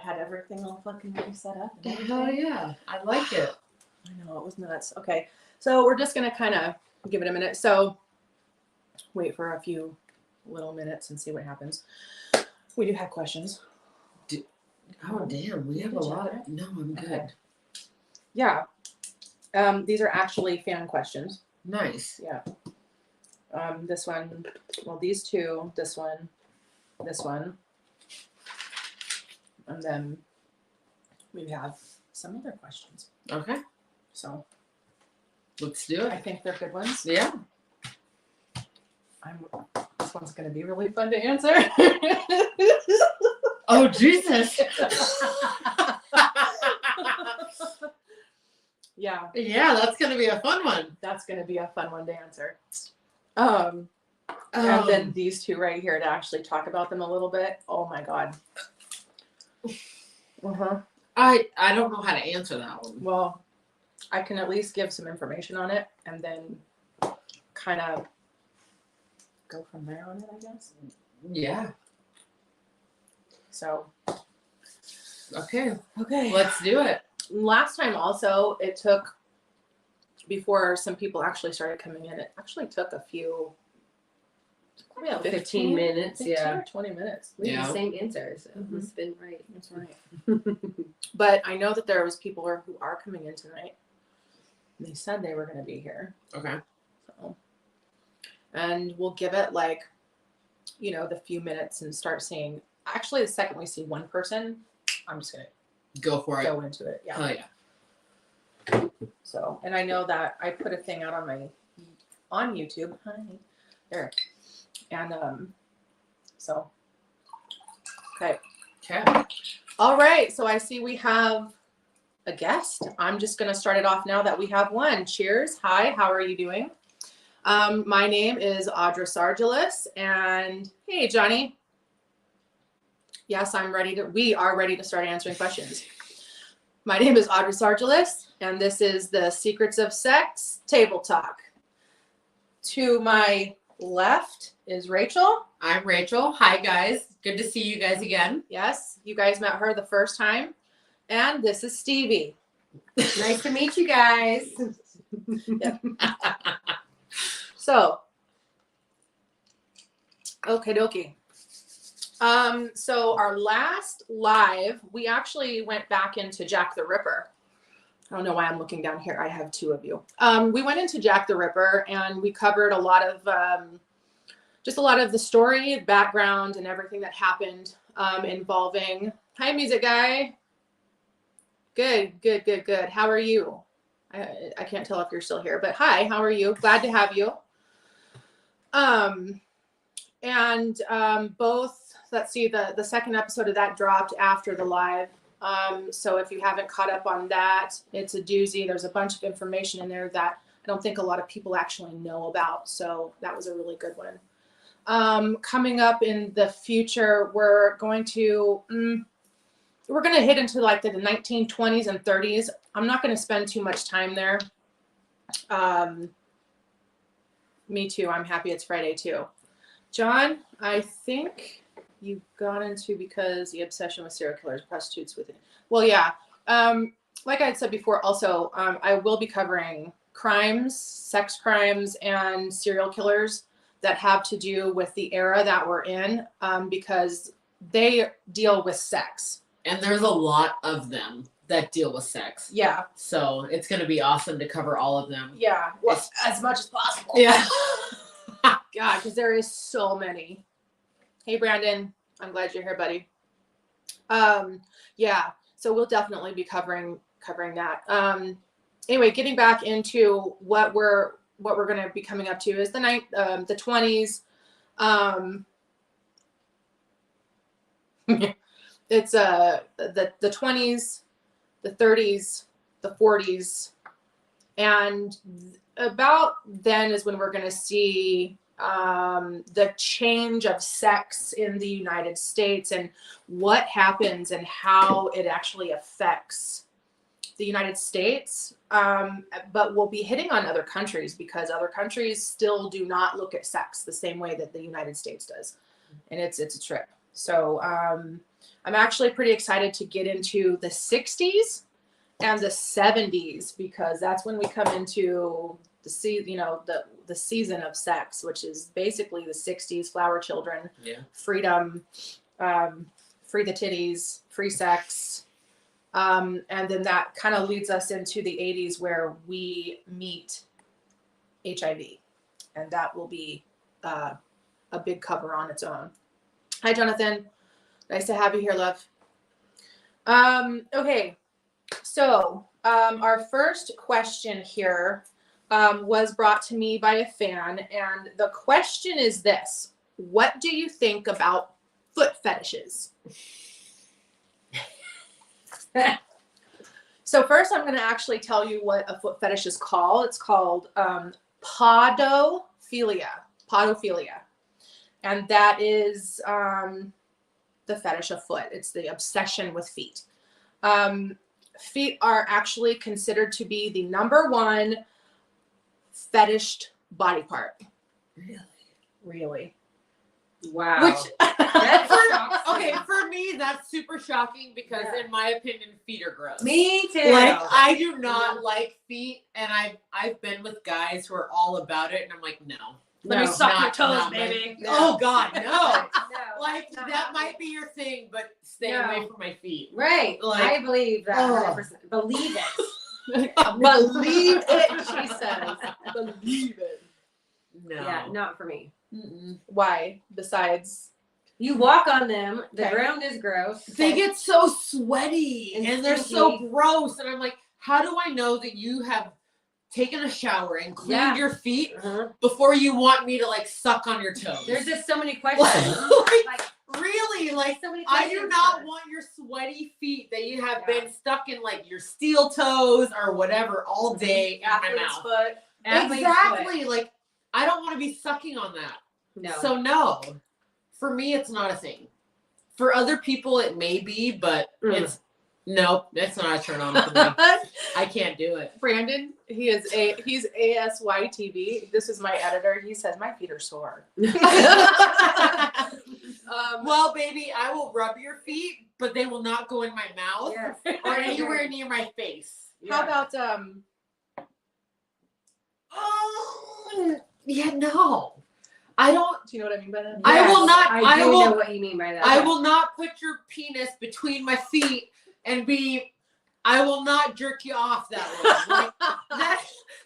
had everything all fucking ready set up. Hell yeah. I like it. I know, it was nuts. Okay, so we're just going to kind of give it a minute. So wait for a few little minutes and see what happens. We do have questions. Oh, damn. We have a lot of... No, I'm good. Okay. Yeah. These are actually fan questions. Nice. Yeah. This one, well, these two, this one, and then we have some other questions. Okay. So let's do it. I think they're good ones. Yeah. This one's going to be really fun to answer. Oh, Jesus. Yeah. Yeah, that's going to be a fun one. That's going to be a fun one to answer. And then these two right here to actually talk about them a little bit. Oh my God. Uh-huh. I don't know how to answer that one. Well, I can at least give some information on it and then kind of go from there on it, I guess. Yeah. So. Okay. Okay. Let's do it. Last time also, it took, before some people actually started coming in, it actually took a few, yeah, 15 minutes, 15 yeah. or 20 minutes. We have the same answers, so Mhm. it's been right. That's right. But I know that there was people who are coming in tonight. They said they were going to be here. Okay. So, and we'll give it like, the few minutes and start seeing. Actually, the second we see one person, I'm just going to go for it. Go into it. Yeah. Oh yeah. So, and I know that I put a thing out on YouTube. Hi. There. And so okay. All right. So I see we have a guest. I'm just going to start it off now that we have one. Cheers. Hi. How are you doing? My name is Audra Sargelis, and hey, Johnny. Yes, we are ready to start answering questions. My name is Audra Sargelis, and this is the Secrets of Sex Table Talk. To my left is Rachel. I'm Rachel. Hi, guys. Good to see you guys again. Yes, you guys met her the first time. And this is Stevie. Nice to meet you guys. So, okie dokie. So our last live, we actually went back into Jack the Ripper. I don't know why I'm looking down here. I have two of you. We went into Jack the Ripper and we covered a lot of, just a lot of the story, background, and everything that happened involving, hi, music guy. Good. How are you? I can't tell if you're still here, but hi, how are you? Glad to have you. And both, let's see, the second episode of that dropped after the live. So if you haven't caught up on that, it's a doozy. There's a bunch of information in there that I don't think a lot of people actually know about. So that was a really good one. Coming up in the future, we're going to hit into like the 1920s and 30s. I'm not going to spend too much time there. Me too. I'm happy it's Friday too. John, I think you got into because the obsession with serial killers, prostitutes with it. Well, yeah. Like I had said before, also, I will be covering crimes, sex crimes, and serial killers that have to do with the era that we're in, because they deal with sex. And there's a lot of them that deal with sex. Yeah. So it's going to be awesome to cover all of them. Yeah. Well, as much as possible. Yeah. God, because there is so many. Hey, Brandon. I'm glad you're here, buddy. Yeah. So we'll definitely be covering that. Anyway, getting back into what we're going to be coming up to is the 20s. It's the 20s, the 30s, the 40s, and about then is when we're going to see the change of sex in the United States and what happens and how it actually affects the United States. But we'll be hitting on other countries because other countries still do not look at sex the same way that the United States does. And it's a trip. So I'm actually pretty excited to get into the 60s and the 70s because that's when we come into the season of sex, which is basically the 60s, flower children, freedom, free the titties, free sex. And then that kind of leads us into the 80s where we meet HIV. And that will be a big cover on its own. Hi, Jonathan. Nice to have you here, love. Okay. So our first question here was brought to me by a fan. And the question is this. What do you think about foot fetishes? So first I'm going to actually tell you what a foot fetish is called. It's called podophilia. And that is the fetish of foot. It's the obsession with feet. Feet are actually considered to be the number one fetished body part. Really? Wow. Which That shocks okay, me. for me that's super shocking because in my opinion feet are gross. Me too. Like I do not like feet, and I've been with guys who are all about it, and I'm like, no. Let me No, suck your not- toes, not my- baby. Oh God, no. No, Like not that happening. might be your thing, but stay No. away from my feet. Right. Like, I believe that. ugh. 100%. Believe it. Believe it, she says. Believe it. No. Yeah, not for me. Mm-mm. Why? Besides, You walk on them. The Okay. ground is gross. They get so sweaty and they're so stinky. gross, and I'm like, how do I know that you have taken a shower and cleaned Yeah. your feet Uh-huh. before you want me to like suck on your toes? There's just so many questions. Like, like really, like so many I questions. do not for want your sweaty feet that you have Yeah. been stuck in like your steel toes or whatever all day in my athlete's mouth. foot. athlete's Exactly. Like I don't want to be sucking on that. foot. No. So no, for me it's not a thing. For other people it may be, but it's not a turn on for me. I can't do it. Brandon, he's ASY TV. This is my editor. He says my feet are sore. Well, baby, I will rub your feet, but they will not go in my mouth Yes. or anywhere near my face. How about Oh, yeah, no. I don't. do you know what I mean by that? I will not- I I do will- know what you mean by that. I will not put your penis between my feet and be. I will not jerk you off that way. Like,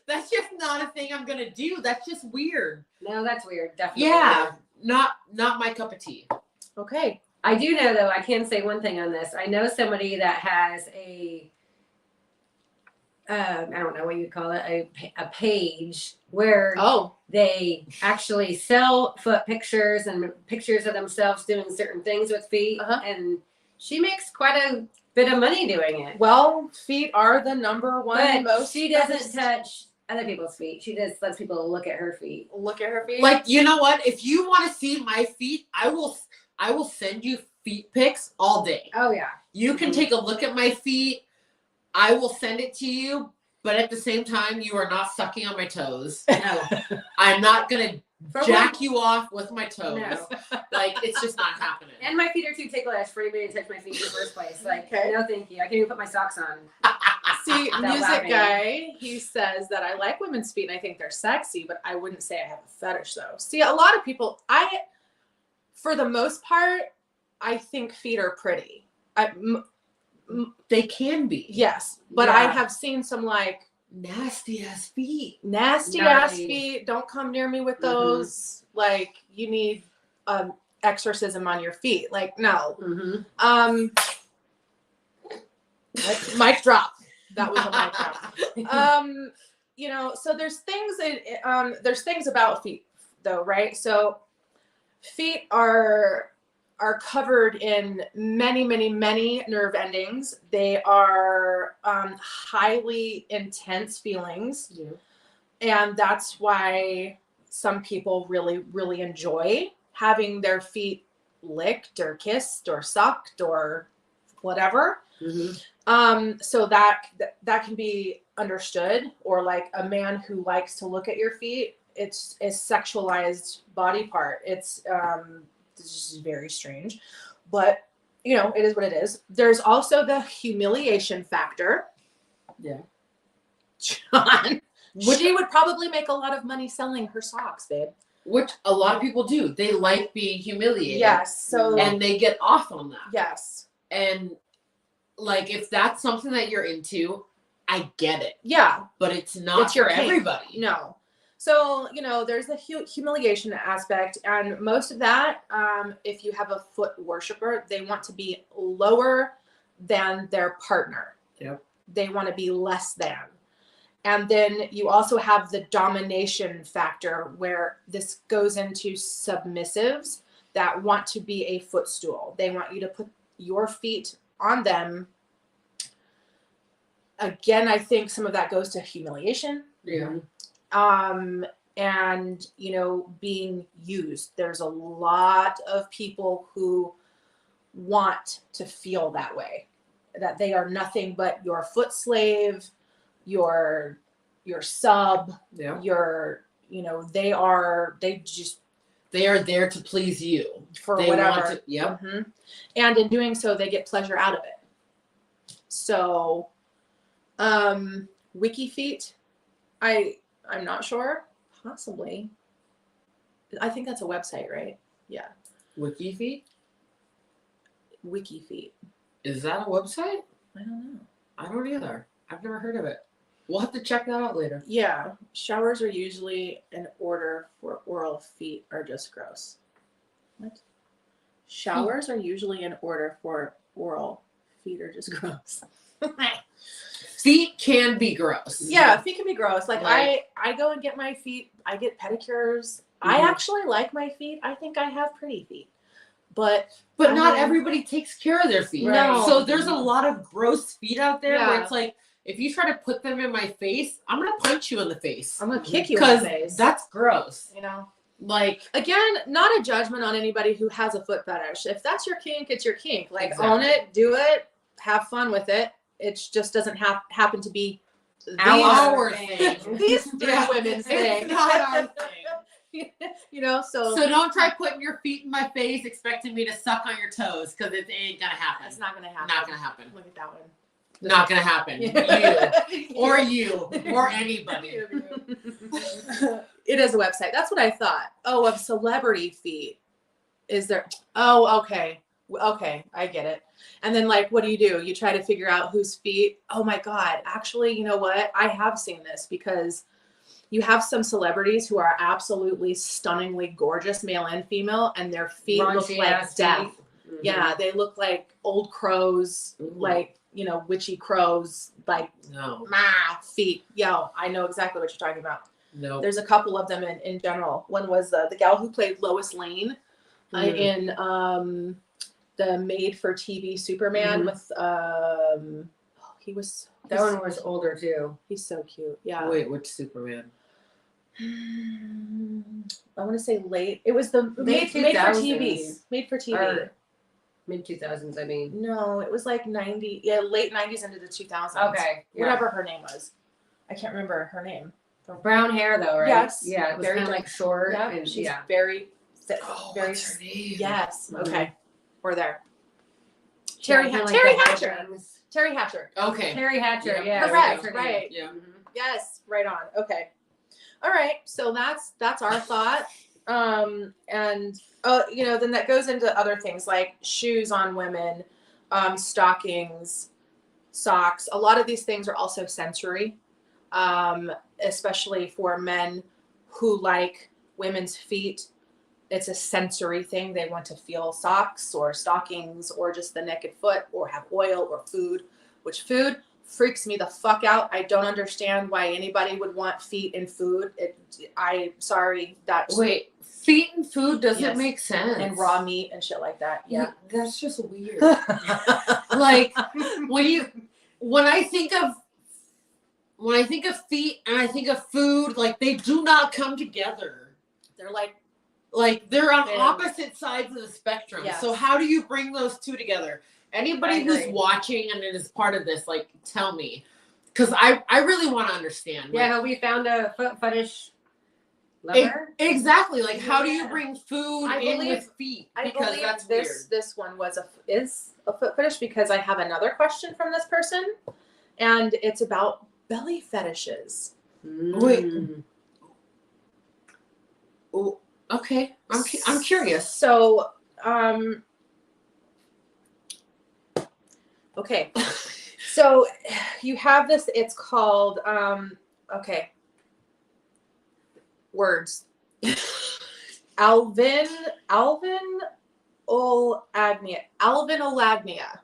that's just not a thing I'm gonna do. That's just weird. No, that's weird. Definitely. Yeah, weird. not my cup of tea. Okay. I do know though. I can say one thing on this. I know somebody that has a. I don't know what you call it. A page where Oh, they actually sell foot pictures and pictures of themselves doing certain things with feet, Uh-huh. and she makes quite a bit of money doing it. well, feet are the number one But most. she doesn't touch other people's feet. She just lets people look at her feet. Look at her feet. Like, you know what? If you want to see my feet, I will send you feet pics all day. Oh yeah. You can take a look at my feet. I will send it to you, but at the same time, you are not sucking on my toes. No. I'm not gonna For jack you off with my toes. No. Like, it's just not happening. And my feet are too ticklish for anybody to touch my feet in the first place. Like, Okay. no, thank you. I can't even put my socks on. See, Without music laughing. guy, he says that I like women's feet and I think they're sexy, but I wouldn't say I have a fetish though. See, a lot of people, for the most part, I think feet are pretty. They can be. Yes, but I Yeah. have seen some like Nasty ass feet. nasty ass Gnarly. feet. Don't come near me with those. Like you need exorcism on your feet. Like no. Mm-hmm. Mic drop. That was a mic drop. You know, so there's things about feet though, right? So feet are covered in many nerve endings. They are highly intense feelings. Yeah. And that's why some people really enjoy having their feet licked or kissed or sucked or whatever. Mm-hmm. So that can be understood. Or like a man who likes to look at your feet, it's a sexualized body part. It's This is very strange, but you know, it is what it is. There's also the humiliation factor. Yeah. John, she would probably make a lot of money selling her socks, babe. Which a lot of people do. They like being humiliated. Yes. So And they get off on that. yes. And like if that's something that you're into, I get it. Yeah. But it's not It's your for kink. everybody. No. So, you know, there's the humiliation aspect, and most of that, if you have a foot worshiper, they want to be lower than their partner. Yep. They want to be less than. And then you also have the domination factor, where this goes into submissives that want to be a footstool. They want you to put your feet on them. Again, I think some of that goes to humiliation. Yeah. And you know, being used. There's a lot of people who want to feel that way, that they are nothing but your foot slave, your sub, Yeah. you know, they are there to please you. for They whatever. want to, yep. Mhm. And in doing so, they get pleasure out of it. So, Wiki Feet, I'm not sure. Possibly. I think that's a website, right? Yeah. Wiki Feet? Wiki Feet. Is that a website? I don't know. I don't either. I've never heard of it. We'll have to check that out later. Yeah. Showers are usually in order for oral feet are just gross. What? Showers are usually in order for oral feet are just gross. Feet can be gross. Yeah, feet can be gross. Like Like- I go and get my feet. I get pedicures. I Mhm. actually like my feet. I think I have pretty feet, but But I not mean- everybody takes care of their feet. Right. So there's a lot of gross feet out there where Yeah. it's like, if you try to put them in my face, I'm gonna punch you in the face. I'm gonna kick you in the Because face. that's gross. You know. Like, Again, not a judgment on anybody who has a foot fetish. If that's your kink, it's your kink. Like Exactly. own it, do it, have fun with it. It just doesn't happen to be Our these- thing. These three Yeah. women's It's thing. not our thing. You know, so don't try putting your feet in my face expecting me to suck on your toes, because it ain't gonna happen. that's not gonna happen. Not gonna happen. Look at that one. Not gonna happen. You. Or you. Or anybody. It is a website. That's what I thought. Oh, of celebrity feet. Is there? Oh, okay. Okay, I get it. And then, like, what do? You try to figure out whose feet. Oh my God. Actually, you know what? I have seen this, because you have some celebrities who are absolutely stunningly gorgeous, male and female, and their feet look Raunchy like ass death. feet. Mhm. Yeah, they look like old crows, Ooh. like, you know, witchy crows, like No. feet. Yo, I know exactly what you're talking about. No. There's a couple of them in general. One was the gal who played Lois Lane in the Made for TV Superman with he was That one was older too. he's so cute. Yeah. Wait, which Superman? I want to say late. It was the made for TV. 2000s. Made for TV. Or mid 2000s, I mean. No, it was like 90. Yeah, late 90s into the 2000s. Okay. Yeah. Whatever her name was. I can't remember her name. Brown hair though, right? Yes. Yeah, it was Very kind of like short. Yeah, And she's yeah. very, Oh, very. what's her name? Yes. Mhm. Okay, we're there. Yeah, Terry kinda like Terry the hair Hatcher. things. Terry Hatcher. Okay. Terry Hatcher, Yeah. yeah. Correct, that's her name. right. Yeah. Mhm. Yes, right on. Okay. All right. So that's our thought. And you know, then that goes into other things like shoes on women, stockings, socks. A lot of these things are also sensory, especially for men who like women's feet. It's a sensory thing. They want to feel socks or stockings or just the naked foot or have oil or food, which food freaks me the fuck out. I don't understand why anybody would want feet in food. Sorry, that's Wait, feet and food doesn't Yes. make sense. and raw meat and shit like that. Yeah. That's just weird. Like when I think of feet and I think of food, like they do not come together. They're like, They're on They're- opposite sides of the spectrum. Yes. So how do you bring those two together? Anybody I who's agree. watching and is part of this, like, tell me, because I really want to understand. Yeah, we found a foot fetish lover. Exactly. Like, how do you Yeah. bring food I in believe- with feet? I Because believe that's this one is a foot fetish because I have another question from this person, and it's about belly fetishes. Wait. Mm. weird. Oh, okay. I'm curious. So, okay. So you have this, it's called, okay. Words. Alvinolagnia.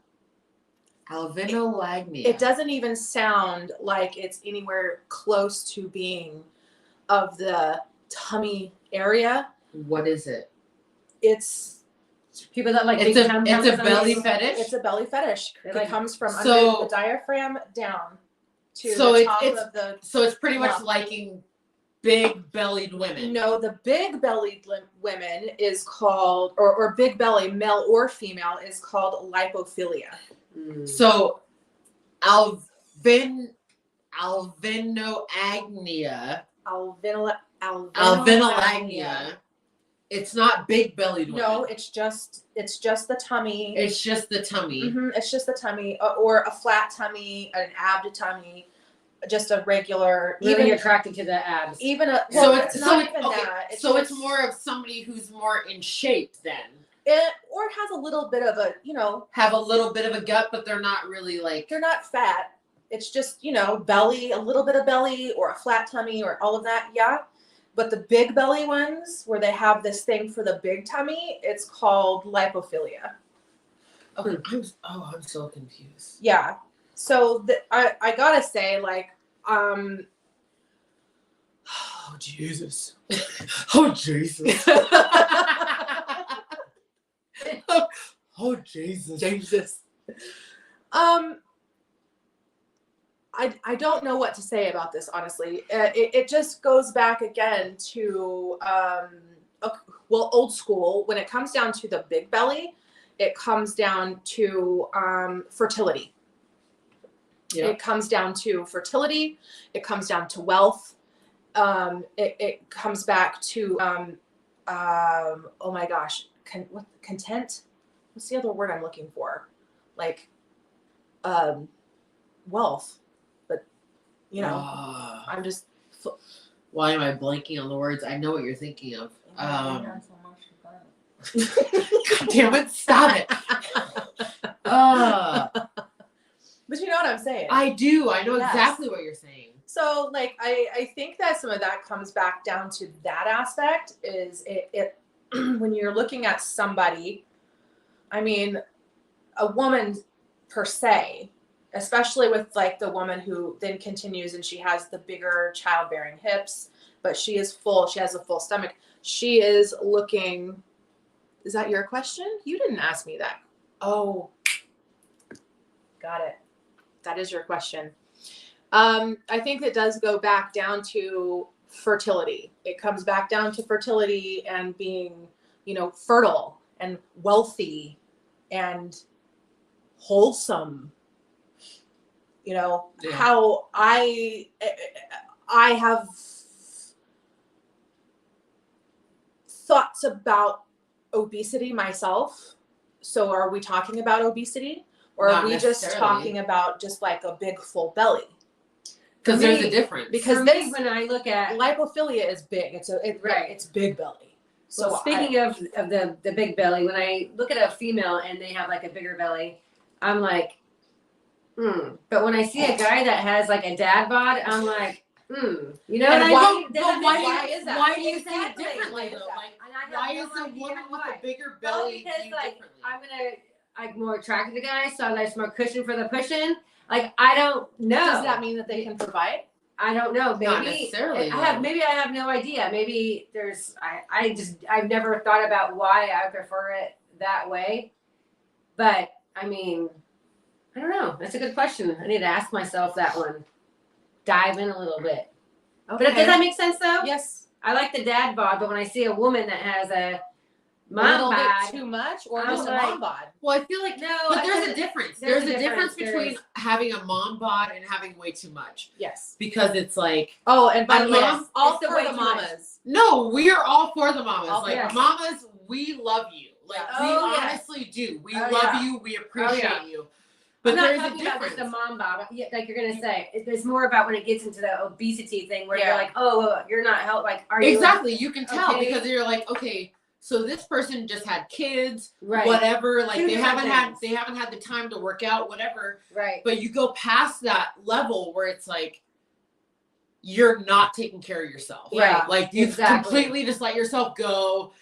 Alvinolagnia. It doesn't even sound like it's anywhere close to being of the tummy area. What is it? It's People that like It's big a tum-tums it's a on belly these- fetish. It's a belly fetish. They're It like- comes from So- under the diaphragm down to So the it's- top it's- of the. So it's pretty much Lump. liking big bellied women. No, the big bellied women is called, or big belly, male or female, is called lipophilia. Mm. So alvinoagnia. Alvinolagnia. It's not big bellied women. No, it's just the tummy. It's just the tummy. It's just the tummy, or a flat tummy, an abd tummy, just a regular. Really even attracted to the abs. even a. So Well, it's not so even okay. that. It's So it's just- more of somebody who's more in shape then. or it has a little bit of a, Have a little bit of a gut, but they're not really like. they're not fat. It's just, belly, a little bit of belly or a flat tummy or all of that. Yeah. But the big belly ones where they have this thing for the big tummy, it's called lipophilia. Okay, I'm so confused. Yeah. So I gotta say, like, Oh Jesus! Oh Jesus! Oh Jesus! Jesus. I don't know what to say about this, honestly. It just goes back again to old school. When it comes down to the big belly, it comes down to fertility. Yeah. It comes down to fertility. It comes down to wealth. It comes back to oh my gosh, content. What's the other word I'm looking for? Like wealth. But I'm just. Why am I blanking on the words? I know what you're thinking of. God damn it! Stop it! But you know what I'm saying. I do. I know Yes. exactly what you're saying. So, like, I think that some of that comes back down to that aspect is it when you're looking at somebody, I mean, a woman per se, especially with like the woman who then continues and she has the bigger childbearing hips, but she has a full stomach. She is looking, is that your question? You didn't ask me that. Oh, got it. That is your question. I think it does go back down to fertility. It comes back down to fertility and being, fertile and wealthy and wholesome. How I have thoughts about obesity myself. So are we talking about obesity? Or Not are we just necessarily. talking about just like a big full belly? Because For there's me, a difference. because For this me, when I look at lipophilia is big. Right. It's big belly. So So speaking of the big belly, when I look at a female and they have like a bigger belly, I'm like, But when I see a guy that has like a dad bod, I'm like, You know And what why- I mean? but Why is that? Why do you see Exactly. it differently Why is though? that? Like, And I have why no is a idea woman with why. a bigger Well, belly because view like differently? I'm more attracted to guys, so there's more cushion for the pushing. Like I don't know. Does that mean that they can provide? I don't know. Maybe Not necessarily, I have. though. Maybe I have no idea. Maybe there's. I've never thought about why I prefer it that way. But I mean, I don't know. That's a good question. I need to ask myself that one. Dive in a little bit. Okay. But does that make sense though? Yes. I like the dad bod, but when I see a woman that has a a Mom little bod. bit too much, or I'm just a like- mom bod? Well, I feel like No, but I there's think a difference. there's There's a a difference difference. between having a mom bod and having way too much. Yes. Because it's like, Oh, and by the way, mom- also it's for way the too much. mamas. no, we are all for the mamas. All Like, yes. mamas, we love you. Like, Yeah. we Oh, yeah. honestly do. We Oh, love yeah. you. We appreciate yeah. you. But I'm not there's a talking about difference. just a mom bod. Yeah, like you're gonna say, it's more about when it gets into the obesity thing where Yeah. you're like, oh, you're not healthy. Like, are you Exactly. You can tell Okay. because you're like, okay, so this person just had kids, right? whatever. Like Two they different haven't things. had the time to work out, whatever. Right. But you go past that level where it's like you're not taking care of yourself. Yeah, Like you've exactly. completely just let yourself go.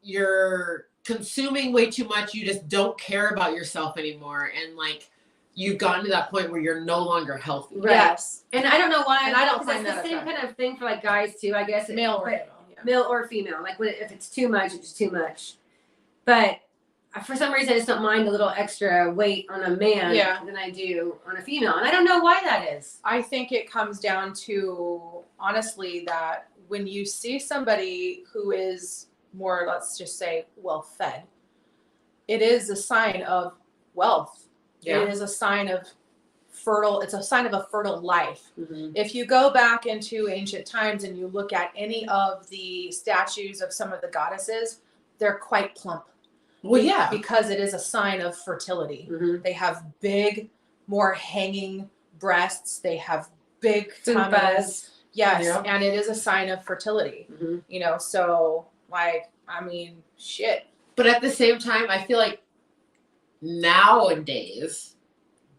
You're consuming way too much. You just don't care about yourself anymore. And like you've gotten to that point where you're no longer healthy. Right. Yes. And I don't know why. And I don't 'cause find that's that the same attractive. kind of thing for like guys too. I guess Male or but- female. Yeah. male or female. Like if it's too much, it's too much. But for some reason, I just don't mind a little extra weight on a man Yeah. than I do on a female, and I don't know why that is. I think it comes down to honestly that when you see somebody who is more, let's just say, well fed, it is a sign of wealth. Yeah. It is a sign of fertile, it's a sign of a fertile life. Mm-hmm. If you go back into ancient times and you look at any of the statues of some of the goddesses, they're quite plump. Well, yeah. Because it is a sign of fertility. Mm-hmm. They have big, more hanging breasts. They have big Fupas. tummies. Yes, Yeah. and it is a sign of fertility. Mm-hmm. You know, so like, I mean, shit. But at the same time, I feel like nowadays,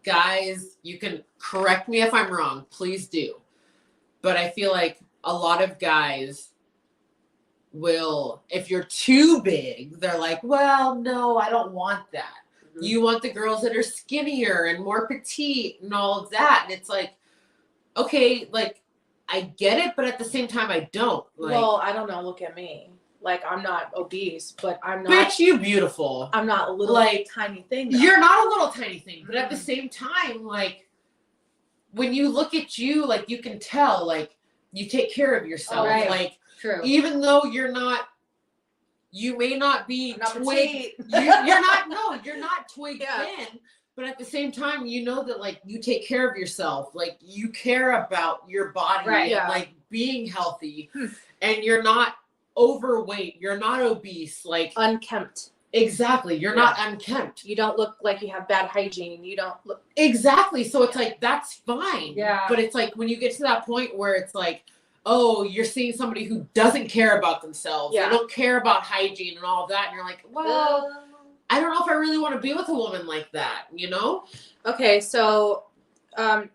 guys, you can correct me if I'm wrong, please do. But I feel like a lot of guys will, if you're too big, they're like, well, no, I don't want that. Mhm. You want the girls that are skinnier and more petite and all of that. And it's like, okay, like, I get it, but at the same time, I don't. Like, Well, I don't know. Look at me. Like, I'm not obese, but I'm not. bitch, you beautiful. I'm not a little like, tiny thing. though. You're not a little tiny thing, but at the same time, like, when you look at you, like, you can tell, like, you take care of yourself. Right. Like, True. even though you're not, you may not be I'm not twig. petite. You're not. No, you're not twig Yeah. thin. But at the same time, you know that like you take care of yourself. Like you care about your body Right. and Yeah. like being healthy, and you're not overweight. You're not obese. Like Unkempt. exactly, you're not unkempt. You don't look like you have bad hygiene. You don't look. Exactly. So it's like that's fine. Yeah. But it's like when you get to that point where it's like, oh, you're seeing somebody who doesn't care about themselves. Yeah. They don't care about hygiene and all that. And you're like, well, I don't know if I really want to be with a woman like that, you know? Okay, so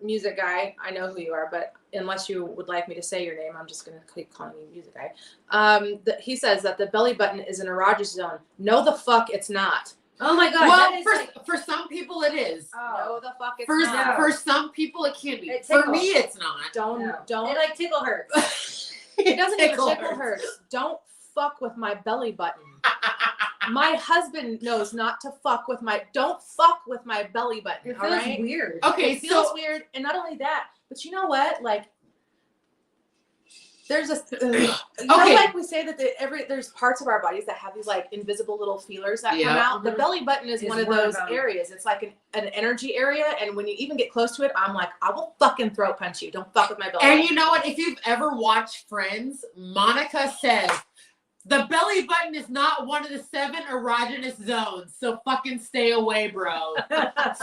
music guy, I know who you are, but unless you would like me to say your name, I'm just gonna keep calling you music guy. He says that the belly button is an erogenous zone. No, the fuck, it's not. Oh my god. Well, that is for, like, for some people it is. No, the fuck, it's For, not. for some people it can be. It For tickles. me, it's not. Don't. it like tickle hurts. It doesn't even Tickle tickle hurt. Don't fuck with my belly button. My husband knows not to fuck with my. Don't fuck with my belly button. It all feels right. weird. Okay, It feels so weird, and not only that, but you know what? Like, there's a you know, Okay. like we say that there's parts of our bodies that have these like invisible little feelers that come Yeah. out. The Mhm. belly button is It's one of one of those them. areas. It's like an energy area, and when you even get close to it, I'm like, I will fucking throat punch you. Don't fuck with my belly. and button. you know what? If you've ever watched Friends, Monica says the belly button is not one of the 7 erogenous zones. So fucking stay away, bro.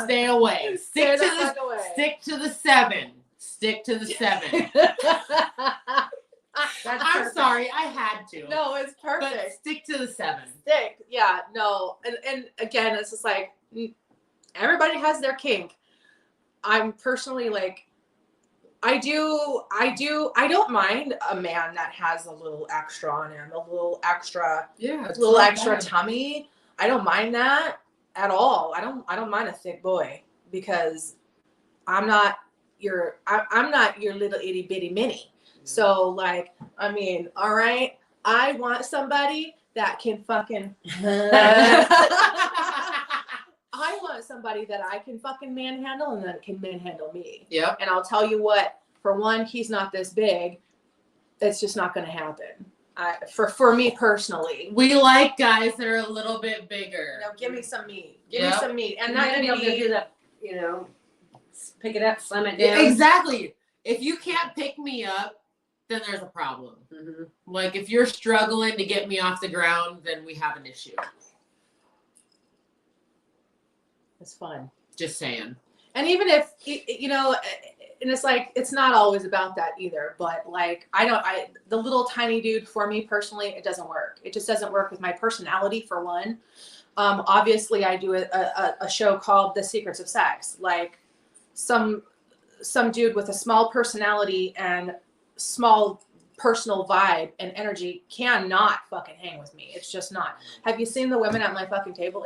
Stay away. Stay Stick the to the fuck away. stick to the 7. Stick to the 7. That's I'm perfect. sorry, I had to. No, it's but perfect. stick to the 7. Stick. Yeah, no. And again, it's just like everybody has their kink. I'm personally like I don't mind a man that has a little extra on him, a little extra Yeah, tummy. I don't mind that at all. I don't mind a thick boy because I'm not your little itty bitty mini. So like, I mean, all right, I want somebody that can fucking I want somebody that I can fucking manhandle and that can manhandle me. Yep. And I'll tell you what, for one, he's not this big. It's just not going to happen. For me personally. We like guys that are a little bit bigger. Now give me some meat. Give me some meat. And not gonna be able to do that, pick it up, slam it down. Exactly. If you can't pick me up, then there's a problem. Mm-hmm. Like if you're struggling to get me off the ground, then we have an issue. It's fun. Just saying. And even if, and it's like, it's not always about that either, but like, the little tiny dude for me personally, it doesn't work. It just doesn't work with my personality for one. Obviously I do a show called The Secrets of Sex. Like some dude with a small personality and small personal vibe and energy cannot fucking hang with me. It's just not. Have you seen the women at my fucking table?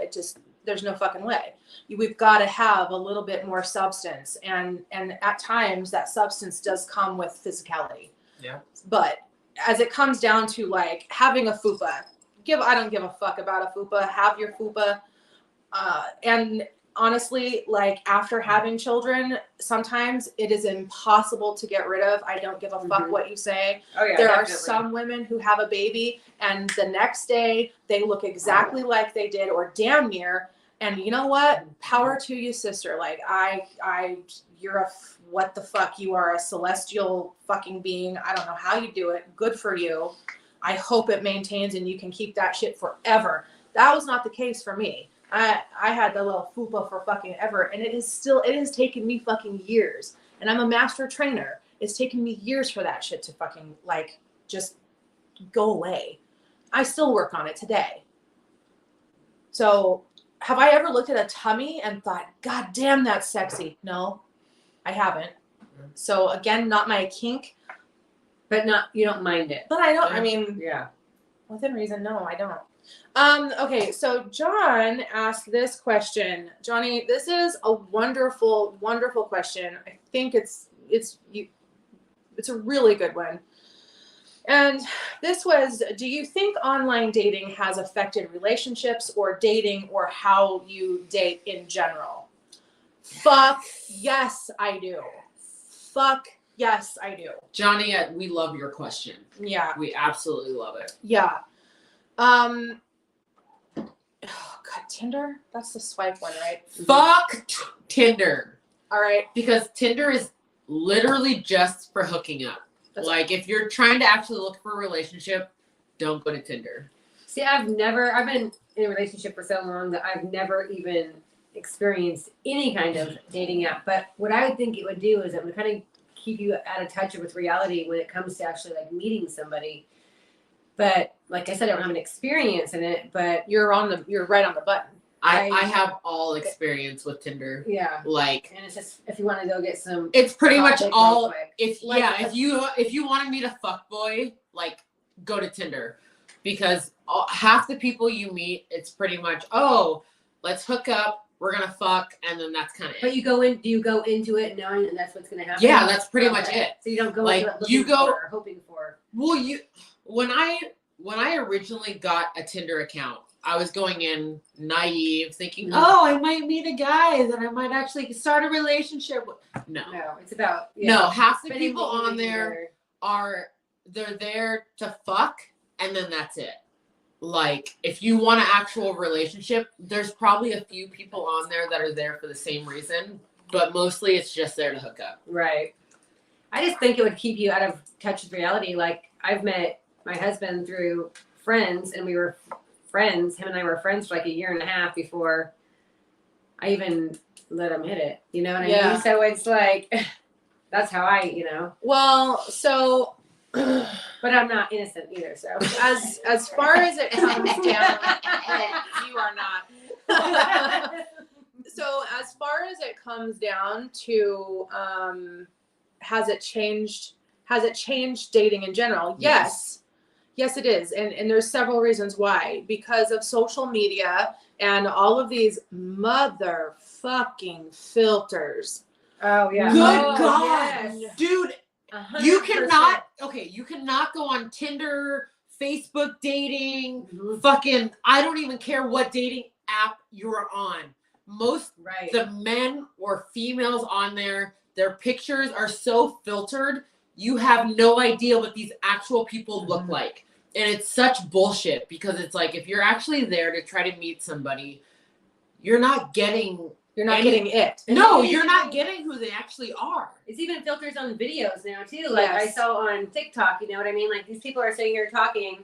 There's no fucking way. We've got to have a little bit more substance, and at times that substance does come with physicality. Yeah. But as it comes down to like having a fupa, I don't give a fuck about a fupa. Have your fupa, and honestly, like after having children, sometimes it is impossible to get rid of. I don't give a fuck what you say. Oh yeah. There definitely. are some women who have a baby and the next day they look exactly like they did or damn near. And you know what? Power to you, sister. Like you're what the fuck? You are a celestial fucking being. I don't know how you do it. Good for you. I hope it maintains and you can keep that shit forever. That was not the case for me. I had the little fupa for fucking ever, and it has taken me fucking years. And I'm a master trainer. It's taken me years for that shit to fucking like just go away. I still work on it today. So have I ever looked at a tummy and thought, God damn, that's sexy? No, I haven't. So again, not my kink. But you don't mind it. But I don't, I mean, Yeah. within reason, no, I don't. Okay, so John asked this question. Johnny, this is a wonderful, wonderful question. I think it's a really good one. And this was, do you think online dating has affected relationships or dating or how you date in general? Fuck yes, I do. Fuck yes, I do. Johnny, we love your question. Yeah. We absolutely love it. Yeah. Oh God, Tinder? That's the swipe one, right? Fuck Tinder. All right. Because Tinder is literally just for hooking up. Like if you're trying to actually look for a relationship, don't go to Tinder. See, I've been in a relationship for so long that I've never even experienced any kind of dating app. But what I would think it would do is it would kind of keep you out of touch with reality when it comes to actually like meeting somebody. But like I said, I don't have an experience in it, but You're right on the button. I have all experience with Tinder. yeah. Like, And it's just, if you want to go get some. it's pretty much topic all. real quick. If you wanted me to fuck boy, like go to Tinder, because half the people you meet, it's pretty much, oh, let's hook up, we're gonna fuck, and then that's kind of But it. do you go into it knowing that that's what's going to happen? Yeah, that's pretty much Okay. it. So you don't go Like, into it you looking go- for or hoping for. Well, when I originally got a Tinder account, I was going in naive, thinking, oh, I might meet a guy that I might actually start a relationship with. No, No, it's about no. Half the spending people the on evening there together. they're there to fuck, and then that's it. Like, if you want an actual relationship, there's probably a few people on there that are there for the same reason, but mostly it's just there to hook up. Right. I just think it would keep you out of touch with reality. Like, I've met my husband through friends, and we were friends. Him and I were friends for like a year and a half before I even let him hit it. You know what I Yeah. mean? So it's like, that's how Well, so but I'm not innocent either. So as far as it comes down, you are not. So as far as it comes down to, has it changed dating in general? Yes. Yes, it is. And there's several reasons why. Because of social media and all of these motherfucking filters. Oh yeah. Good Oh, God, yes. dude. 100%. You cannot go on Tinder, Facebook dating, Mhm. fucking, I don't even care what dating app you're on. Most Right. the men or females on there, their pictures are so filtered, you have no idea what these actual people look like. it's such bullshit because it's like if you're actually there to try to meet somebody, you're not getting getting it. No, you're not getting who they actually are. It's even filters on videos now too. Like I saw on TikTok, you know what I mean? Like these people are sitting here talking,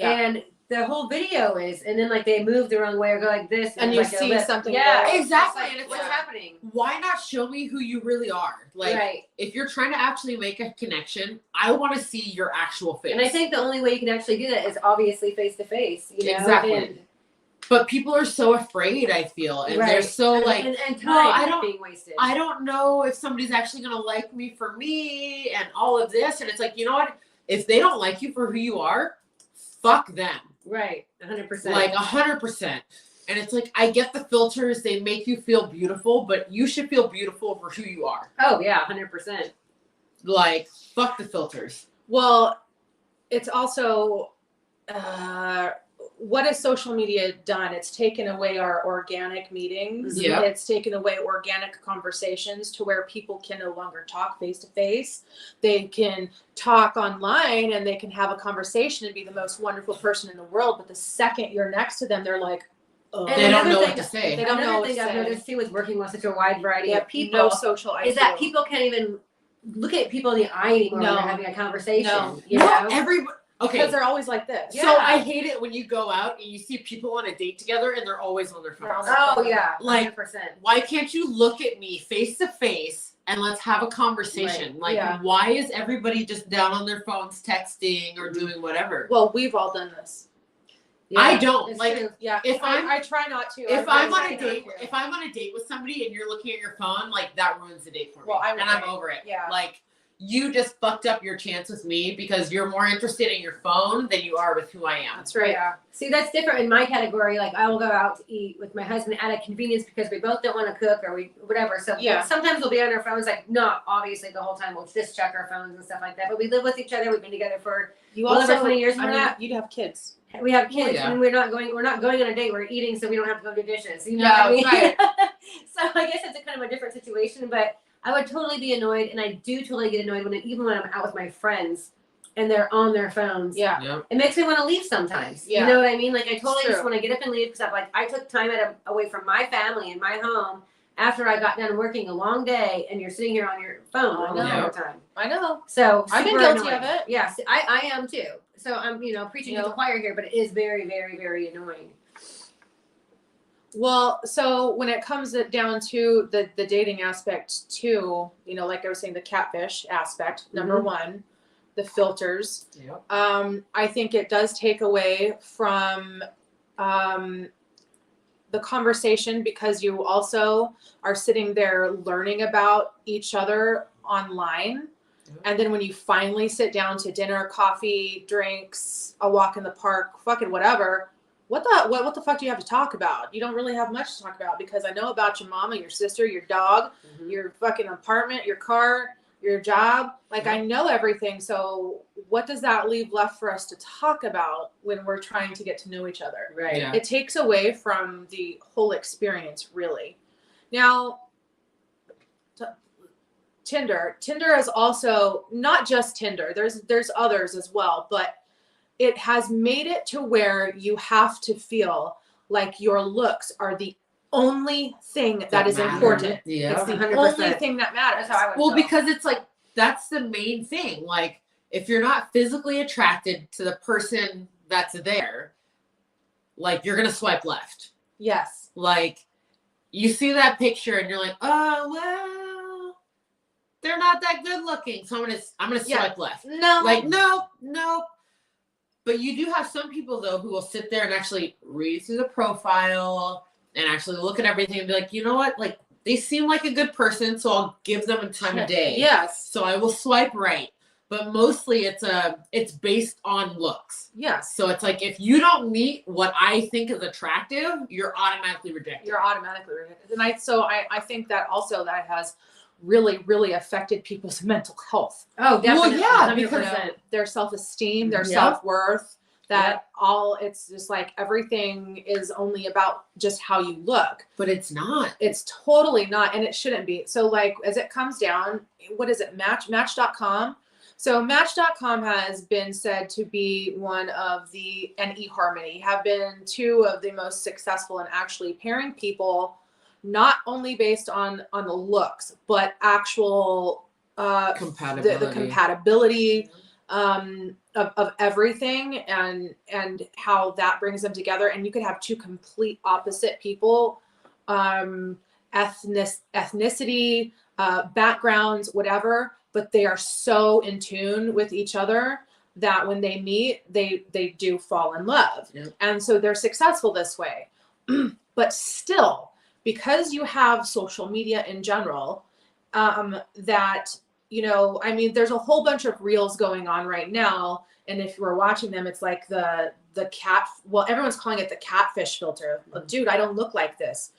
and the whole video is, and then like they move the wrong way or go like this, and you like see something. Yeah, exactly. Like, and it's what's happening? Why not show me who you really are? Like, if you're trying to actually make a connection, I want to see your actual face. And I think the only way you can actually do that is obviously face to face. You know? Exactly. But people are so afraid, I feel, and they're so like, and time being wasted. I don't know if somebody's actually gonna like me for me, and all of this, and it's like, you know what? If they don't like you for who you are, fuck them. Right, 100%. Like 100%. And it's like, I get the filters; they make you feel beautiful, but you should feel beautiful for who you are. Oh yeah, 100%. Like, fuck the filters. Well, it's also. What has social media done? It's taken away our organic meetings. Yeah. It's taken away organic conversations to where people can no longer talk face to face. They can talk online and they can have a conversation and be the most wonderful person in the world. But the second you're next to them, they're like, oh. They don't know what to say. They don't know what to say. Another thing I've noticed too with working with such a wide variety of people no social IQ. Is that people can't even look at people in the eye anymore when they're having a conversation. No. You know? Everybody. Okay. Because they're always like this. So I hate it when you go out and you see people on a date together and they're always on their phones. Oh yeah, 100%. Like, why can't you look at me face to face and let's have a conversation? Right. Like, why is everybody just down on their phones texting or doing whatever? Well, we've all done this. Yeah, I don't it's like. true. Yeah, If I try not to. If I'm on a date, if I'm on a date with somebody and you're looking at your phone, like that ruins the date for me. Well, I'm over it. Yeah. Like, you just fucked up your chance with me because you're more interested in your phone than you are with who I am. That's right. Yeah. See, that's different in my category. Like, I will go out to eat with my husband at a convenience because we both don't want to cook or whatever. So sometimes we'll be on our phones, like not obviously the whole time. We'll just check our phones and stuff like that. But we live with each other. We've been together for over 20 years. You'd have kids. We have kids, and we're not going on a date. We're eating, so we don't have to go do dishes. You know what I mean? Right. So I guess it's a kind of a different situation, but I would totally be annoyed, and I do totally get annoyed even when I'm out with my friends and they're on their phones. Yeah. Yep. It makes me want to leave sometimes. Yeah. You know what I mean? Like, I totally just want to get up and leave because I took time away from my family and my home after I got done working a long day, and you're sitting here on your phone all the time. I know. So I've been guilty of it. Yes, I am too. So I'm, preaching to the choir here, but it is very, very, very annoying. Well, so when it comes down to the dating aspect too, like I was saying, the catfish aspect, number one, the filters. Yep. I think it does take away from the conversation because you also are sitting there learning about each other online. Yep. And then when you finally sit down to dinner, coffee, drinks, a walk in the park, fucking whatever, what the fuck do you have to talk about? You don't really have much to talk about because I know about your mama, your sister, your dog, your fucking apartment, your car, your job. Like, I know everything. So what does that leave left for us to talk about when we're trying to get to know each other? Right. Yeah. It takes away from the whole experience, really. Now, Tinder is also not just Tinder. There's others as well, but it has made it to where you have to feel like your looks are the only thing that is important. Yeah. It's the 100%. only thing that matters. That's how I would feel. Because it's like, that's the main thing. Like, if you're not physically attracted to the person that's there, like, you're going to swipe left. Yes. Like, you see that picture and you're like, oh, well, they're not that good looking. So I'm gonna swipe left. No. Like, no. But you do have some people, though, who will sit there and actually read through the profile and actually look at everything and be like, you know what? Like, they seem like a good person, so I'll give them a time of day. Yes. So I will swipe right. But mostly it's based on looks. Yes. So it's like, if you don't meet what I think is attractive, you're automatically rejected. And I think that also that has really, really affected people's mental health. Oh, definitely. Well, yeah, because their self-esteem, their self-worth, it's just like everything is only about just how you look. But it's not. It's totally not, and it shouldn't be. So like, as it comes down, what is it? Match.com. So Match.com has been said to be one of and eHarmony have been two of the most successful in actually pairing people, not only based on the looks, but actual Compatibility. the compatibility of everything and how that brings them together. And you could have two complete opposite people, ethnicity, backgrounds, whatever, but they are so in tune with each other that when they meet, they do fall in love. Yep. And so they're successful this way. But still, because you have social media in general, that, you know, I mean, there's a whole bunch of reels going on right now. And if you were watching them, it's like the cat, well, everyone's calling it the catfish filter. Mm-hmm. Dude, I don't look like this.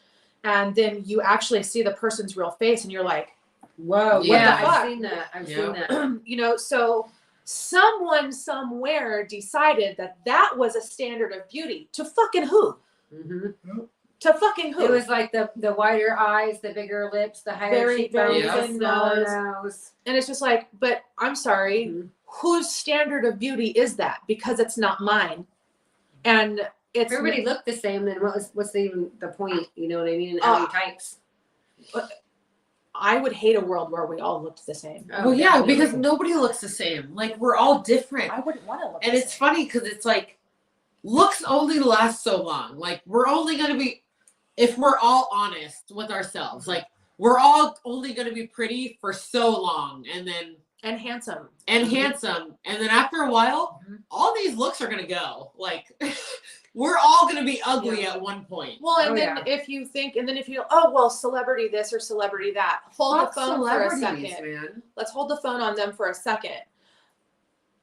And then you actually see the person's real face and you're like, whoa, Yeah. I've seen that. I've seen that. you know, so someone somewhere decided that was a standard of beauty. To fucking who? Mm-hmm. To fucking who? It was like the wider eyes, the bigger lips, the higher Very, cheekbones, very the thin smaller nose. nose. And it's just like, but I'm sorry, Mhm. whose standard of beauty is that? Because it's not mine. And If everybody looked the same, then what's even the point? You know what I mean? And how many types? I would hate a world where we all looked the same. Oh, Well, yeah, definitely. because nobody looks the same. Like, we're all different. I wouldn't want to look And the it's same. funny because it's like, looks only last so long. Like, we're only going to be, if we're all honest with ourselves, like, we're all only going to be pretty for so long. And then, and handsome. handsome. And then after a while, Mhm. all these looks are going to go. Like, we're all going to be ugly at one point. Well, and Oh, then yeah. if you think, and then if you, oh, well, celebrity this or celebrity that, hold Fuck the phone for a celebrities, second. man. Let's hold the phone on them for a second.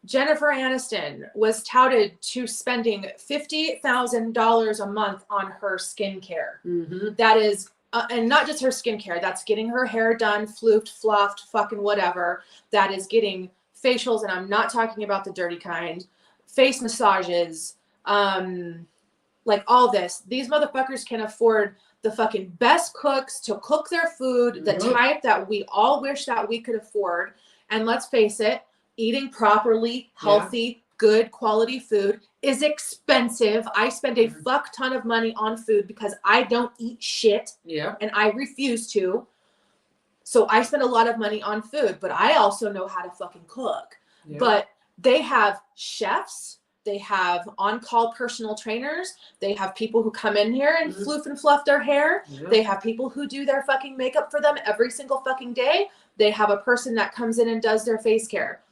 Jennifer Aniston was touted to spending $50,000 a month on her skincare. Mm-hmm. That is, and not just her skincare, that's getting her hair done, floofed, fluffed, fucking whatever. That is getting facials, and I'm not talking about the dirty kind, face massages, like all this. These motherfuckers can afford the fucking best cooks to cook their food, the Mhm. type that we all wish that we could afford. And let's face it, eating properly, healthy, good quality food is expensive. I spend a Mhm. fuck ton of money on food because I don't eat shit Yeah. and I refuse to. So I spend a lot of money on food, but I also know how to fucking cook. Yeah. But they have chefs, they have on-call personal trainers, they have people who come in here and Mhm. floof and fluff their hair. Yeah. They have people who do their fucking makeup for them every single fucking day. They have a person that comes in and does their face care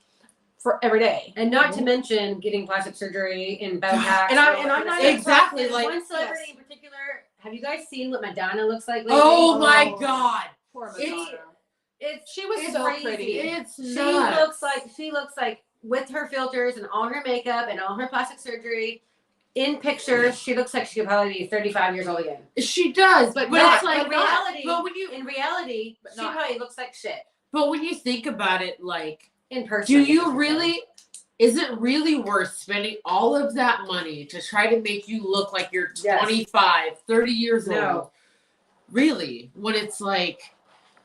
for every day. And not to mention getting plastic surgery and Botox. And I'm not even Exactly, There's like- one celebrity yes. in particular. Have you guys seen what Madonna looks like lately? Oh my Oh. God. Poor It's- Madonna. She was so crazy. pretty. It's She nuts. looks like with her filters and all her makeup and all her plastic surgery. In pictures, she looks like she could probably be 35 years old again. She does, But but not- it's like in reality, But when you in reality, But she not- probably looks like shit when you think about it, like, in person. do you really? Is it really worth spending all of that money to try to make you look like you're Yes. 25, 30 years No. old? Really? When it's like,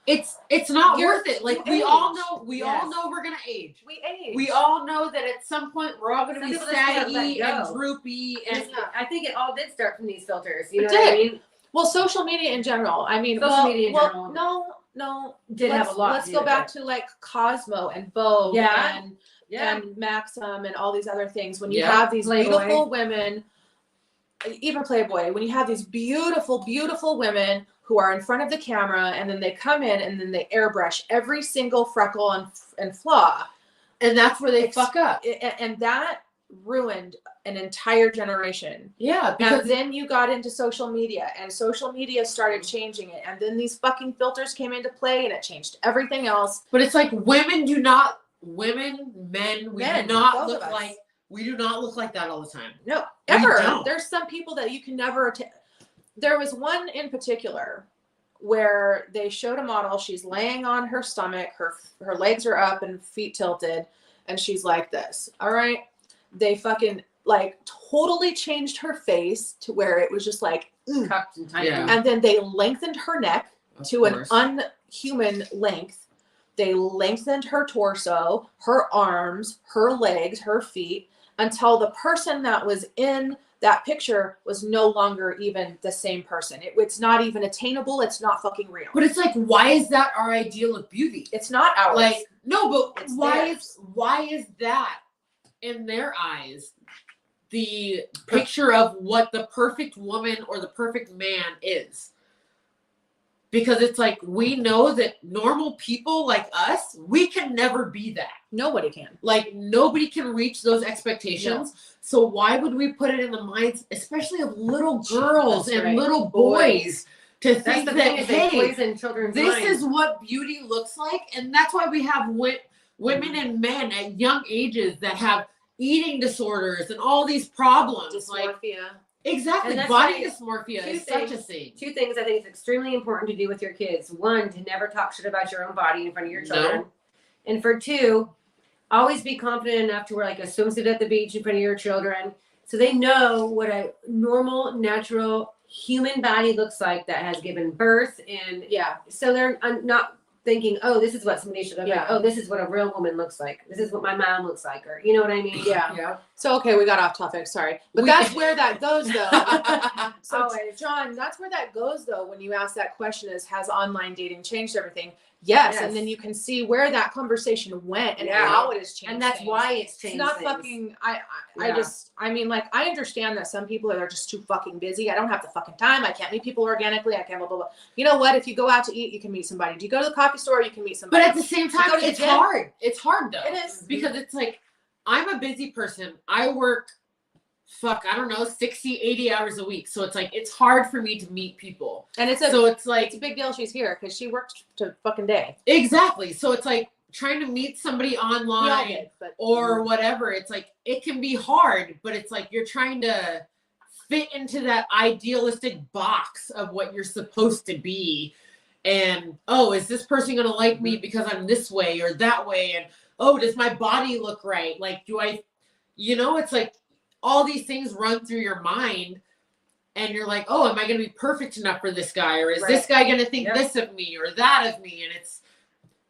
it's not You're- worth it. Like, you we all age. know, Yes. we're gonna age. We age. We all know that at some point we're all gonna Some be people just can't saggy let and go. droopy and Yeah. I think it all did start from these filters. You It know what I did. mean? Well, social media in general. I mean, Social media in general. No. Did let's, have a lot. Let's to go do back with it. to like Cosmo and Vogue Yeah. and Yeah. and Maxim and all these other things. When you Yeah. have these Playboy. beautiful women, even Playboy, when you have these beautiful, beautiful women who are in front of the camera and then they come in and then they airbrush every single freckle and flaw. and that's where they Ex- fuck up. And that ruined an entire generation. Yeah, And because then you got into social media and social media started changing it. And then these fucking filters came into play and it changed everything else. but it's like men, we Men, do not both look of us. like we do not look like that all the time. No, We ever. don't. There's some people that you can never. There was one in particular where they showed a model. She's laying on her stomach. Her legs are up and feet tilted, and she's like this. All right. They fucking like totally changed her face to where it was just like, ugh. Cupped and tight. Yeah. And then they lengthened her neck Of to course. an unhuman length. They lengthened her torso, her arms, her legs, her feet, until the person that was in that picture was no longer even the same person. It's not even attainable. It's not fucking real. But it's like, why is that our ideal of beauty? It's not ours. Like, no, but It's why theirs. is that in their eyes the picture of what the perfect woman or the perfect man is? Because it's like, we know that normal people like us, we can never be that. Nobody can. Like, nobody can reach those expectations. No. So why would we put it in the minds, especially of little girls and little boys, to think that, hey, poison children's this minds. is what beauty looks like? And that's why we have women and men at young ages that have eating disorders and all these problems. Dysmorphia. Like, exactly. And Body dysmorphia is such a thing. Two things I think it's extremely important to do with your kids. One, to never talk shit about your own body in front of your children. No. And for two, always be confident enough to wear like a swimsuit at the beach in front of your children so they know what a normal, natural human body looks like that has given birth. And Yeah. so they're not thinking, oh, this is what somebody should look like. Yeah. Oh, this is what a real woman looks like. This is what my mom looks like. Or, you know what I mean? Yeah. So, okay, we got off topic. Sorry. But that's where that goes, though. So, Always. John, that's where that goes, though, when you ask that question is, has online dating changed everything? Yes. And then you can see where that conversation went and how it has changed. And that's things. why it's changed. It's not things. fucking, I mean, like, I understand that some people are just too fucking busy. I don't have the fucking time. I can't meet people organically. I can't blah, blah, blah. You know what? If you go out to eat, you can meet somebody. Do you go to the coffee store? You can meet somebody. But at the same time, go to the it's gym? hard. It's hard, though. It is. Because it's like, I'm a busy person. I work, 60, 80 hours a week. So it's like, it's hard for me to meet people. And it's a big deal she's here because she works to fucking day. Exactly. So it's like trying to meet somebody online or whatever. It's like, it can be hard, but it's like you're trying to fit into that idealistic box of what you're supposed to be. And, oh, is this person going to like me because I'm this way or that way? And, oh, does my body look right? Like, it's like all these things run through your mind. And you're like, oh, am I going to be perfect enough for this guy? Or is this guy going to think this of me or that of me? And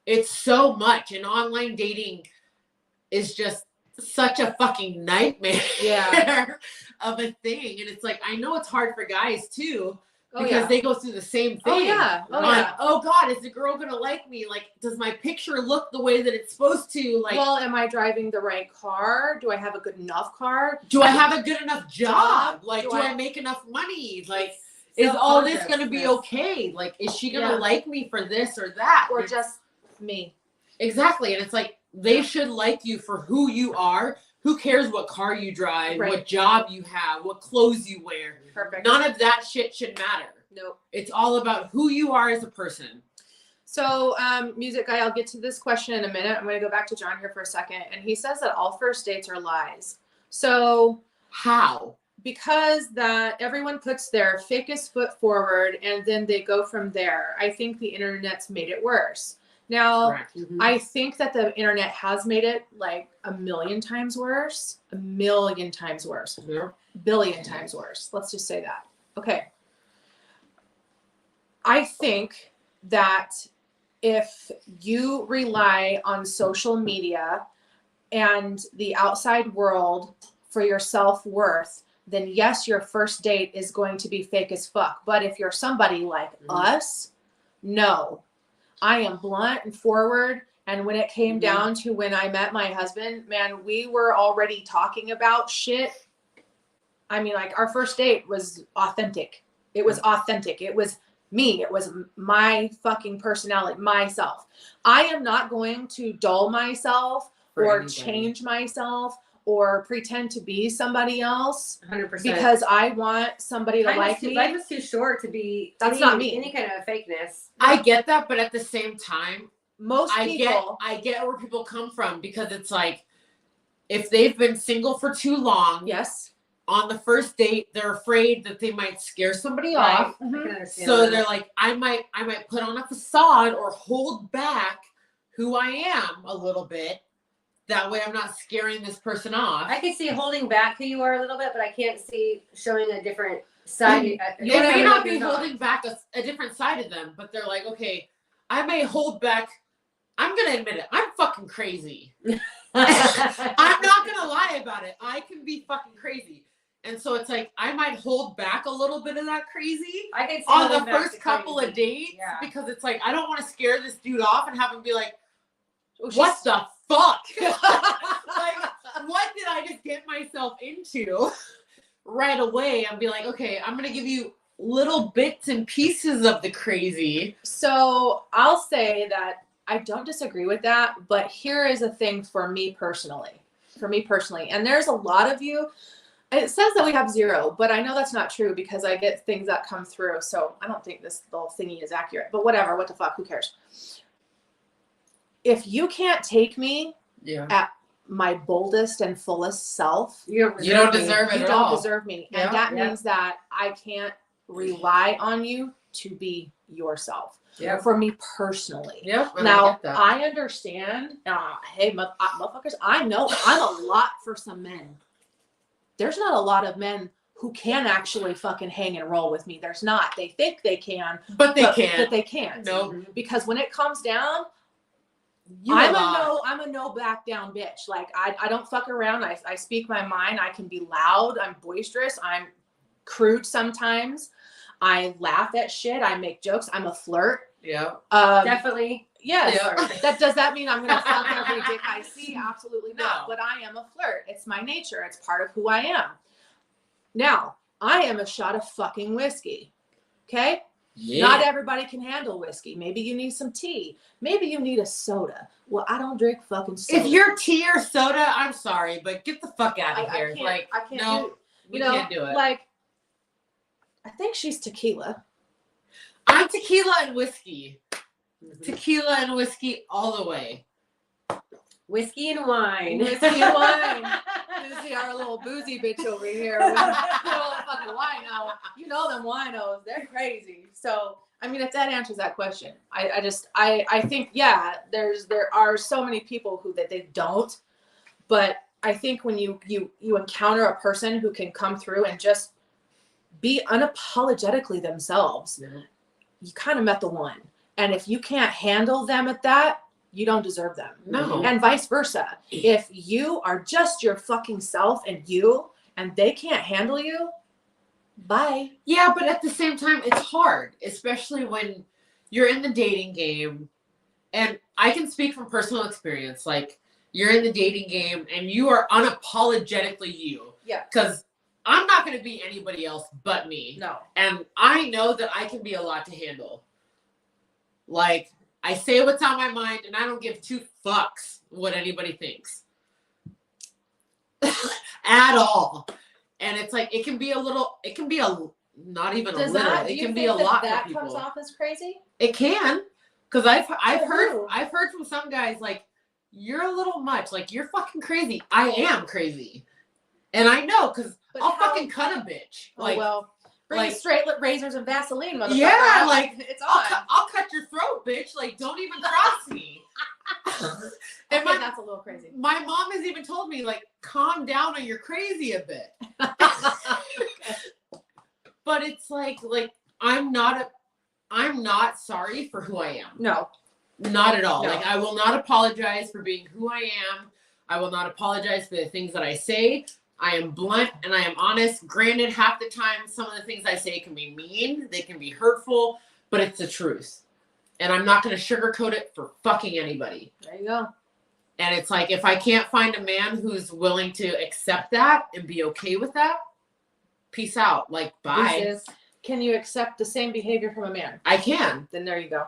it's so much. And online dating is just such a fucking nightmare of a thing. And it's like, I know it's hard for guys too, because they go through the same thing. Oh God, is the girl going to like me? Like, does my picture look the way that it's supposed to? Like, well, am I driving the right car? Do I have a good enough car? Do I have a good enough job? Like, do I make enough money? Like, is all this going to be okay? Like, is she going to like me for this or that? Or just me? Exactly. And it's like, they should like you for who you are. Who cares what car you drive, what job you have, what clothes you wear? Perfect. None of that shit should matter. Nope. It's all about who you are as a person. So, music guy, I'll get to this question in a minute. I'm going to go back to John here for a second. And he says that all first dates are lies. So how? Because that everyone puts their fakest foot forward and then they go from there. I think the internet's made it worse. Now, I think that the internet has made it like a million times worse. A million times worse. Yeah. Billion times worse. Let's just say that. Okay. I think that if you rely on social media and the outside world for your self-worth, then yes, your first date is going to be fake as fuck. But if you're somebody like us, no. I am blunt and forward. And when it came down to when I met my husband, man, we were already talking about shit. I mean, like, our first date was authentic. It was authentic. It was me. It was my fucking personality, myself. I am not going to dull myself or change myself or pretend to be somebody else 100%. because I want somebody to like me. Life is too short to be not me. Any kind of fakeness. I get that, but at the same time, I get where people come from, because it's like, if they've been single for too long, on the first date, they're afraid that they might scare somebody off. So they're like, I might put on a facade or hold back who I am a little bit. That way I'm not scaring this person off. I can see holding back who you are a little bit, but I can't see showing a different side. They may not be holding back a different side of them, but they're like, okay, I may hold back I'm gonna admit it. I'm fucking crazy. I'm not gonna lie about it. I can be fucking crazy. And so it's like I might hold back a little bit of that crazy I can see on the holding back first the couple crazy. of dates Yeah. because it's like I don't want to scare this dude off and have him be like, Oh, what the fuck? Like, what did I just get myself into right away? And be like, okay, I'm gonna give you little bits and pieces of the crazy. So I'll say that I don't disagree with that, but here is a thing for me personally. And there's a lot of you. It says that we have 0, but I know that's not true because I get things that come through. So I don't think this little thingy is accurate, but whatever. What the fuck? Who cares? If you can't take me at my boldest and fullest self, You don't deserve it you at don't all. deserve me. Yeah, And that yeah. means that I can't rely on you to be yourself. Yep. For me personally. Yep. And Now, I get that. I understand. Hey, motherfuckers, I know I'm a lot for some men. There's not a lot of men who can actually fucking hang and roll with me. There's not. They think they can, But they can't. But they can't. No. Because when it comes down, You I'm a no back down bitch. Like I don't fuck around. I speak my mind. I can be loud. I'm boisterous. I'm crude sometimes. I laugh at shit. I make jokes. I'm a flirt. Yeah. Definitely. Yes. Yeah. Does that mean I'm gonna fuck every dick I see? Absolutely not. No. But I am a flirt. It's my nature. It's part of who I am. Now, I am a shot of fucking whiskey. Okay? Yeah. Not everybody can handle whiskey. Maybe you need some tea. Maybe you need a soda. Well, I don't drink fucking soda. If you're tea or soda, I'm sorry, but get the fuck out of here. I can't no, do, can't do it. Like, I think she's tequila. I'm tequila and whiskey. Tequila and whiskey all the way. Whiskey and wine. Whiskey and wine. You see our little boozy bitch over here with a little fucking wino. You know them winos. They're crazy. So, I mean, if that answers that question, I think, yeah, there are so many people who that they don't, but I think when you encounter a person who can come through and just be unapologetically themselves, you kind of met the one. And if you can't handle them at that, you don't deserve them. No. And vice versa. If you are just your fucking self and they can't handle you, bye. Yeah, but at the same time, it's hard, especially when you're in the dating game. And I can speak from personal experience. Like, you're in the dating game and you are unapologetically you. Yeah. Because I'm not going to be anybody else but me. No. And I know that I can be a lot to handle. Like, I say what's on my mind and I don't give 2 fucks what anybody thinks. At all. And it's like, it can be not even Does a little. that, It can be a lot that for people. comes off as crazy? It can. Because I've who? heard from some guys, like, you're a little much. Like, you're fucking crazy. I am crazy. And I know, because I'll fucking cut a bitch. Like, bring like, straight razors and Vaseline, motherfucker. yeah, like, it's on. I'll cut your throat, bitch. Like, don't even cross me. And And that's a little crazy. my mom has even told me, like, calm down or you're crazy a bit. But it's like I'm not sorry for who I am. No. Not at all. No. Like, I will not apologize for being who I am. I will not apologize for the things that I say. I am blunt and I am honest. Granted, half the time, some of the things I say can be mean. They can be hurtful, but it's the truth. And I'm not going to sugarcoat it for fucking anybody. There you go. And it's like, if I can't find a man who's willing to accept that and be okay with that, peace out. Like, bye. Can you accept the same behavior from a man? I can. Then there you go.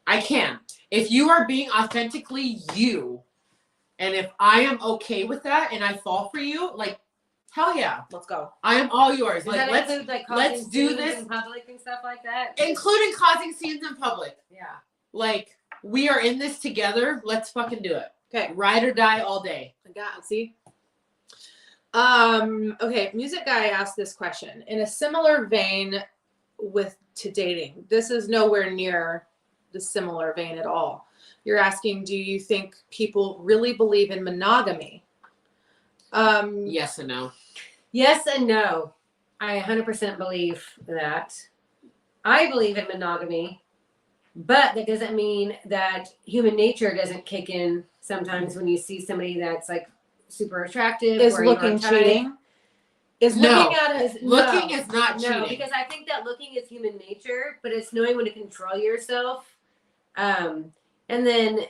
I can. If you are being authentically you, and if I am okay with that and I fall for you, like, hell yeah. Let's go. I am all yours. Does Like, that include, like, let's causing do scenes this. in public and stuff like that? Including causing scenes in public. Yeah. Like, we are in this together. Let's fucking do it. Okay. Ride or die all day. I got see. Okay, music guy asked this question in a similar vein to dating. This is nowhere near the similar vein at all. You're asking, do you think people really believe in monogamy? Yes and no. Yes and no. I 100% believe that. I believe in monogamy. But that doesn't mean that human nature doesn't kick in sometimes when you see somebody that's like super attractive. Is or you looking are tied. cheating? Is No. looking at it? Looking is not cheating. No, because I think that looking is human nature, but it's knowing when to control yourself. And then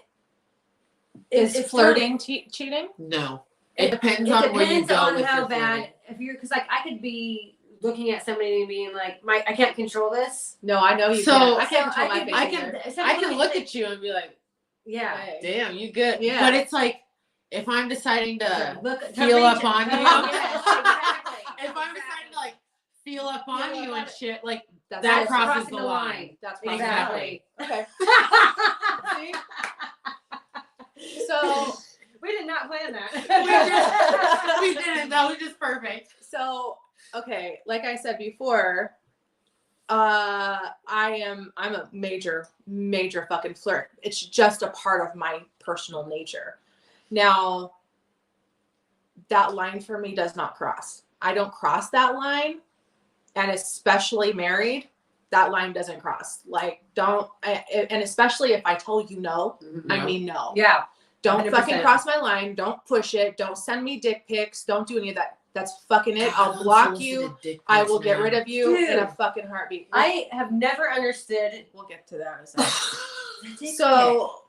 Is it's flirting cheating? No. It depends on where you depends go on with how your bad. flirting. If you're, because like I could be looking at somebody and being like, I can't control this. No, I know you So- can't. I can't So control my could face be- either. I can look at you and be like, Yeah. Hey. damn, you good. Yeah. But it's like, if I'm deciding to Look, feel reach up it. on you. Yes, exactly. if I'm deciding to like feel up on Yeah, you I and got it. shit, like That's that crossing crosses the line. That's Exactly. Okay. See? So We did not plan that. We didn't. That was just perfect. So okay, like I said before, I'm a major fucking flirt. It's just a part of my personal nature. Now, that line for me does not cross. I don't cross that line, and especially married, that line doesn't cross. Like, and especially if I tell you no, I No. mean no. Yeah. Don't 100%. fucking cross my line. Don't push it. Don't send me dick pics. Don't do any of that. That's fucking it. I'll block you. I will get rid of you in a Dude. fucking heartbeat. I have never understood. We'll get to that in a second. dick So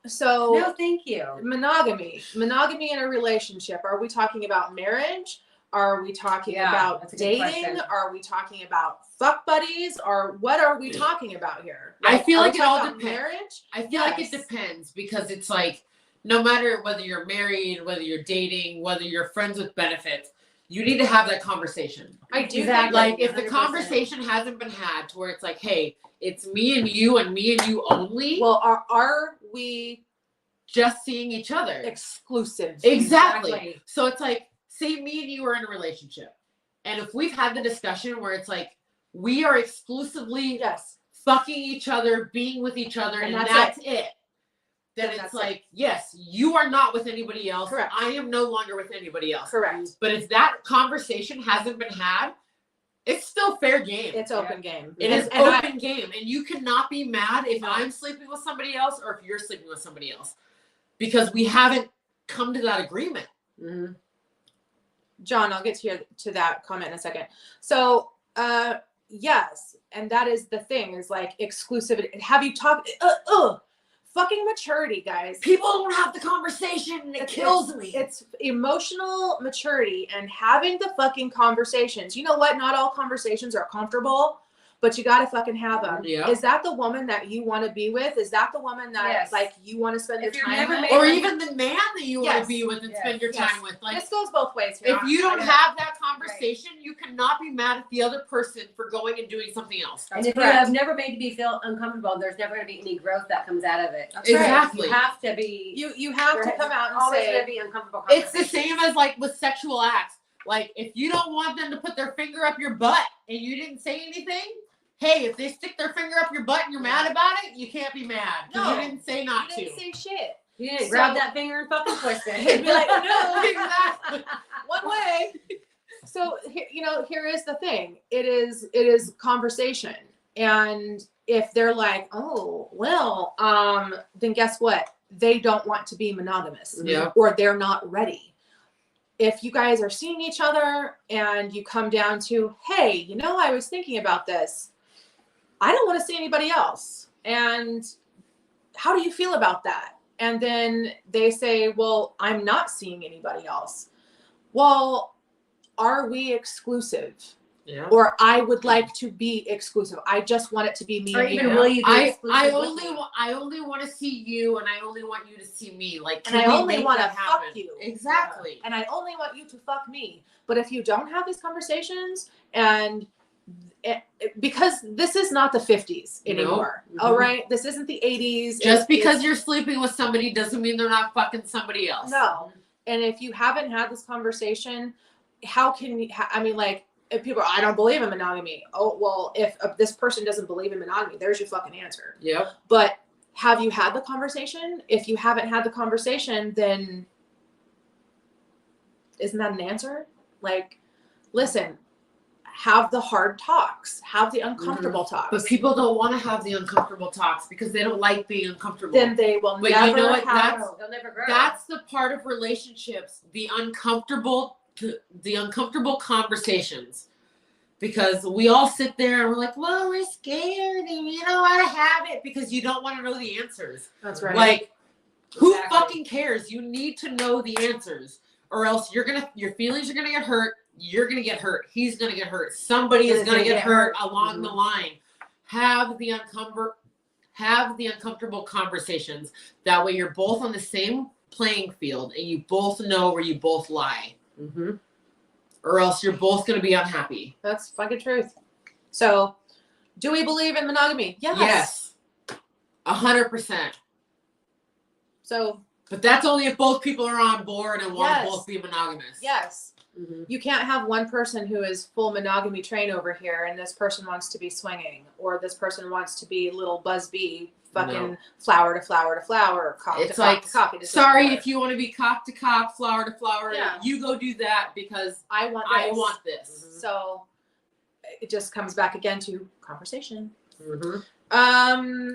No, thank you. monogamy in a relationship. Are we talking about marriage? Are we talking Yeah, about that's a good dating? question. Are we talking about fuck buddies? Or what are we talking about here? I feel are like we it all talking about depends. marriage. I feel like it Yes. depends because it's like no matter whether you're married, whether you're dating, whether you're friends with benefits, you need to have that conversation. I do Exactly. think Like if the 100%. conversation hasn't been had to where it's like, hey, it's me and you only, well, are we just seeing each other. exclusive? Exactly. So it's like, say me and you are in a relationship. And if we've had the discussion where it's like, we are exclusively Yes. fucking each other, being with each other, And and that's that's it. Then And it's that's like, yes, you are not with anybody else. Correct. I am no longer with anybody else. Correct. But if that conversation hasn't been had, it's still fair game. It's open game. It is And I- open game. And you cannot be mad if No. I'm sleeping with somebody else or if you're sleeping with somebody else. Because we haven't come to that agreement. Mm-hmm. John, I'll get to that comment in a second. So, yes, and that is the thing is like exclusivity. Have you talked? Fucking maturity, guys. People don't have the conversation and it kills me. It's emotional maturity and having the fucking conversations. You know what? Not all conversations are comfortable, but you got to fucking have them. Yeah. Is that the woman that you want to be with? Is that the woman that Yes. like you want to spend If your you're time never with? made- Or even the man that you want Yes. to be with and Yes. spend your Yes. time with. Like, This goes both ways here. if you don't I- have that conversation, you cannot be mad at the other person for going and doing something else. And That's if correct. you have never made me feel uncomfortable, there's never going to be any growth that comes out of it. That's right. Exactly. You have to be. You have to come out and always going to say be uncomfortable. It's the conversations. same as like with sexual acts. Like if you don't want them to put their finger up your butt and you didn't say anything, hey, if they stick their finger up your butt and you're mad about it, you can't be mad. No. You didn't say not you to. didn't say shit. You didn't So- grab that finger and fucking twist it. Be like, no. Exactly. One way. So here is the thing. It is conversation. And if they're like, oh, well, then guess what? They don't want to be monogamous. Yeah. Or they're not ready. If you guys are seeing each other and you come down to, hey, I was thinking about this. I don't want to see anybody else. And how do you feel about that? And then they say, well, I'm not seeing anybody else. Well, are we exclusive? Yeah. Or I would like to be exclusive. I just want it to be me Or and even you. will you be I exclusive only want to see you, and I only want you to see me. Like, And I can we only make want to that fuck happen? you. Exactly. And I only want you to fuck me. But if you don't have these conversations and because this is not the 50s anymore. No. All right. This isn't the 80s. Just because you're sleeping with somebody doesn't mean they're not fucking somebody else. No. And if you haven't had this conversation, how can you, if people are, I don't believe in monogamy. Oh, well, if this person doesn't believe in monogamy, there's your fucking answer. Yep. But have you had the conversation? If you haven't had the conversation, then isn't that an answer? Like, listen, have the hard talks, have the uncomfortable talks. But people don't want to have the uncomfortable talks because they don't like being uncomfortable. Then they will But never you know what? They'll never grow. That's the part of relationships, the uncomfortable conversations. Because we all sit there and we're like, well, we're scared and we don't want to have it because you don't want to know the answers. That's right. Like, who Exactly. fucking cares? You need to know the answers, or else your feelings are gonna get hurt. You're gonna get hurt. He's gonna get hurt. Somebody is gonna get hurt along the line. Have the uncomfortable conversations. That way, you're both on the same playing field and you both know where you both lie. Mm-hmm. Or else you're both gonna be unhappy. That's fucking truth. So, do we believe in monogamy? Yes. 100%. So, But that's only if both people are on board and want Yes. to both be monogamous. yes. Mm-hmm. You can't have one person who is full monogamy train over here and this person wants to be swinging, or this person wants to be little buzz bee, fucking No. flower to flower to flower, cock It's to like, cock to cock. It just sorry, doesn't if you want to be cock to cock, flower to flower, Yeah. you go do that because matter. I want this. So it just comes back again to conversation. Mm-hmm.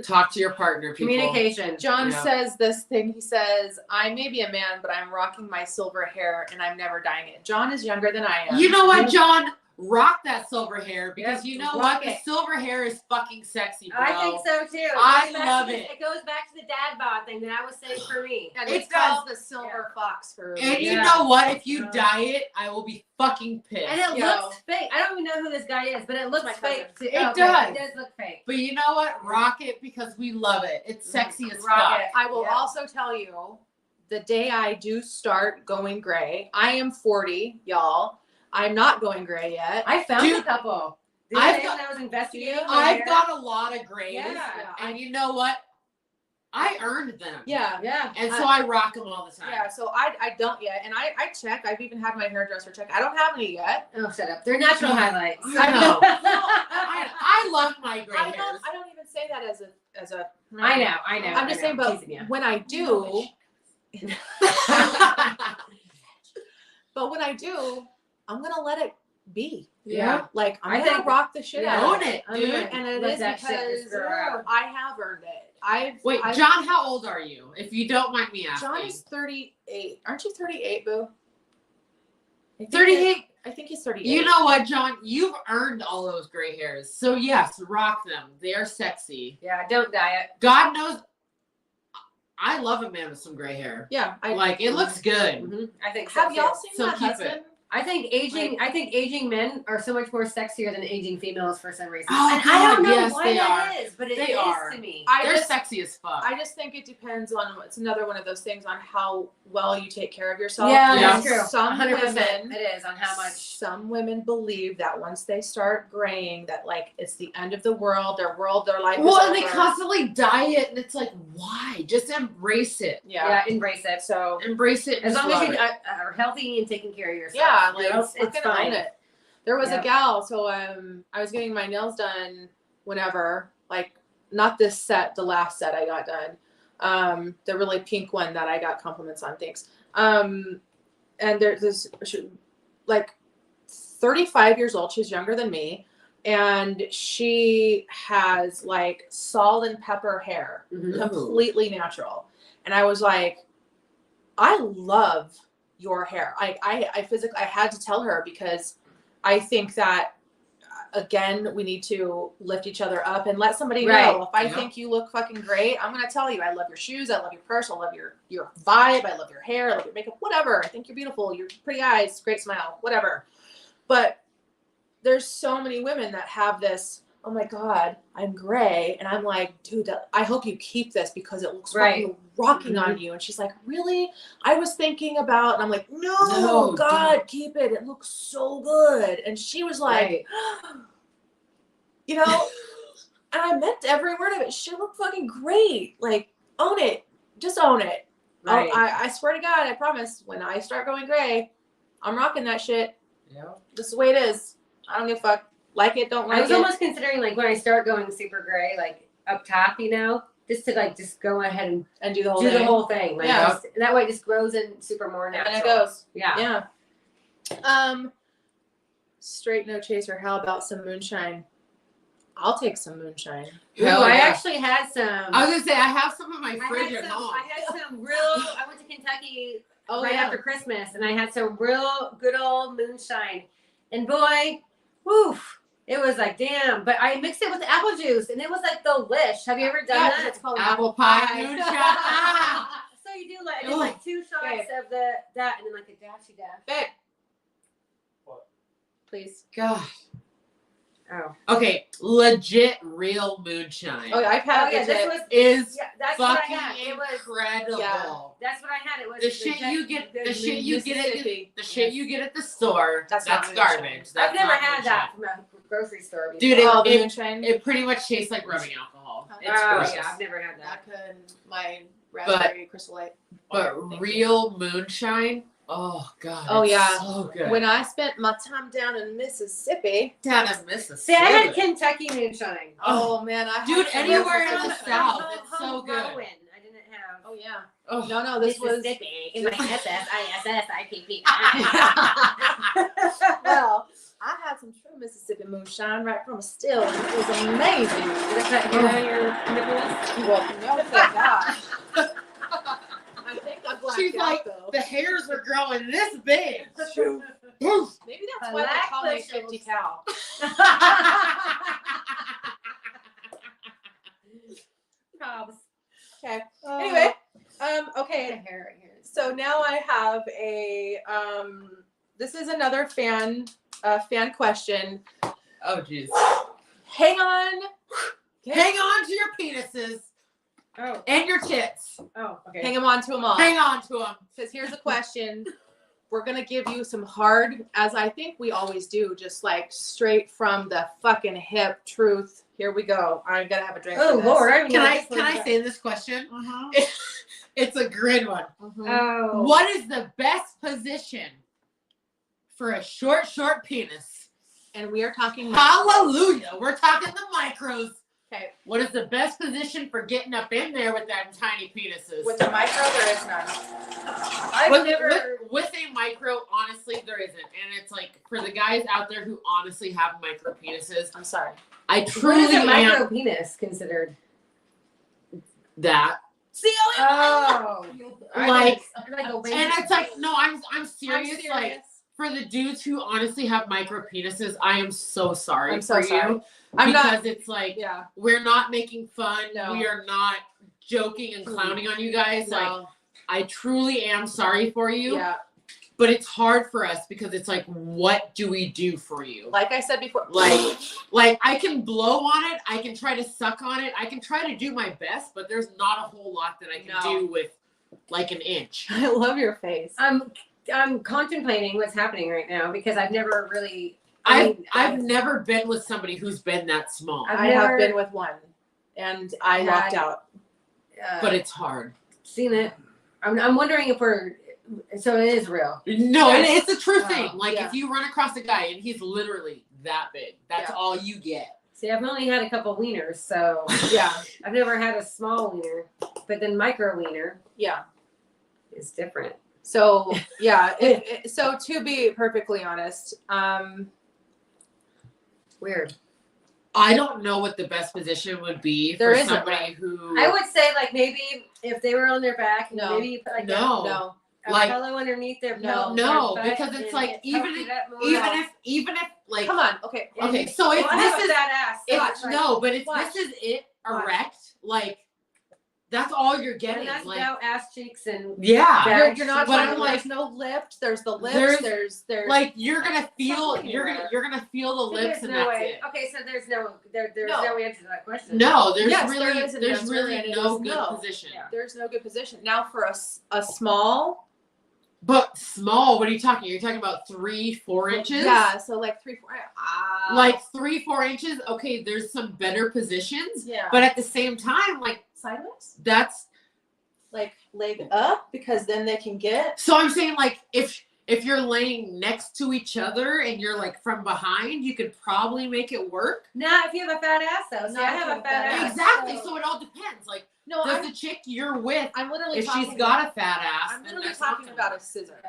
Talk to your partner, people. Communication. John Yeah. says this thing. He says, I may be a man, but I'm rocking my silver hair and I'm never dyeing it. John is younger than I am. You know what, John? Rock that silver hair because Yep, you know rock what? The it. silver hair is fucking sexy, bro. I think so too. I It goes back love to it. It goes back to the dad bod thing that I was saying for me. And It it's called the silver fox for a And reason. you Yeah. know what? If you Yeah. dye it, I will be fucking pissed. And it Yo. looks fake. I don't even know who this guy is, but it looks my fake. cousin. too. It Okay, does. It does look fake. But you know what? Rock it because we love it. It's sexy as Rock fuck. it. I will Yeah. also tell you, the day I do start going gray, I am 40, y'all. I'm not going gray yet. I found Dude, a couple. The I've other day got- when I was investigating. my I've hair. got a lot of grays. Yeah. And you know what? I earned them. Yeah. Yeah. And so I rock them all the time. Yeah, so I don't yet. And I check. I've even had my hairdresser check. I don't have any yet. Oh, shut up. They're natural highlights. I know. I I love my gray hairs. I don't even say that as a I know. I'm just saying, but Teasing you. when I do, but when I do, I'm gonna let it be. Yeah. Like I'm I gonna think- rock the shit yeah. out. Own it, I'm dude. gonna And it let is that shit because just grow out. I have earned it. Wait, I've- John, how old are you? If you don't mind me asking. John is 38. Aren't you 38, boo? 38. I think he's 38. You know what, John? You've earned all those gray hairs. So yes, rock them. They are sexy. Yeah, don't dye it. God knows I love a man with some gray hair. Yeah. Like it looks good. Mm-hmm. I think so. Have y'all too. seen So that keep husband? it. I think aging men are so much more sexier than aging females for some reason. Oh, and I don't God, know yes, why they that are. is, but it They is are. to me. They're just- sexy as fuck. I just think it depends on. It's another one of those things on how well you take care of yourself. Yeah, Yeah. that's true. Some 100%. women, It is on how much. Some women believe that once they start graying, that like it's the end of the world. Their life. Well, is and they over. constantly dye it, and it's like, why? Just embrace it. Yeah. Embrace it. So Embrace it. As just long as love you it. are healthy and taking care of yourself. yeah, You like know, it's fucking fine. own it. There was Yeah. a gal. So I was getting my nails done whenever, like not this set, the last set I got done. The really pink one that I got compliments on. Thanks. And there's this like 35 years old. She's younger than me. And she has like salt and pepper hair, Mhm. completely natural. And I was like, I love your hair. I physically, I had to tell her because I think that again, we need to lift each other up and let somebody Right. know. If I Yeah. think you look fucking great, I'm going to tell you, I love your shoes. I love your purse. I love your vibe. I love your hair. I love your makeup, whatever. I think you're beautiful. Your pretty eyes, great smile, whatever. But there's so many women that have this, oh my God, I'm gray. And I'm like, dude, I hope you keep this because it looks Right. fucking rocking Mhm. on you. And she's like, really? I was thinking about, and I'm like, no, No, God, keep it. It looks so good. And she was like, Right. you know, and I meant every word of it. She looked fucking great. Like, own it. Just own it. Right. I swear to God, I promise, when I start going gray, I'm rocking that shit. Yeah. This is the way it is. I don't give a fuck. Like it, don't like I was it. almost considering like when I start going super gray, like up top, you know, just to like just go ahead and And do the whole do thing. the whole thing. Like Yeah. just, that way it just grows in super more And natural. then it goes. Yeah. Yeah. straight no chaser. How about some moonshine? I'll take some moonshine. Hell I yeah. actually had some. I was gonna say I have some in my fridge at home. I had some real. I went to Kentucky right yeah. after Christmas, and I had some real good old moonshine. And boy, woof, it was like damn. But I mixed it with apple juice, and it was like delish. Have you ever done that? It's called Apple pie moonshine. So you do like it's like 2 shots of that, and then like a dashy dash. Babe. Please. God. Oh. Okay, legit real moonshine. Oh, I've had this was Is that's what I fucking had. It was incredible. Yeah. that's what I had. It was The shit you get, the shit you get at Mississippi. the shit you get at the store. That's That's not garbage. moonshine. That's I've never not had moonshine. that from a grocery store. Dude, before. the it- moonshine. It pretty much tastes like rubbing alcohol. It's oh gross. yeah, I've never had that. Vodka and my raspberry crystal light. But Thank you. real moonshine, oh god. Oh, it's yeah. so good. When I spent my time down in Mississippi. down in Mississippi. See, I had Kentucky moonshine. Oh man, I Dude, had some anywhere in the Mississippi. South, it's so Home good. Rowan. I didn't have. Oh yeah. Oh. No, this was. Mississippi in my SSISSIPP. Well, I had some true Mississippi moonshine right from a still. And it was amazing. Did it cut hair out of your nipples? Well, no, thank God. I think I blacked She's out like, though. the hairs are growing this big. True. Poof. Maybe that's why they call me 50 cal. Okay. Anyway, okay. Hair right here. So now I have a this is another fan question. Oh jeez. Hang on. Hang on to your penises Oh, and your tits. okay. Hang them on to them all. Hang on to them. Because here's a question. We're gonna give you some hard, as I think we always do, just like straight from the fucking hip truth. Here we go. I'm gonna have a drink. Oh for this. Lord, I Can I say this question? Mhm. It's a good one. Mhm. Oh. What is the best position for a short penis? And we are talking. Hallelujah. We're talking the micros. Okay. What is the best position for getting up in there with them tiny penises? With the micro, there is none. With a micro, honestly, there isn't. And it's like, for the guys out there who honestly have micro penises, I'm sorry. I What truly is a micro am penis considered? that. See, Oh, Like, like a wing. and it's like, no, I'm serious. serious. Like, for the dudes who honestly have micro penises, I am so sorry I'm so for sorry. you. I'm because not. it's like, Yeah. we're not making fun. No. We are not joking and clowning on you guys. Like, No. I truly am sorry for you. Yeah. But it's hard for us because it's like, what do we do for you? Like I said before. Like I can blow on it. I can try to suck on it. I can try to do my best, but there's not a whole lot that I can No. do with like an inch. I love your face. I'm contemplating what's happening right now because I've never really. I've never been with somebody who's been that small, I've I never have been with one, and I had- walked out. but it's hard. Seen it. I'm wondering if we're. So it is real. No, Yes. and it's a true thing. Like yeah. if you run across a guy and he's literally that big, that's Yeah. all you get. See, I've only had a couple wieners, so Yeah. I've never had a small wiener. But then micro wiener Yeah. is different. So yeah. So to be perfectly honest, Weird. I don't know what the best position would be There for isn't somebody who I would say like maybe if they were on their back, No. maybe you put like No. no. a Like- pillow underneath their No. No, butt because it's and like, it even helps if- it up more. even if like Come on. Okay. okay, so if Well, I have this a is fat ass. so if it's like- no, but if watch. this is it Watch. erect, like that's all you're and getting. that's Like without ass cheeks and yeah. back. You're not But I'm talking. like- There's no lips. There's the lips. There's Like you're gonna feel Something you're anywhere. gonna feel the See, lips there's and no that's way. it. Okay, so there's no No. no answer to that question. No, there's Yes, really there is an there's answer, really and it no is good no. position. Yeah. there's no good position. Now for a small. But small, what are you talking? You're talking about 3-4 inches? Yeah. So like 3-4. Like 3-4 inches, okay, there's some better positions. Yeah. But at the same time, like sideways. that's Like leg up because then they can get. so I'm saying like if you're laying next to each other and you're like from behind, you could probably make it work. Not if you have a fat ass though. See, Not I if you have a fat ass. Exactly. So it all depends. Like No, does the chick you're with, I'm literally if talking. she's got a fat ass, I'm then literally that's not talking gonna about a work. scissor.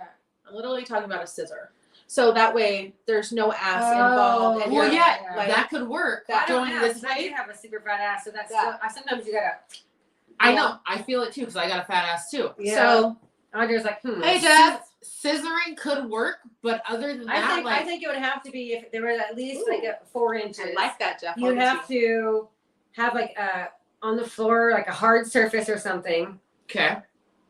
I'm literally talking about a scissor. So that way there's no ass involved. And Well, you're, yeah, like, that could work. I don't Going know, this 'cause I way. do have a super fat ass, so that's Yeah. still, sometimes you gotta. I know. I feel it too because I got a fat ass too. Yeah. So Andre's like, hey, Jeff. Scissoring could work, but other than that, I think it would have to be if there was at least like a 4 inches. I like that, Jeff. You have to have like on the floor like a hard surface or something, okay,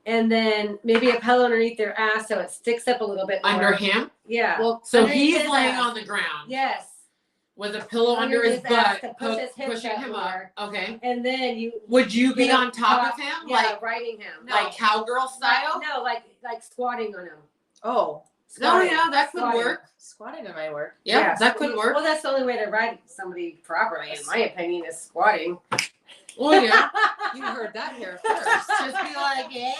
and then maybe a pillow underneath their ass so it sticks up a little bit more. under him. Yeah. Well, So underneath he's his laying ass. on the ground. Yes. With a pillow under his ass butt, to push his hips pushing up him more. up. Okay. And then you Would you be get on up top of him, yeah, like riding him. like cowgirl style? No, like squatting on him. Oh, No, Squatting. yeah, that could Squatting. work. squatting in my work. Yeah, that could work. Well, that's the only way to ride somebody properly, in my opinion, is squatting. Well, yeah. You heard that here first. Just be like, hey.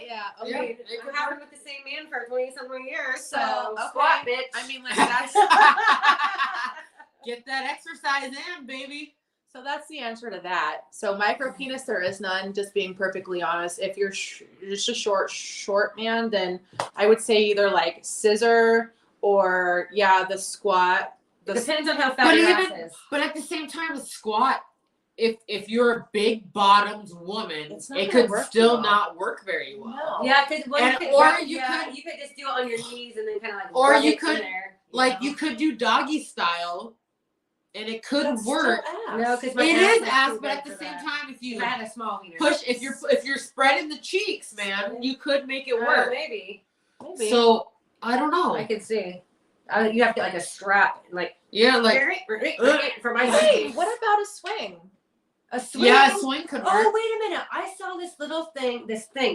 Yeah. I Okay. Yeah. mean, it could I have been with the same man for 20-something years, so Okay. squat, bitch. I mean, like that's Get that exercise in, baby. so that's the answer to that. So micro penis, there is none. Just being perfectly honest, if you're just a short man, then I would say either like scissor or the squat. It depends on how fat But your even- ass is. But at the same time, a squat, if you're a big bottomed woman, It's not it gonna could work still well. not work very well. No. Yeah, because And- you or could, you you could just do it on your knees and then kind of like Or rub you it could, in there. Like know? you could do doggy style, and it could That's work. still ass. No, 'cause my It ass is is ass, too but big at the for same that. time, if you If I had a small wiener. push, if you're spreading the cheeks, man, you could make it work. Maybe. Maybe. So I don't know. I could see. You have to get like a strap, like Yeah, like for my Hey, what about a swing? a swing. yeah, a swing could work. Oh, wait a minute! I saw this little thing.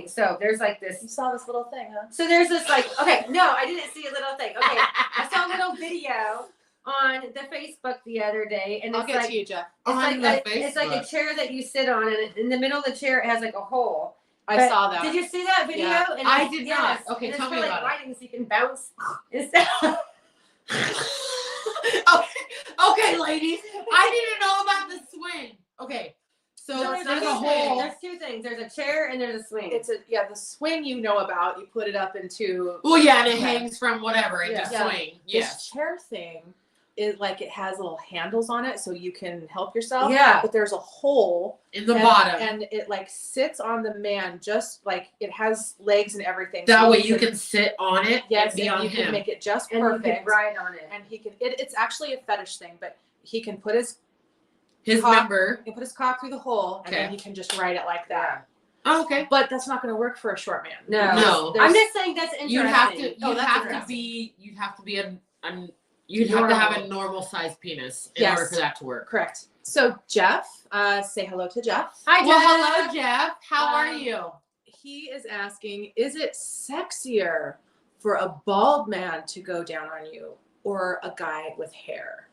So there's like You this. saw this little thing, huh? So there's this like. Okay, no, I didn't see a little thing. Okay, I saw a little video on the Facebook the other day, and I'll it's get like to you, Jeff. it's On like the it's like a Facebook. chair that you sit on, and in the middle of the chair it has like a hole. I But saw that. Did you see that video? Yeah. And I it's- did yes, not. Okay, and tell it's me for, about like, riding so you can bounce instead. Okay, ladies. I didn't know about the swing. Okay. So So there's a two hole. things. There's two things. There's a chair and there's a swing. It's the swing you know about. You put it up into Well, yeah, and it Okay. hangs from whatever and just Yeah. swing. this Yes. chair thing. Is like it has little handles on it so you can help yourself. Yeah. But there's a hole In the and, bottom. and it like sits on the man, just like it has legs and everything. That so way you can sit on it yes, and be and on you him. can make it just and perfect. you can ride on it. And he can. It's actually a fetish thing, but he can put his His cock- member. he can put his cock through the hole, and then Okay. he can just ride it like that. Oh, okay. But that's not going to work for a short man. No. No. I'm just saying that's interesting. You'd have to. Oh, You'd that's have to interesting. be. You'd have to be You'd have to have a normal sized penis in Yes. order for that to work. Correct. So Jeff, say hello to Jeff. Hi, Jeff. Well, hello, Jeff. How are you? He is asking, is it sexier for a bald man to go down on you or a guy with hair?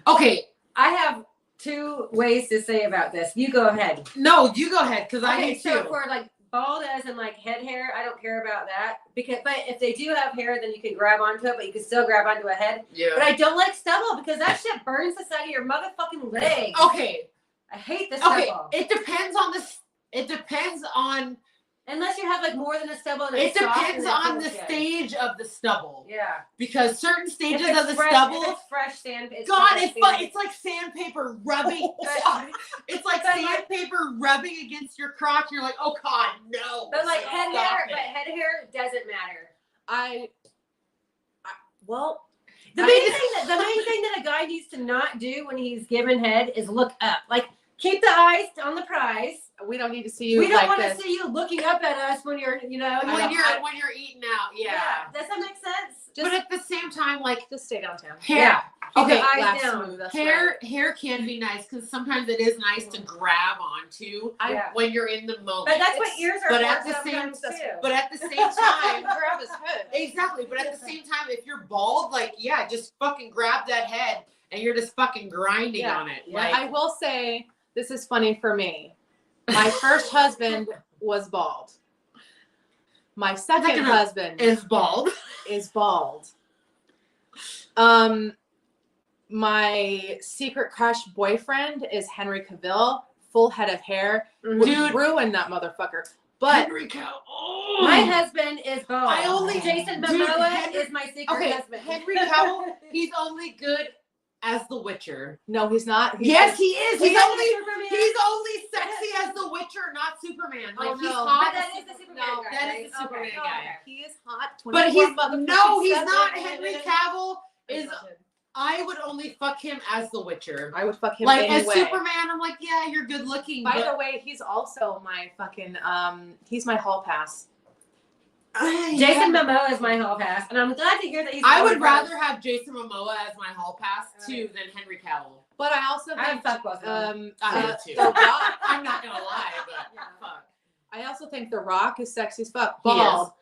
Okay. I have two ways to say about this. You go ahead. No, you go ahead because I Okay, do so too. for like bald as in like head hair, I don't care about that but if they do have hair, then you can grab onto it, but you can still grab onto a head. Yeah. But I don't like stubble because that shit burns the side of your motherfucking leg. Okay. I hate the stubble. Okay. It depends on this. It depends on. Unless you have like more than a stubble. And It it's soft depends and it on the feels good. stage of the stubble. Yeah. Because certain If stages it's of the fresh, stubble. If it's fresh sand. It's God, fresh it's like sandpaper rubbing. But- It's like But like- sandpaper rubbing against your crotch. You're like, oh God, no. But like head Stop hair, it. but head hair doesn't matter. Well, The main thing that a guy needs to not do when he's given head is look up. Like keep the eyes on the prize. we don't need to see you We don't like want this. to see you looking up at us when you're, when know. you're eating out, yeah. Does that make sense? But at the same time, like Just stay downtown. hair. Yeah. Keep Okay, the eyes Laugh down. smooth, that's hair right. hair can be nice because sometimes it is nice to grab onto Yeah. when you're in the moment. But that's what ears are But for at the same sometimes too. but at the same time, Grab his head. exactly. But at the same time, if you're bald, like yeah, just fucking grab that head and you're just fucking grinding Yeah. on it. Yeah. Like I will say this is funny for me. My first husband was bald. My second husband is bald. is bald. My secret crush boyfriend is Henry Cavill, full head of hair. Mhm. Dude. Ruined that motherfucker. But Henry Cavill. Oh. My husband is bald. I only- Jason Dude, Momoa Henry- is my secret Okay, husband. Henry Cavill, he's only good as the Witcher. no, he's not. He's Yes, just- he is. He's He's only Superman. he's only sexy as the Witcher, not Superman. Like Oh, he's no. hot. But that is the Superman No, guy, that right? is the Superman Okay, guy. okay. He is hot. But he's 24 motherfucking no, he's 7. not. Henry Cavill is. I would only fuck him as the Witcher. I would fuck him Like anyway. as Superman, I'm like, yeah, you're good looking. By but the way, he's also my fucking he's my hall pass. Jason Momoa is my hall pass, and I'm glad to hear that he's. I older would brothers. rather have Jason Momoa as my hall pass too than Henry Cavill. But I also I'd think fuck both of them. I would too. The Rock. I'm not gonna lie, but Yeah. fuck. I also think The Rock is sexy as fuck. He is. Bald.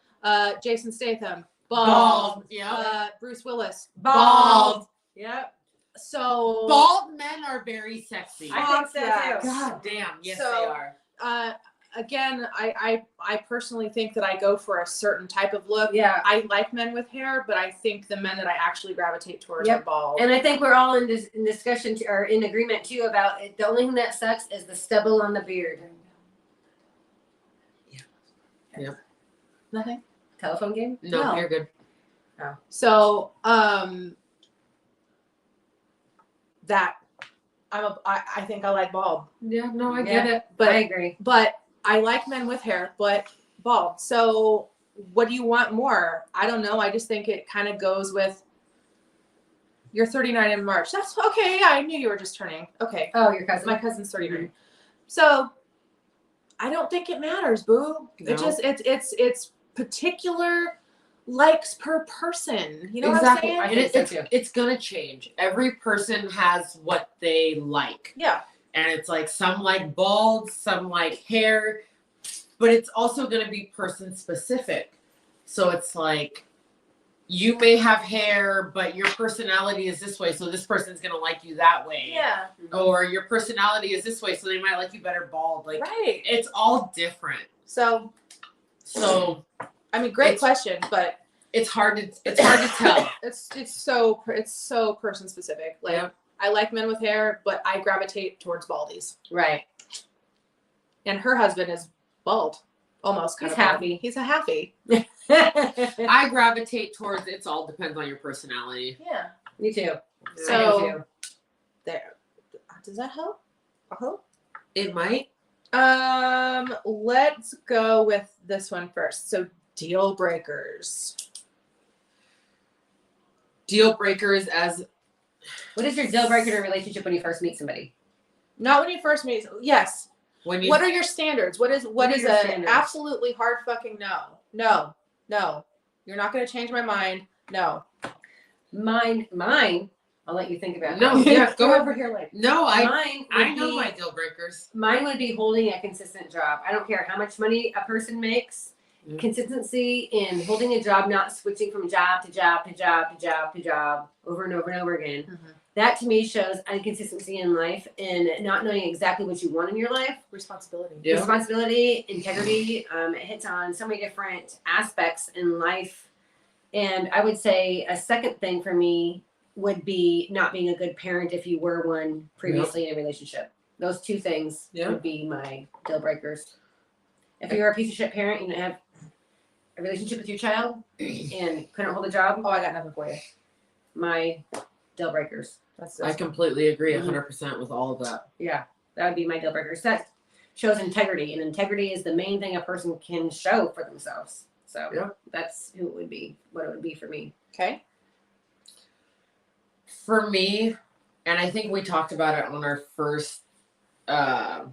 Jason Statham. Bald. Bald. Yeah. Bruce Willis. Bald. Yep. So Bald men are very sexy. I think so Yes. too. God damn. Yes, So- they are. Again, I personally think that I go for a certain type of look. Yeah. I like men with hair, but I think the men that I actually gravitate towards Yep. are bald. And I think we're all in discussion or in agreement too about it. The only thing that sucks is the stubble on the beard. Nothing. Telephone game? No, No. you're good. So that I think I like bald. Yeah, no, I get it. But I agree. But I like men with hair, but bald. So what do you want more? I don't know. I just think it kind of goes with you're 39 in March. That's okay. Yeah, I knew you were just turning. Okay. Oh, your cousin. My cousin's 39. So I don't think it matters, boo. No. It just it's particular likes per person. You know Exactly. what I'm I saying? think so, too. It's gonna change. Every person has what they like. Yeah. And it's like some like bald, some like hair, but it's also going to be person specific. So it's like you may have hair, but your personality is this way, so this person's going to like you that way. Yeah. Or your personality is this way, so they might like you better bald. Like Right. it's all different. So So I mean, great It's- question, but it's hard to tell. it's so person specific. Like Yeah. I like men with hair, but I gravitate towards baldies. Right. And her husband is bald, almost kind He's of bald. happy. He's a happy. I gravitate towards it's all depends on your personality. Yeah. Me too. So- I do too. There. Does that help? Help? It might. Let's go with this one first. So deal breakers. Deal breakers as What is your deal breaker in a relationship when you first meet somebody? Not when you first meet. Yes. when you What are your standards? What is What are a your standards? absolutely hard fucking no? No. No. You're not going to change my mind. No. Mine. I'll let you think about. No, it. yeah, go Come ahead. over here, like No, mine. I would know be- my deal breakers. Mine would be holding a consistent job. I don't care how much money a person makes. Mm. Consistency in holding a job, not switching from job to job to job to job to job over and over and over again. Mm-hmm. That to me shows inconsistency in life and not knowing exactly what you want in your life. Responsibility. Yeah. Responsibility, integrity. It hits on so many different aspects in life. And I would say a second thing for me would be not being a good parent if you were one previously in a relationship. Those two things Yeah. would be my deal breakers. If you were a piece of shit parent, you didn't have a relationship with your child and couldn't hold a job, Oh, I got nothing for you. my deal breakers. I completely agree Mhm. 100% with all of that. Yeah, that would be my deal breakers. That shows integrity, and integrity is the main thing a person can show for themselves. So Yeah. that's who it would be, what it would be for me. Okay. For me, and I think we talked about it on our first Live.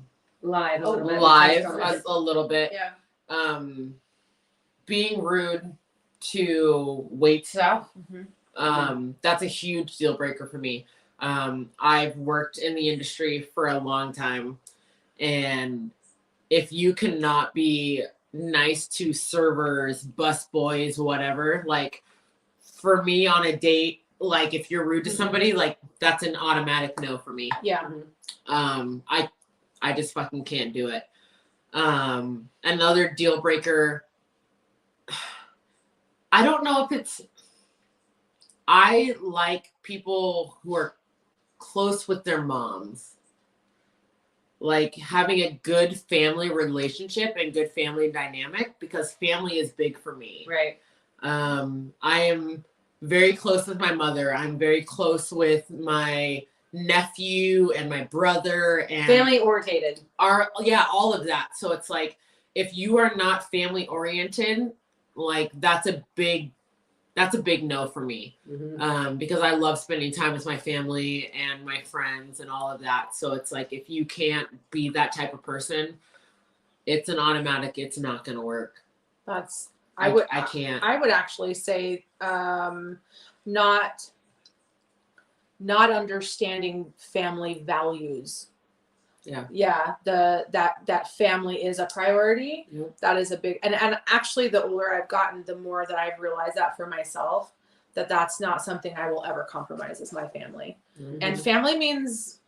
a Oh, little bit. live We touched on this. a little bit. Yeah. Being rude to wait staff. Mm-hmm. That's a huge deal breaker for me. I've worked in the industry for a long time, and if you cannot be nice to servers, bus boys, whatever, like for me on a date, like if you're rude to somebody, like that's an automatic no for me. Yeah. I just fucking can't do it. Another deal breaker, I don't know if it's, I like people who are close with their moms. like having a good family relationship and good family dynamic, because family is big for me. Right. I am very close with my mother. I'm very close with my nephew and my brother and Family oriented. all of that. So it's like, if you are not family oriented, like that's a big no for me. Because I love spending time with my family and my friends and all of that. So it's like, if you can't be that type of person, it's an automatic, it's not going to work. I can't. I would actually say, not understanding family values. Yeah. That family is a priority. Yep. That is a big, and actually the older I've gotten, the more that I've realized that for myself, that's not something I will ever compromise is my family. And family means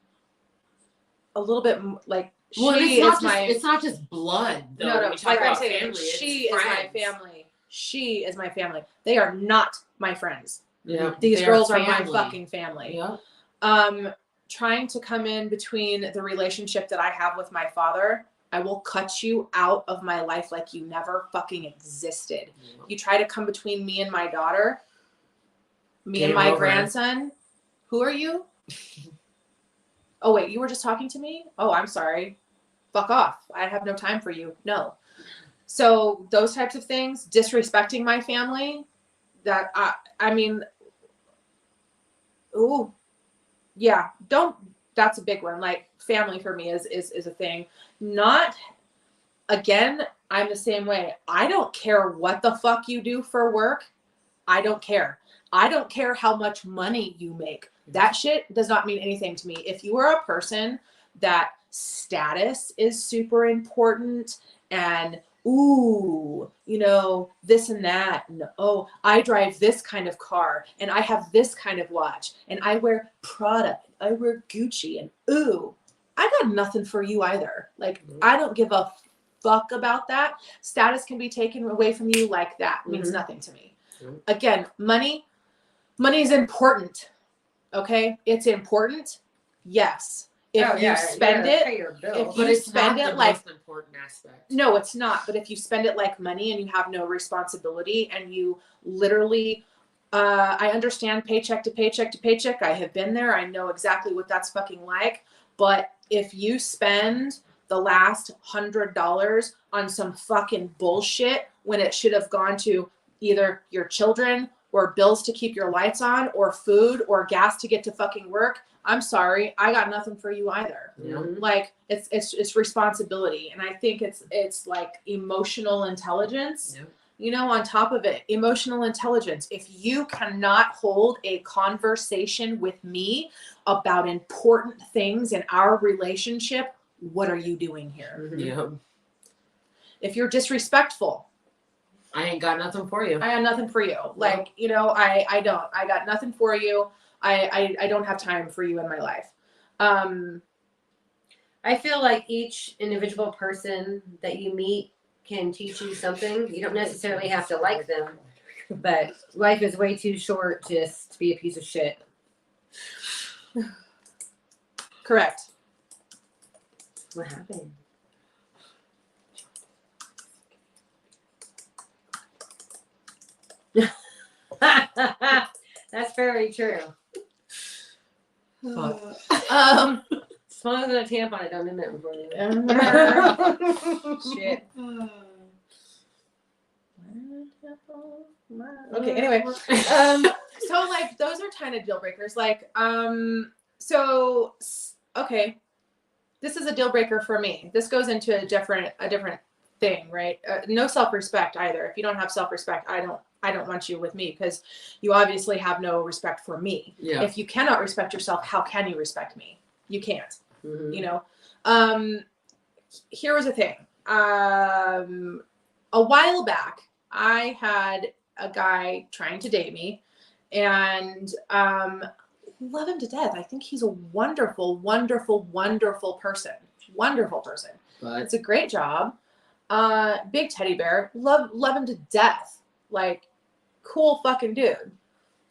a little bit like, it's not just blood though. No, like I'm saying, family, she is my family. She is my family. They are not my friends. Yeah. These girls are my fucking family. Yeah. Trying to come in between the relationship that I have with my father, I will cut you out of my life like you never fucking existed. Yeah. You try to come between me and my daughter, me Game and my over. grandson. Who are you? Oh wait, you were just talking to me? Oh, I'm sorry. Fuck off. I have no time for you. No. So those types of things, disrespecting my family, that I mean, ooh, yeah, that's a big one. Like family for me is a thing. Not, again, I'm the same way. I don't care what the fuck you do for work. I don't care. I don't care how much money you make. That shit does not mean anything to me. If you are a person that status is super important and ooh, this and that. And, oh, I drive this kind of car and I have this kind of watch and I wear Prada, I wear Gucci, and ooh, I got nothing for you either. Like, I don't give a fuck about that. Status can be taken away from you like that. It means nothing to me. Again, money is important. Okay? It's important. Yes. If you spend it, but it's not the most important aspect. No, it's not. But if you spend it like money and you have no responsibility and you literally, I understand paycheck to paycheck to paycheck. I have been there. I know exactly what that's fucking like. But if you spend the last $100 on some fucking bullshit when it should have gone to either your children or bills to keep your lights on or food or gas to get to fucking work, I'm sorry, I got nothing for you either. Yeah. Like it's responsibility, and I think it's like emotional intelligence. Yeah. On top of it, emotional intelligence. If you cannot hold a conversation with me about important things in our relationship, what are you doing here? Yeah. If you're disrespectful, I ain't got nothing for you. I got nothing for you. Like, I don't. I got nothing for you. I don't have time for you in my life. I feel like each individual person that you meet can teach you something. You don't necessarily have to like them, but life is way too short just to be a piece of shit. Correct. What happened? That's very true. Smaller than a tampon, I don't mean that before you. Shit. Okay, anyway. So like those are kind of deal breakers. Like, so okay. This is a deal breaker for me. This goes into a different thing, right? No self-respect either. If you don't have self-respect, I don't want you with me because you obviously have no respect for me. Yeah. If you cannot respect yourself, how can you respect me? You can't. Here was the thing. A while back, I had a guy trying to date me, and love him to death. I think he's a wonderful, wonderful, wonderful person. Wonderful person. But It's a great job. Big teddy bear. Love him to death. Like, cool fucking dude.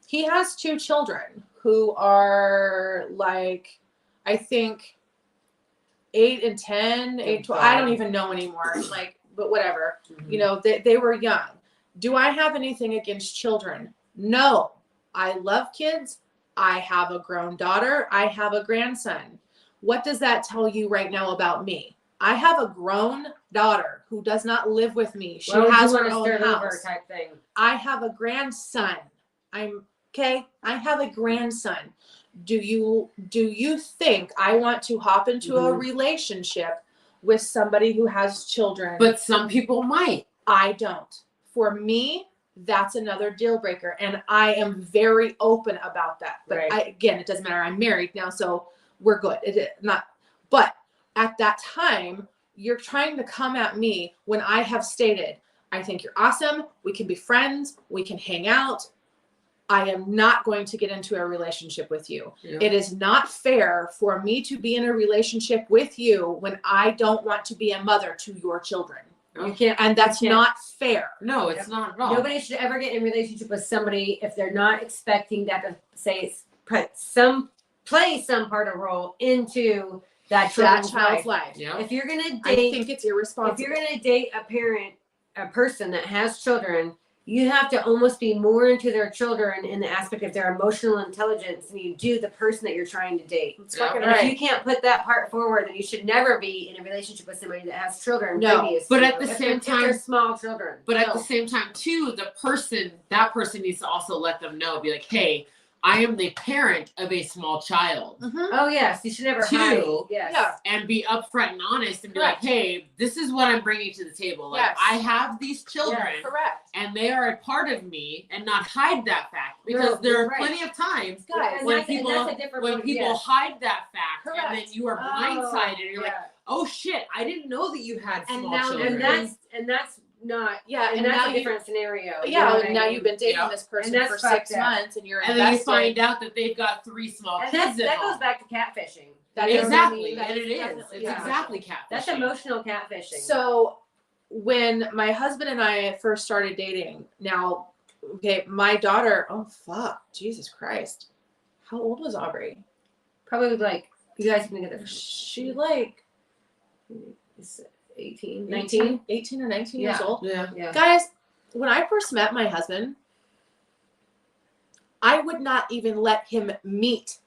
He has 2 children who are like, I think 8 and 10, 8, 12. I don't even know anymore. Like, but whatever. Mhm. You know, they were young. Do I have anything against children? No. I love kids. I have a grown daughter. I have a grandson. What does that tell you right now about me? I have a grown daughter who does not live with me. She has her own house. Type thing. I have a grandson. I have a grandson. Do you think I want to hop into a relationship with somebody who has children? But some people might. I don't. For me, that's another deal breaker, and I am very open about that. But Right. Again, it doesn't matter. I'm married now, so we're good. But at that time, you're trying to come at me when I have stated, I think you're awesome. We can be friends. We can hang out. I am not going to get into a relationship with you. Yeah. It is not fair for me to be in a relationship with you when I don't want to be a mother to your children. You can't, And that's not fair. No, it's not at all. nobody should ever get in a relationship with somebody if they're not expecting that to play some part of role into that child's life. Yeah. If you're gonna I date, think it's irresponsible. if you're gonna date a person that has children, you have to almost be more into their children in the aspect of their emotional intelligence than you do the person that you're trying to date. It's Yeah. fucking And if right. you can't put that part forward, then you should never be in a relationship with somebody that has children. No, previous but to at you. the If same they're- if time- they're small children. But at No. the same time, too, that person needs to also let them know, be like, hey, I am the parent of a small child. Mhm. Oh yes, you should never Two, hide. Yes. Yeah. And be upfront and honest and be Correct. like, hey, this is what I'm bringing to the table. Like, Yes. I have these children Correct. and they are a part of me, and not hide that fact. Because No, there are right. plenty of times Guys, And when that's a different when point, people yes. hide that fact, Correct. and then you are blindsided, and you're like, oh shit, I didn't know that you had And small now- children. And that's not. Yeah, And and that's now a you- different scenario. you know Yeah, what and I now mean? you've been dating Yeah. this person And that's for fucked 6 up. months, and you're And then you invested. find out that they've got 3 small And kids that at home. goes back to catfishing. That You know is what I Exactly, mean? that and is it is. definitely It's catfishing. exactly catfishing. That's emotional catfishing. So when my husband and I first started dating, now, okay, my daughter, oh fuck, Jesus Christ. How old was Aubrey? probably like you guys have been together for She like 18, 19. 18 or 19 years Yeah. old. Yeah. Yeah. Guys, when I first met my husband, I would not even let him meet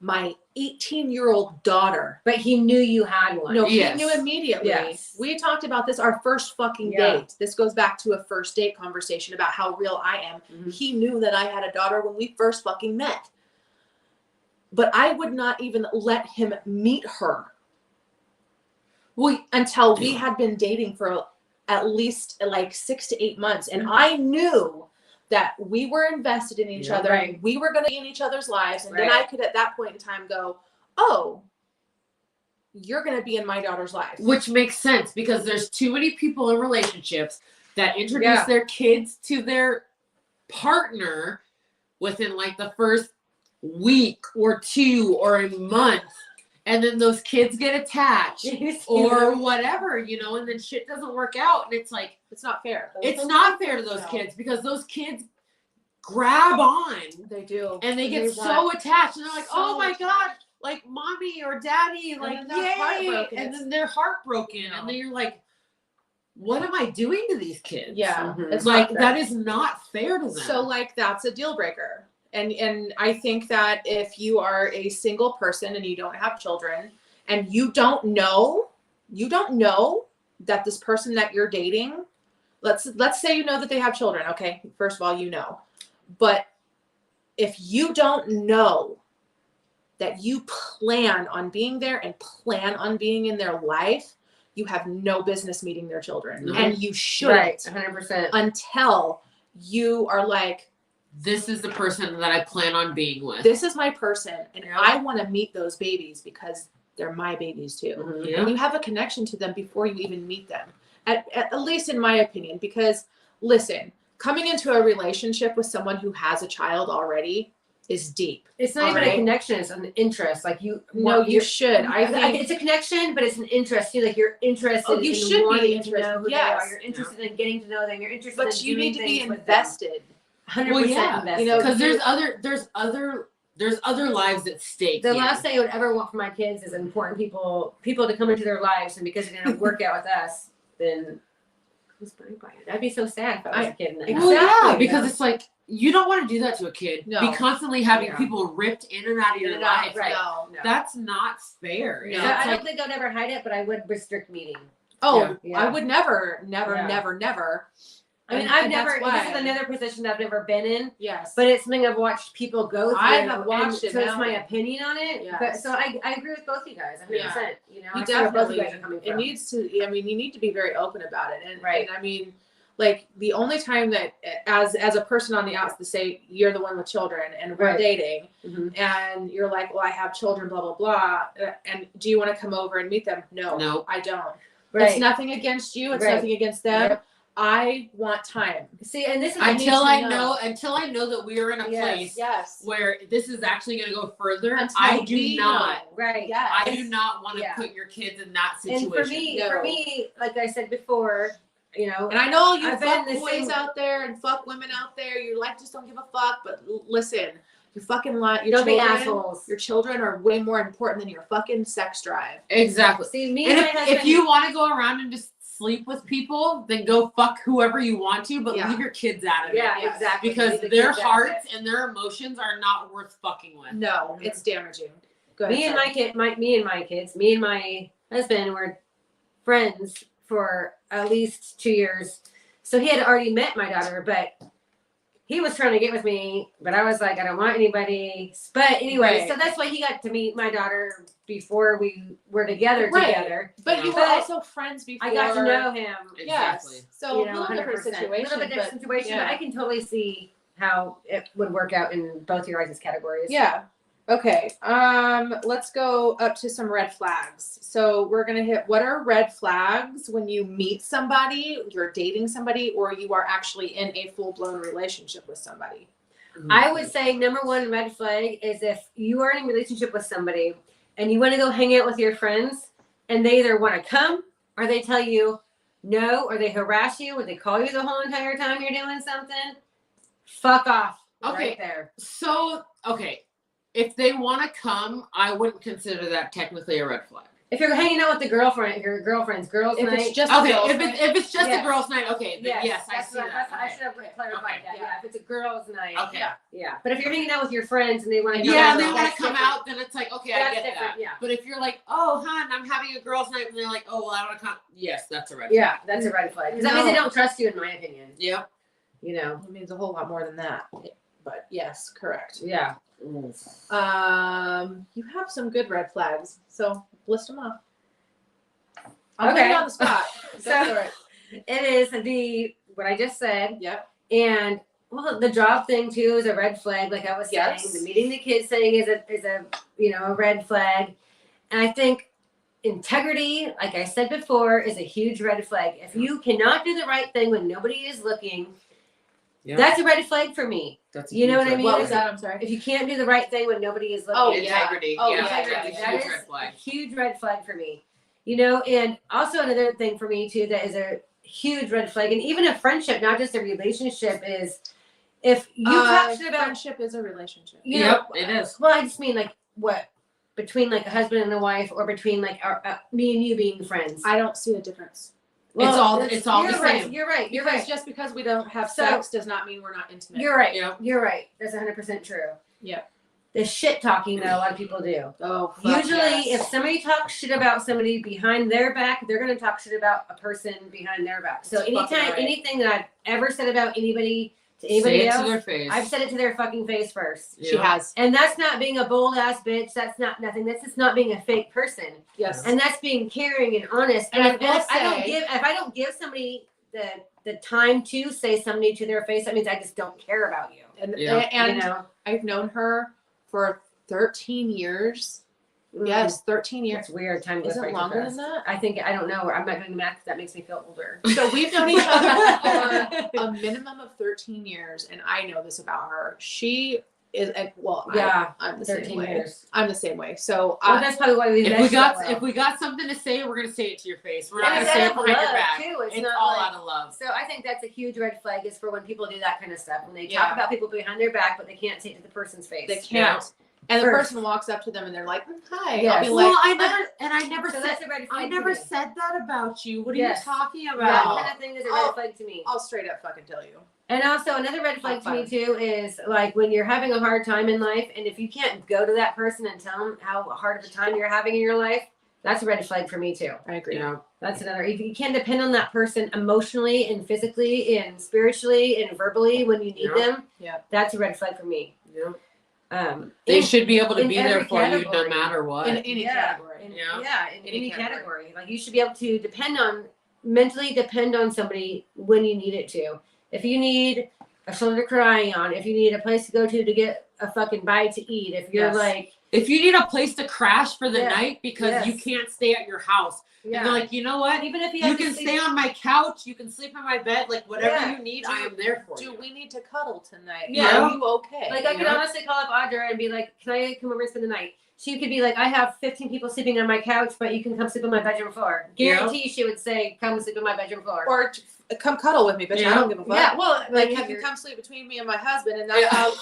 my 18-year-old daughter. But he knew you had one. No, Yes. he knew immediately. Yes. We talked about this our first fucking Yeah. date. This goes back to a first date conversation about how real I am. Mhm. He knew that I had a daughter when we first fucking met. But I would not even let him meet her until we had been dating for at least like 6 to 8 months. And I knew that we were invested in each Yeah. other. Right. We were going to be in each other's lives. And then Right. I could, at that point in time, go, oh, you're going to be in my daughter's life. Which makes sense because there's too many people in relationships that introduce Yeah. their kids to their partner within like the first week or 2 or a month. And then those kids get attached or whatever, and then shit doesn't work out. And it's like, It's not fair. it's not fair to those No. kids because those kids grab on They do. and they get They so want- attached. And they're like, so oh my attached. God, like mommy or daddy, And like, then they're yay. heartbroken. And It's- then they're heartbroken. No. And then you're like, what am I doing to these kids? Yeah. Mhm. It's Like, not fair. that is not fair to them. So like that's a deal breaker. And I think that if you are a single person and you don't have children and you don't know that this person that you're dating, let's say you know that they have children, okay? First of all, But if you don't know that you plan on being there and plan on being in their life, you have no business meeting their children. No. And you shouldn't Right, 100%. until you are like, this is the person that I plan on being with. this is my person and Yeah. I want to meet those babies because they're my babies too. Mhm. Yeah. And you have a connection to them before you even meet them. At least in my opinion, because listen, coming into a relationship with someone who has a child already is deep. It's not even Alright. a connection; it's an interest. Like you, No, you should. I Like, think it's a connection, but it's an interest too. Like you're interested. Oh, you in should be wanting to interested, know who yes. they are. You're interested in getting to know them. You're interested. but in you doing need to be things with them. invested. 100% Well, yeah, invested. you know, Because there's other there's other lives at stake. The here. last thing I would ever want for my kids is important people to come into their lives, and because they're gonna work out with us, then who's going to buy it? That'd be so sad if I was a kid. Well, yeah, Exactly, because yeah. it's like you don't want to do that to a kid. No. Be constantly having Yeah. people ripped in and out of your life. right. No. That's not fair. No. And So it's I don't like, think I'd ever hide it, but I would restrict meeting. Oh, Yeah. I would never, Yeah. never. I mean, And- I've and that's never. why- This is another position I've never been in, Yes. but it's something I've watched people go through. I have watched and it so it's now. my opinion on it. Yes. But so I agree with both you guys. 100%. You know, You I see where both definitely, you guys are coming it from. needs to, I mean, you need to be very open about it. And, Right. and I mean, like the only time that as a person on the outs to say you're the one with children and we're Right. dating Mhm. and you're like, well, I have children, blah, blah, blah. And do you want to come over and meet them? No, No. I don't. Right. It's nothing against you. It's Right. nothing against them. Yep. I want time. See, and this is until to I know. know that we are in a Yes. place Yes. where this is actually going to go further, Until I we do know. not. right. Yes. I do not want to Yeah. put your kids in that And situation. for No. me, like I said before, you know, And I know you I've fuck been the boys same- out there and fuck women out there. You're like, just don't give a fuck. But listen, you fucking lie. Your don't be children, assholes. your children are way more important than your fucking sex drive. Exactly. See, me And and my if husband. you want to go around and just sleep with people, then go fuck whoever you want to, but Yeah. leave your kids out of yeah, it. Yes. exactly. Because Leave the their kids out of hearts it. and their emotions are not worth fucking with. No, it's damaging. Go ahead. Me and Sarah. my kid, me and my kids, me and my husband were friends for at least 2 years. So he had already met my daughter, but he was trying to get with me, but I was like, I don't want anybody. But anyway, Right. so that's why he got to meet my daughter before we were together. But you were But also friends before. I got to know him. Exactly. Yes. So You a know, little different 100%. situation. A little bit different but situation, yeah. but I can totally see how it would work out in both your guys' categories. Yeah. Okay. Let's go up to some red flags. So we're gonna hit what are red flags when you meet somebody, you're dating somebody, or you are actually in a full-blown relationship with somebody. I would say number one red flag is if you are in a relationship with somebody and you want to go hang out with your friends and they either want to come or they tell you no, or they harass you or they call you the whole entire time you're doing something, fuck off. Okay. Right there. So, okay. If they want to come, I wouldn't consider that technically a red flag. If you're hanging out with the girlfriend, your girlfriend's girls' If night. it's just Okay, a girl's if night, it's just Yes. a girl's night, okay, then yes, I that's see what- that. I should have clarified Okay. that. Yeah. Yeah, if it's a girls' night. Okay. Yeah. Yeah. But if you're hanging out with your friends and they want to Yeah, and they want that's to come different. out, then it's like, okay, I That's get different, that. yeah. But if you're like, oh, hon, I'm having a girls' night, and they're like, oh, well, I want to come. Yes, that's a red flag. Yeah, that's a red flag. Because that means No. they don't trust you, in my opinion. Yep. You know. it means a whole lot more than that. But yes, correct. Yeah. You have some good red flags, so list them off. I'll put Okay. you on the spot. So- Go for it. It is what I just said. Yep. And well, the job thing too is a red flag, like I was saying. Yes. The meeting the kids thing is a a red flag. And I think integrity, like I said before, is a huge red flag. If you cannot do the right thing when nobody is looking, Yeah. that's a red flag for me. That's You know what I huge mean? What red was flag. that? I'm sorry. If you can't do the right thing when nobody is looking, Oh, yeah. Integrity. Oh, yeah, integrity. that's a That huge is red a flag. huge red flag for me. You know, and also another thing for me too that is a huge red flag, and even a friendship, not just a relationship, is if you talk shit about friendship is a relationship. you Yep, know, it is. Well, I just mean like what between like a husband and a wife, or between like our me and you being friends. I don't see a difference. It's all you're the right, same. You're right. You're Because right. just because we don't have So- sex does not mean we're not intimate. You're right. Yeah. You're right. That's 100% true. Yeah. The shit talking that a lot of people do. Oh, fuck Usually, yes. if somebody talks shit about somebody behind their back, they're going to talk shit about a person behind their back. So That's fucking anytime, right. anything that I've ever said about anybody to Say anybody it else, to their face. I've said it to their fucking face first. she has. And that's not being a bold ass bitch. That's not nothing. That's just not being a fake person. Yes. And that's being caring and honest. And And, I will if say- if I don't give somebody the time to say something to their face, that means I just don't care about you. And, Yeah. and you know? I've known her for 13 years. Mm. Yes, 13 years. It's weird. Time goes Is by it too longer fast. than that? I think I don't know. I'm not doing the math. 'Cause that makes me feel older. So we've known each other for a minimum of 13 years, and I know this about her. She is well, Yeah, I'm the same 13 way. years. I'm the same way. So Well, that's probably why we if we got something to say, we're gonna say it to your face. We're not And gonna it's say out it of behind your love, back. too. It's It's not all like- out of love. So I think that's a huge red flag is for when people do that kind of stuff. When they Yeah. talk about people behind their back, but they can't say it to the person's face. they can't. And the First. person walks up to them and they're like, "Hi." Yes. I'll be Well, like, I never So said that's a red flag I to never me. said that about you. What are Yes. you talking That about? kind of thing is a Oh. red flag to me. I'll straight up fucking tell you. And also another red flag to me Fine. too is like when you're having a hard time in life, and if you can't go to that person and tell them how hard of a time you're having in your life, that's a red flag for me too. I agree. Yeah. That's another. If you can't depend on that person emotionally and physically and spiritually and verbally when you need Yeah. them, Yeah. that's a red flag for me. Yeah. in- They should be able to in be there every for you no category. matter what. In any category. in, Yeah. in Any any category. category. Like you should be able to mentally depend on somebody when you need it to. If you need a shoulder to cry on, if you need a place to go to get a fucking bite to eat, if you're Yes. like, If you need a place to crash for the Yeah. night because you Yes. can't stay at your house, and yeah, they're like, you know what? even if you, You have to can sleep- stay on my couch, you can sleep in my bed, like whatever Yeah. you need, I am there for Do you. we need to cuddle tonight? Yeah. Are you okay? Like I You could know? honestly call up Audra and be like, "Can I come over and spend the night?" She could be like, "I have 15 people sleeping on my couch, but you can come sleep on my bedroom floor." Yeah. Guarantee she would say, "Come sleep on my bedroom floor." Or come cuddle with me, bitch. I Yeah. don't give a fuck. yeah, well, Like if you can you're- come sleep between me and my husband, and that's Yeah. how.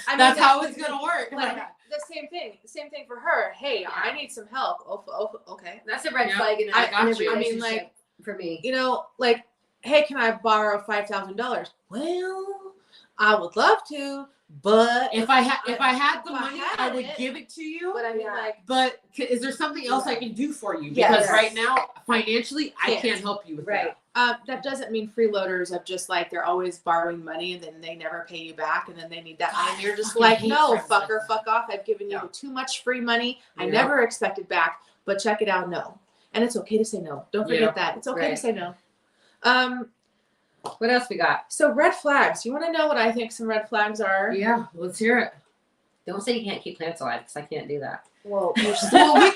I mean, That's how it's gonna work. Like the same thing. Same thing for her. Hey, Yeah. I need some help. Oh, okay. That's a red Yeah, flag in, I in got every you. I mean, relationship like, for me. You know, like, hey, can I borrow $5,000? Well, I would love to, but If I had the If I money, had I would it- give it to you. I mean, Yeah. like, But is there something else I can do for you? Yes. Because right now, financially, I Can't. can't help you with Right. that doesn't mean freeloaders of just like they're always borrowing money and then they never pay you back and then they need that money and you're just fucking like, hate no, friends like fucker, that. fuck off. I've given you Yeah. too much free money. I Yeah. never expected back, but check it out, no. And it's okay to say no. Don't forget Yeah. that. It's okay Right. to say no. What else we got? So red flags. You want to know what I think some red flags are? that. Yeah, let's hear it. Don't say you can't keep plants alive because I can't do that. Well, Well, we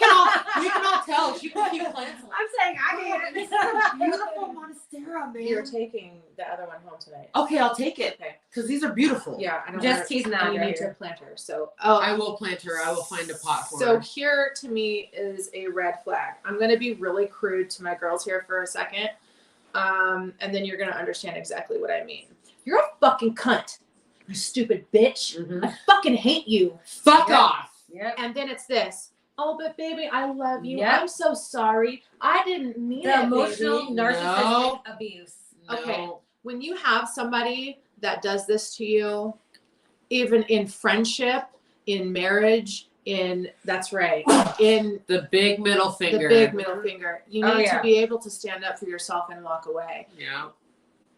can all tell. She can keep plants alive. I'm saying I This is a beautiful monstera, man. you're taking the other one home tonight. Okay, I'll take it. Okay. Because these are beautiful. Yeah, I don't Just wanna- teasing and out you right need to here. plant her. So, I will plant her. I will find a pot for So her. here to me is a red flag. I'm going to be really crude to my girls here for a second. And then you're going to understand exactly what I mean. You're a fucking cunt. You stupid bitch. Mhm. I fucking hate you. Fuck Yeah. off. Yep. And then it's this. Oh, but baby, I love you. Yep. I'm so sorry. I didn't mean The it, emotional baby. narcissistic abuse. Okay. No. When you have somebody that does this to you, even in friendship, in marriage, that's right, in The big middle finger. the big middle finger. You Oh, need yeah. to be able to stand up for yourself and walk away. Yeah.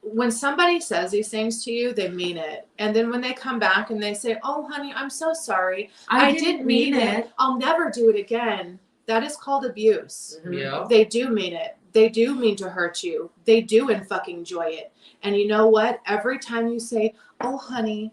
When somebody says these things to you, they mean it. And then when they come back and they say, "Oh, honey, I'm so sorry. I didn't mean it. I'll never do it again." That is called abuse. Mhm. Yeah. They do mean it. They do mean to hurt you. They do and fucking enjoy it. And you know what? Every time you say, "Oh, honey,"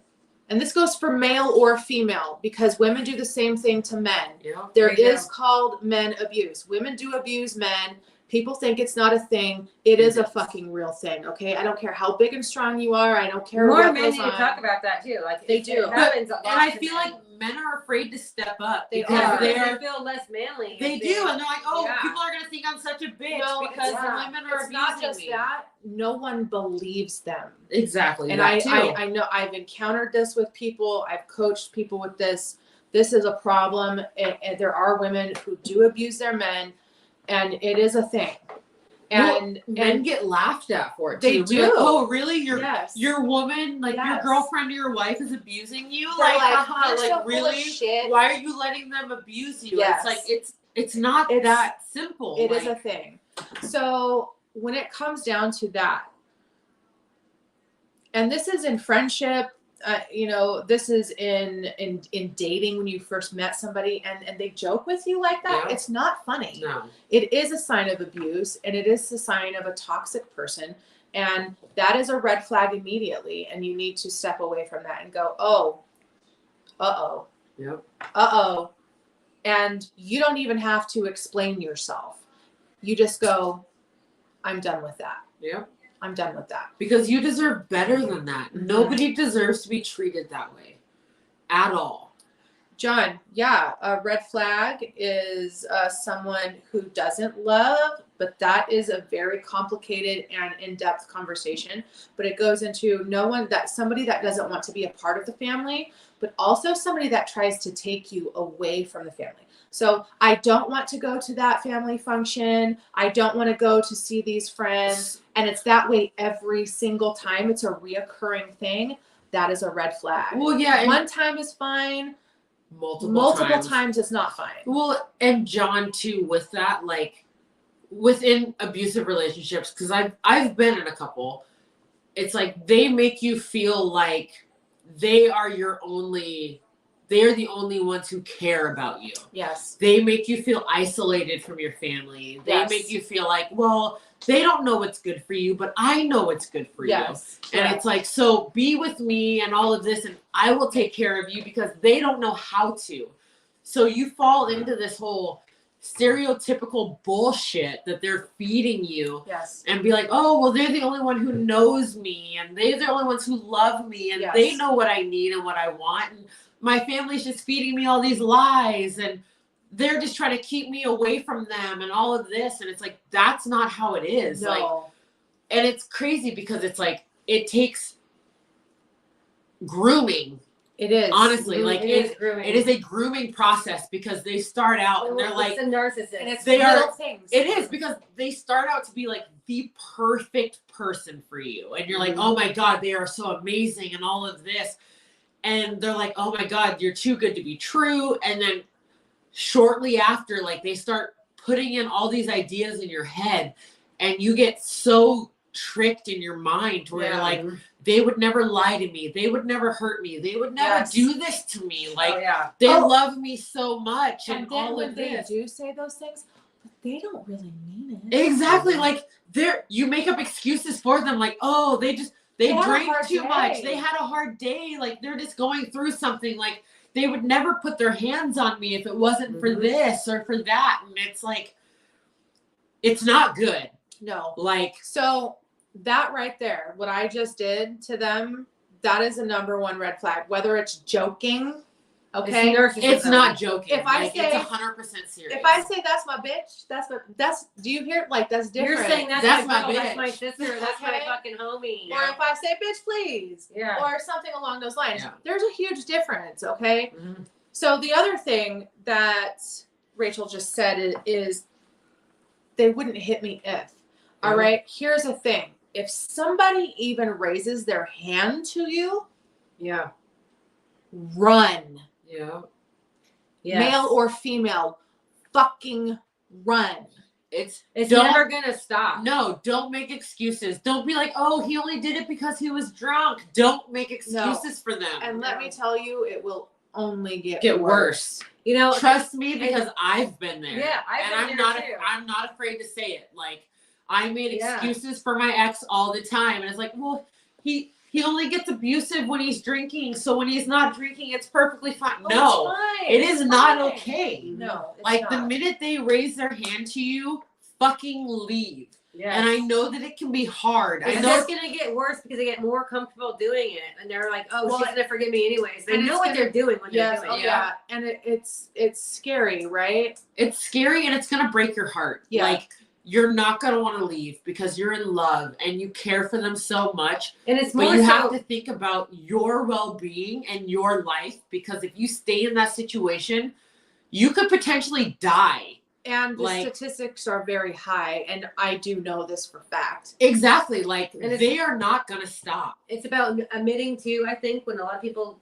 and this goes for male or female because women do the same thing to men. Yeah. There They is called men abuse. Women do abuse men. People think it's not a thing. It is a fucking real thing, okay? I don't care how big and strong you are. I don't care More what men goes need to on. talk about that too. Like They it do. happens a lot. And I to feel men. like men are afraid to step up They because are. Because they're they feel less manly. they if do, and they're like, oh, Yeah. people are gonna think I'm such a bitch No, because it's the not. women are It's not abusing just me. that. No one believes them. Exactly. And that too. I know I've encountered this with people. I've coached people with this. This is a problem. And there are women who do abuse their men, and it is a thing. And men get laughed at for it. They too. Be like, do. oh, really? Your yes. woman, like your Yes. girlfriend or your wife, is abusing you? They're Like, like, haha, "You're like so full of really? shit." Why are you letting them abuse you? Yes. It's like it's not It's- that simple. It is like, a thing. So when it comes down to that, and this is in friendship, this is in dating when you first met somebody and they joke with you like that. Yeah. It's not funny. no. It is a sign of abuse and it is a sign of a toxic person. And that is a red flag immediately. And you need to step away from that and go, oh, uh-oh. Yep. Uh-oh. And you don't even have to explain yourself. You just go, I'm done with that. Yep. I'm done with that. Because you deserve better than that. Mhm. Nobody deserves to be treated that way. at all. John, yeah, a red flag is someone who doesn't love, but that is a very complicated and in-depth conversation. But it goes into somebody that doesn't want to be a part of the family, but also somebody that tries to take you away from the family. So I don't want to go to that family function. I don't want to go to see these friends. And it's that way every single time. It's a reoccurring thing. That is a red flag. Well, yeah. One time is fine. Multiple times it's not fine. Well, and John too, with that, like within abusive relationships, because I've been in a couple, it's like they make you feel like they are the only ones who care about you. Yes. They make you feel isolated from your family. They make you feel like, well, they don't know what's good for you, but I know what's good for you. And it's like, so be with me and all of this, and I will take care of you, because they don't know how to. So you fall into this whole stereotypical bullshit that they're feeding you. Yes. And be like, oh, well, they're the only one who knows me, and they're the only ones who love me, and they know what I need and what I want. And my family's just feeding me all these lies, and they're just trying to keep me away from them and all of this. And it's like, that's not how it is. No. Like, and it's crazy because it's like, it takes grooming. It is. Honestly, like it is grooming. It is a grooming process, because they start out and they're like, the narcissist. And it's they little are things. It is, because they start out to be like the perfect person for you. And you're like, oh my God, they are so amazing and all of this. And they're like, oh my God, you're too good to be true. And then shortly after, like, they start putting in all these ideas in your head, and you get so tricked in your mind where you're like, they would never lie to me. They would never hurt me. They would never do this to me. Like, they love me so much. And then all when of they this. do say those things, but they don't really mean it. Exactly. Like, you make up excuses for them. Like, oh, they drank too much. They had a hard day. Like, they're just going through something. Like, they would never put their hands on me if it wasn't for this or for that. And it's like, it's not good. No. Like, so that right there, what I just did to them, that is a number one red flag. Whether it's joking, okay, it's not joking. If I say it's 100% serious. If I say that's my bitch, do you hear? Like, that's different. You're saying that's my my bitch, bitch. that's my sister, that's my Okay. fucking homie. Or if I say bitch, please, or something along those lines, there's a huge difference. Okay. Mm-hmm. So the other thing that Rachel just said is they wouldn't hit me if. All right. Here's the thing. If somebody even raises their hand to you, run. Yeah. Male or female, fucking run. It's never gonna stop. No, don't make excuses. Don't be like, oh, he only did it because he was drunk. Don't make excuses for them. And let me tell you, it will only get worse. You know, trust me, because I've been there. Yeah, I'm not afraid to say it. Like, I made excuses for my ex all the time, and it's like, well, he only gets abusive when he's drinking, so when he's not drinking, it's perfectly fine. No, it is not okay. No, like, the minute they raise their hand to you, fucking leave. Yes. And I know that it can be hard. I It's know just gonna get worse because they get more comfortable doing it, and they're like, "Oh, she's gonna forgive me anyways." They and know it's what gonna- they're doing when they're doing it. Yeah, and it's scary, right? it's scary, and it's gonna break your heart. Yeah. Like, you're not gonna want to leave because you're in love and you care for them so much. And it's But more you so, have to think about your well-being and your life, because if you stay in that situation, you could potentially die. And the Like- statistics are very high, and I do know this for fact. Exactly. Like, And they are not gonna stop. it's about admitting to. I think when a lot of people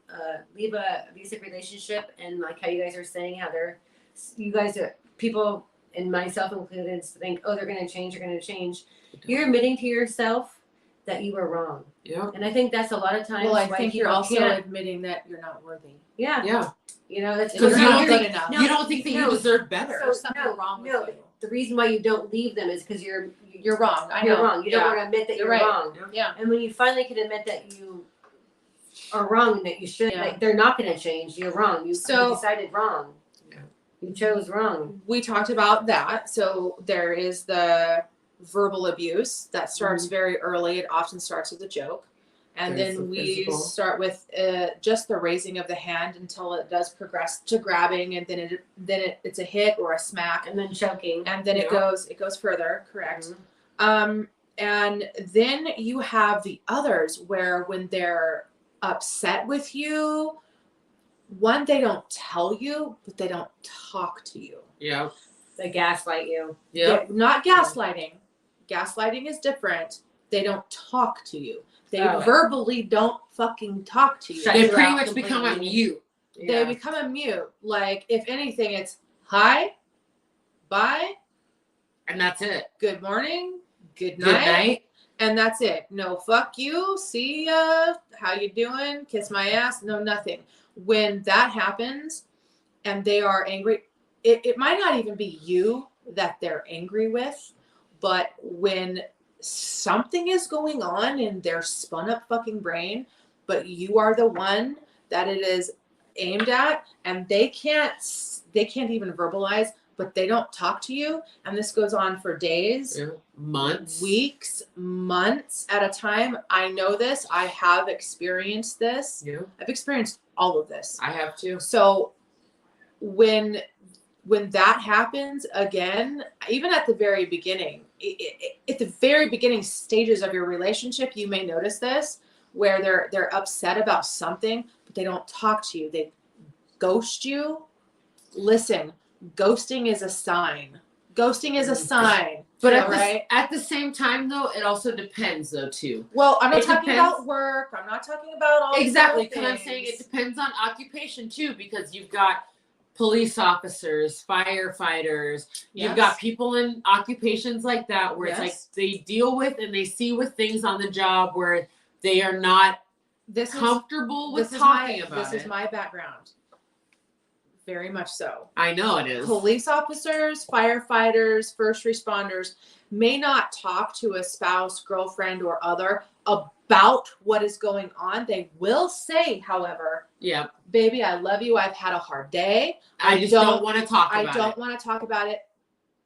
leave a abusive relationship, and like how you guys are saying how you guys are people, and myself included, think, oh, they're gonna change. You're admitting to yourself that you were wrong. Yeah. And I think that's a lot of times. Well, I why think you're people also can't- admitting that you're not worthy. Yeah. Yeah. You know, that's Because You're you not don't good think enough. No, you don't think that you no. deserve better. There's something wrong with you. The reason why you don't leave them is because you're wrong. I you're know. wrong. You don't want to admit that You're you're right. wrong. Yeah. And when you finally can admit that you are wrong and that you should, Yeah. like, they're not going to change. You're wrong. You So- decided wrong. Yeah. You chose wrong. We talked about that. So there is the verbal abuse that starts very early. It often starts with a joke. And There's then the we physical. start with just the raising of the hand until it does progress to grabbing, and then it's a hit or a smack, And then choking. and then it Yeah. goes further. Correct. Mhm. And then you have the others where when they're upset with you, one, they don't tell you, but they don't talk to you. Yeah. They gaslight you. Yeah. Not gaslighting. Gaslighting is different. They don't talk to you. They Oh. verbally don't fucking talk to you. Shut They you pretty out much become a completely. mute. They become a mute. Like, if anything, it's hi, bye, And that's it. good morning, good Good night, night. and that's it. No fuck you, see ya, how you doing, kiss my ass, no nothing. When that happens and they are angry, it might not even be you that they're angry with, but when something is going on in their spun up fucking brain, but you are the one that it is aimed at, and they can't even verbalize, but they don't talk to you, and this goes on for days, Yeah. Months. weeks, months at a time. I know this. I have experienced this. Yeah. I've experienced all of this. I have too. So when that happens again, even at the very beginning, at the very beginning stages of your relationship, you may notice this, where they're upset about something, but they don't talk to you. They ghost you. Listen, ghosting is a sign. Ghosting is a sign. But at at the same time, though, it also depends, though, too. Well, I'm not It talking depends. about work. I'm not talking about all Exactly, because because I'm saying it depends on occupation, too, because you've got police officers, firefighters, you've got people in occupations like that where it's like Yes. they deal with and they see with things on the job where they are not comfortable with talking about it. This is my background. Very much so. I know it is. Police officers, firefighters, first responders may not talk to a spouse, girlfriend, or other about what is going on. They will say, however, Yeah. baby, I love you. I've had a hard day. I just don't want to talk about it. I don't want to talk about it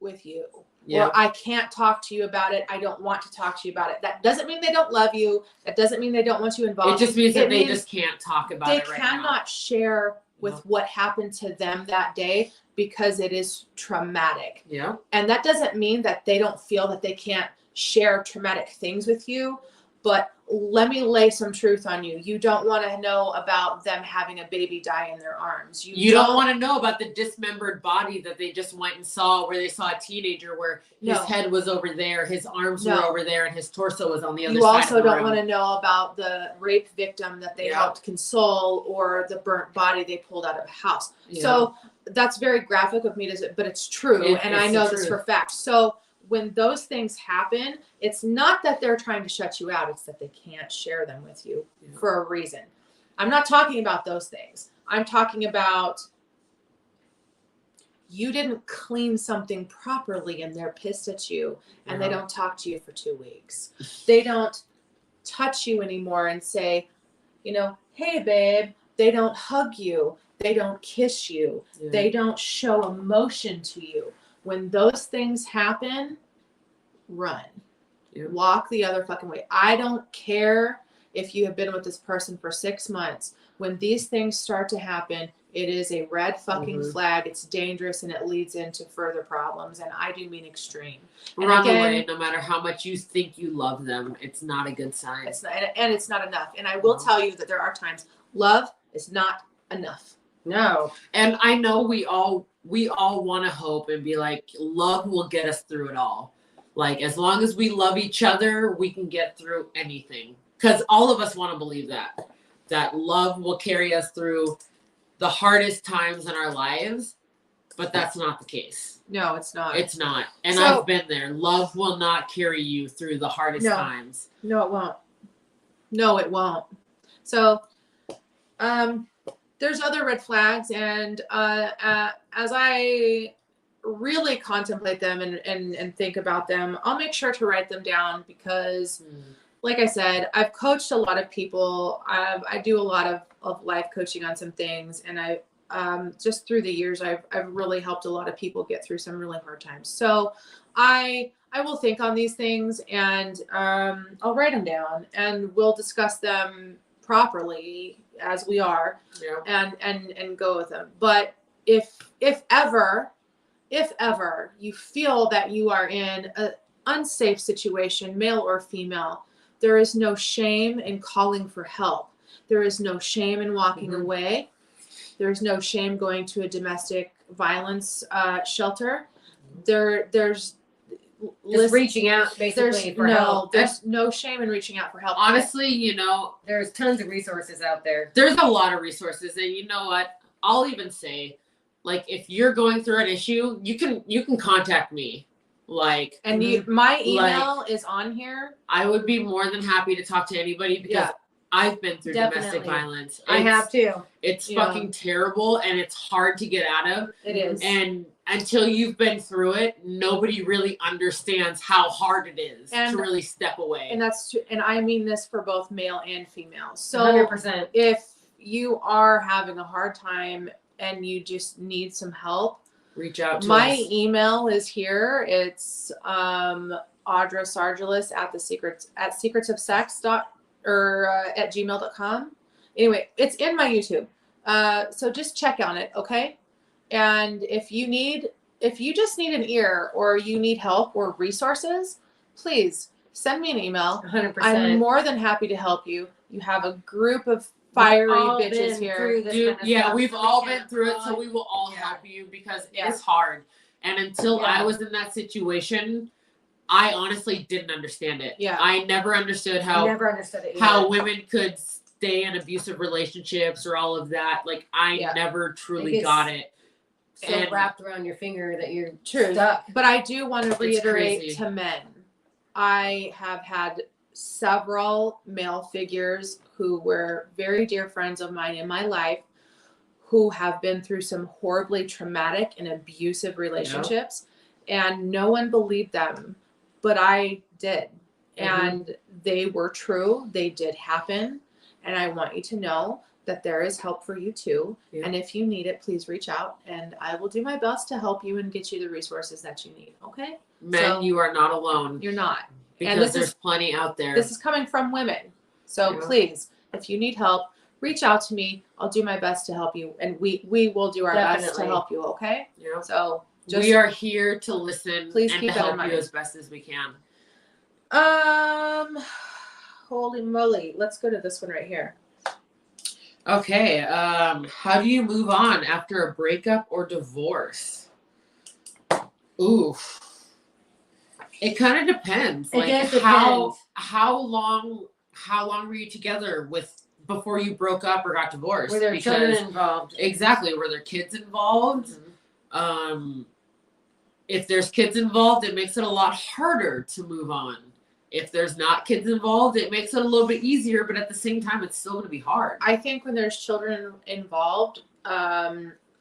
with you. Yeah. Or I can't talk to you about it. I don't want to talk to you about it. That doesn't mean they don't love you. That doesn't mean they don't want you involved. It just means that they just can't talk about it right now. They cannot share with what happened to them that day because it is traumatic. Yeah. And that doesn't mean that they don't feel that they can't share traumatic things with you. But let me lay some truth on you. You don't want to know about them having a baby die in their arms. You don't want to know about the dismembered body that they just went and saw, where they saw a teenager where his head was over there, his arms were over there, and his torso was on the other side. You also don't want to know about the rape victim that they helped console, or the burnt body they pulled out of a house. Yeah. So that's very graphic of me, but it's true. And I know this for fact. So when those things happen, it's not that they're trying to shut you out. It's that they can't share them with you for a reason. I'm not talking about those things. I'm talking about you didn't clean something properly and they're pissed at you and they don't talk to you for 2 weeks. They don't touch you anymore and say, hey, babe. They don't hug you. They don't kiss you. Yeah. They don't show emotion to you. When those things happen, run. Yeah. Walk the other fucking way. I don't care if you have been with this person for 6 months. When these things start to happen, it is a red fucking flag. It's dangerous and it leads into further problems. And I do mean extreme. Run away, no matter how much you think you love them. It's not a good sign. It's not, and it's not enough. And I will tell you that there are times love is not enough. No. And I know we all want to hope and be like, love will get us through it all. Like, as long as we love each other, we can get through anything. Because all of us want to believe that love will carry us through the hardest times in our lives. But that's not the case. No, it's not. It's not. And I've been there. Love will not carry you through the hardest times. No, it won't. No, it won't. So, there's other red flags, and as I really contemplate them and think about them, I'll make sure to write them down because, like I said, I've coached a lot of people. I do a lot of life coaching on some things, and I just through the years, I've really helped a lot of people get through some really hard times. So I I will think on these things, and I'll write them down, and we'll discuss them properly as we are, Yeah. and go with them. But if ever you feel that you are in an unsafe situation, male or female, there is no shame in calling for help. There is no shame in walking away. There's no shame going to a domestic violence shelter. There's Just reaching out basically for help. There's no shame in reaching out for help. Honestly, you know, There's tons of resources out there. there's a lot of resources, and you know what? I'll even say, like, if you're going through an issue, you can contact me. Like, And my email is on here. I would be more than happy to talk to anybody because I've been through domestic Definitely. violence. I have too. It's Yeah. fucking terrible, and it's hard to get out of. It is. And until you've been through it, nobody really understands how hard it is to really step away. And that's true. And I mean this for both male and female. So 100%. if you are having a hard time and you just need some help, Reach out to my us. email is here. It's Audra Sargelis at secretsofsex at gmail.com. Anyway, it's in my YouTube. So just check on it, okay? And if you just need an ear or you need help or resources, please send me an email. 100%. I'm more than happy to help you. You have a group of fiery bitches here. Dude, we've all been through it, so we will all help you because it's hard. And until I was in that situation, I honestly didn't understand it. Yeah. I never understood I never understood it either. how women could stay in abusive relationships or all of that. Like, I never truly got it. So wrapped around your finger that you're True. stuck. But I do want to reiterate crazy. to men, I have had several male figures who were very dear friends of mine in my life who have been through some horribly traumatic and abusive relationships, and no one believed them, but I did. And they were true. They did happen. And I want you to know that there is help for you too. And if you need it, please reach out and I will do my best to help you and get you the resources that you need. Okay? Men, So- you are not alone. You're not. Because this there's is- plenty out there. This is coming from women. So please, if you need help, reach out to me. I'll do my best to help you. And we will do our best to Definitely. help you. Okay? Yeah. So We are here to listen Please and keep to that in help mind. you as best as we can. Holy moly. Let's go to this one right here. Okay. How do you move on after a breakup or divorce? Oof. It kind of depends. It Like, does depend. how long were you together before you broke up or got divorced? Were there children involved? Exactly. Were there kids involved? If there's kids involved, it makes it a lot harder to move on. If there's not kids involved, it makes it a little bit easier, but at the same time, it's still going to be hard. I think when there's children involved,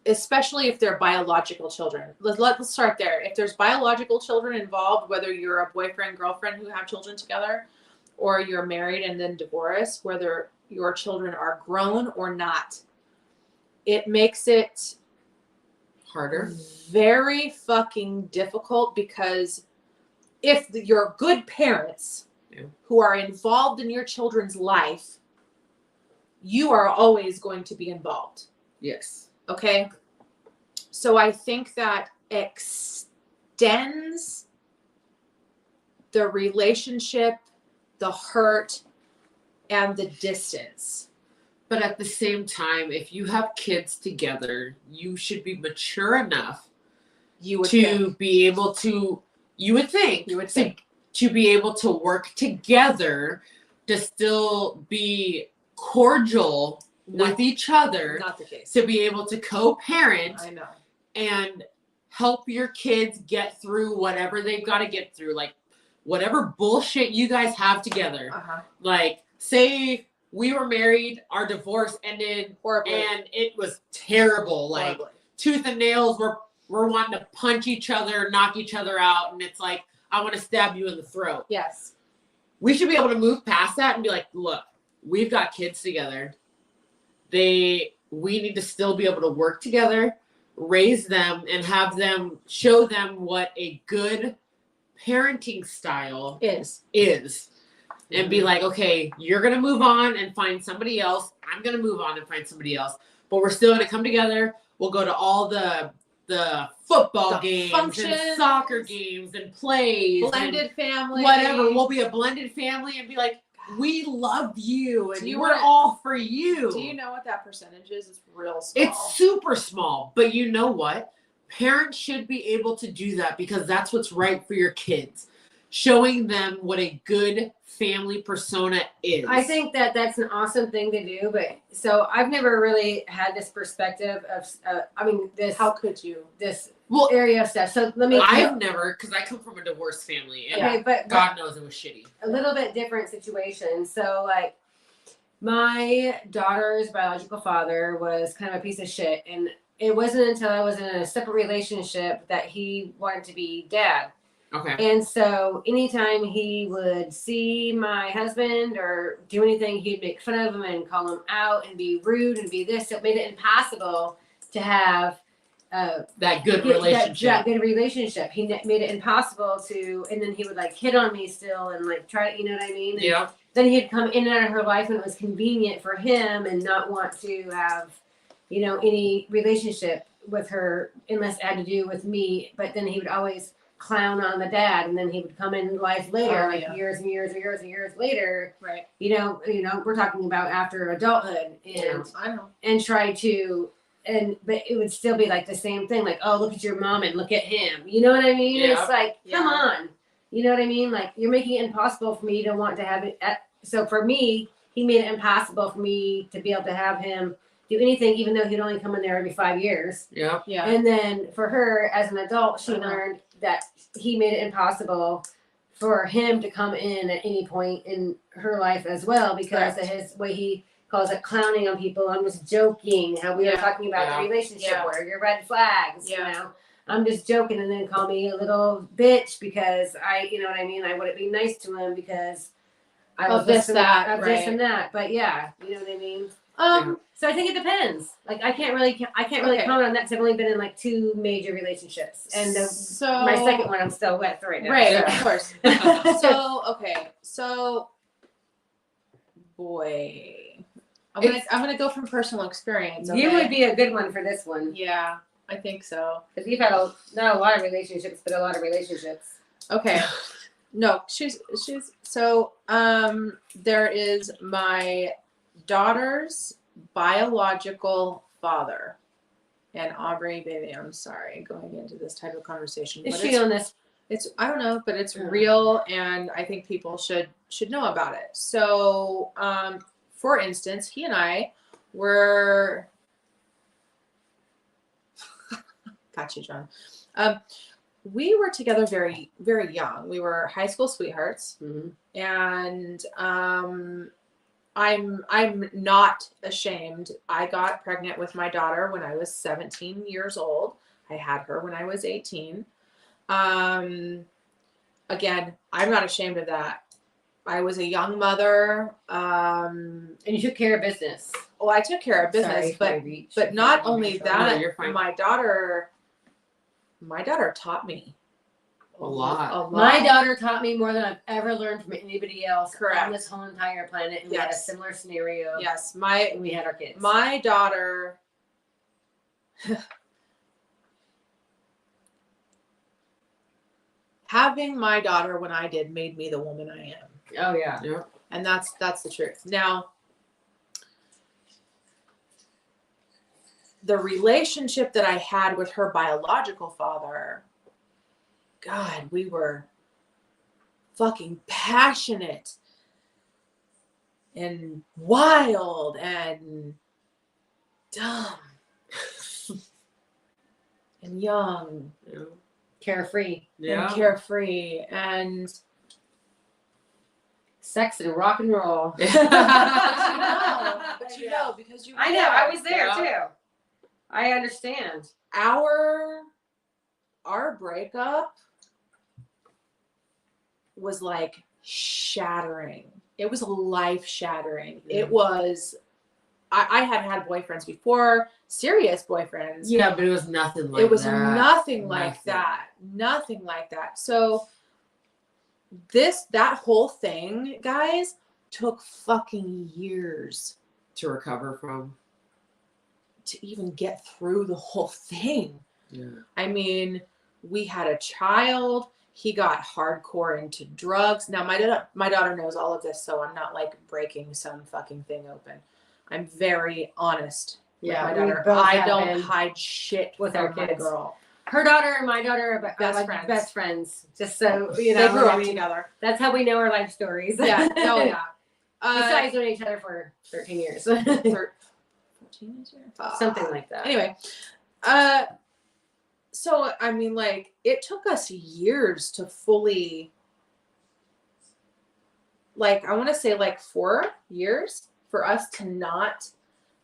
especially if they're biological children. Let's start there. If there's biological children involved, whether you're a boyfriend, girlfriend who have children together, or you're married and then divorced, whether your children are grown or not, it makes it Harder. very fucking difficult because if you're good parents who are involved in your children's life, you are always going to be involved. Yes. Okay. So I think that extends the relationship, the hurt, and the distance. But at the same time, if you have kids together, you should be mature enough You would to think. be able to, you would think, to be able to work together to still be cordial with each other, Not the case. to be able to co-parent I know. and help your kids get through whatever they've got to get through, like whatever bullshit you guys have together. Like, say we were married, our divorce ended Horribly. and it was terrible. Like, Horribly. tooth and nails, we're wanting to punch each other, knock each other out, and it's like, I want to stab you in the throat. Yes. We should be able to move past that and be like, look, we've got kids together. We need to still be able to work together, raise them, and have them show them what a good parenting style is. And be like, okay, you're going to move on and find somebody else. I'm going to move on and find somebody else. But we're still going to come together. We'll go to all the football games functions, and soccer games and plays. Blended family. Whatever. We'll be a blended family and be like, we love you and Do you we're wanna- all for you. Do you know what that percentage is? It's real small. It's super small. But you know what? Parents should be able to do that because that's what's right for your kids. Showing them what a good family persona is. I think that that's an awesome thing to do, but so I've never really had this perspective of, this. How could you? This well area of stuff. So let me. I've never, because I come from a divorced family, and Okay, but God knows it was shitty. a little bit different situation. So like, my daughter's biological father was kind of a piece of shit, and it wasn't until I was in a separate relationship that he wanted to be dad. Okay. And so anytime he would see my husband or do anything, he'd make fun of him and call him out and be rude and be this. So it made it impossible to have that good relationship. That good relationship. He made it impossible to, and then he would like hit on me still and like try to, you know what I mean? And Yeah. then he'd come in and out of her life when it was convenient for him and not want to have, any relationship with her unless it had to do with me. But then he would always clown on the dad, and then he would come in life later, years and years and years and years later. Right. We're talking about after adulthood, and I know. and try to, but it would still be like the same thing, like, oh, look at your mom and look at him. You know what I mean? Yeah. It's like, come Yeah. on. You know what I mean? Like, you're making it impossible for me to want to have it. So for me, he made it impossible for me to be able to have him do anything, even though he'd only come in there every 5 years. Yeah. Yeah. And then for her, as an adult, she I know. learned that he made it impossible for him to come in at any point in her life as well, because of his way he calls it clowning on people. I'm just joking. How we were Yeah. talking about Yeah. the relationship, Yeah. where your red flags, Yeah. I'm just joking, and then call me a little bitch because you know what I mean? I wouldn't be nice to him because I was Of this, and that, of this right. and that. But yeah, you know what I mean? So I think it depends. Like, I can't really Okay. comment on that because I've only been in like 2 major relationships, and so my second one I'm still with right now. Right, so. of course. So boy, I'm gonna go from personal experience. You okay? would be a good one for this one Yeah, I think so. because you've had not a lot of relationships, but a lot of relationships. Okay. No, she's so there is my daughter's biological father. And Aubrey, baby, I'm sorry going into this type of conversation. Is but she it's- on this? It's I don't know, but it's Yeah. real, and I think people should know about it. So, for instance, he and I were got you, John. We were together very, very young. We were high school sweethearts, and I'm not ashamed. I got pregnant with my daughter when I was 17 years old. I had her when I was 18. Again, I'm not ashamed of that. I was a young mother. And you took care of business. Well, I took care of business, but not only that, you're fine. my daughter taught me A lot. My daughter taught me more than I've ever learned from anybody else Correct. on this whole entire planet. And we had a Yes. similar scenario. Yes, And we had our kids. my daughter. Having my daughter when I did made me the woman I am. Oh yeah. Yeah. And that's the truth. Now, the relationship that I had with her biological father, God, we were fucking passionate and wild and dumb and young Carefree. and carefree and Sex and rock and roll. but you know because you I know. I was there Yeah. too. I understand. our breakup was like shattering. It was life shattering. It was I had boyfriends before, serious boyfriends. Yeah, but it was nothing like that. It was nothing like Nothing. that. Nothing like that. So that whole thing, guys, took fucking years To recover from. to even get through the whole thing. Yeah. I mean, we had a child. He got hardcore into drugs. Now, my daughter knows all of this, so I'm not like breaking some fucking thing open. I'm very honest with my daughter. I don't hide shit with from our my kids. girl. Her daughter and my daughter are Best friends. Just so you know, They grew up together. That's how we know our life stories. Yeah. Oh yeah. Besides knowing each other for 13 years. 14 years? Something like that. Anyway, so I mean, like, it took us years to fully, like, I want to say like 4 years for us to not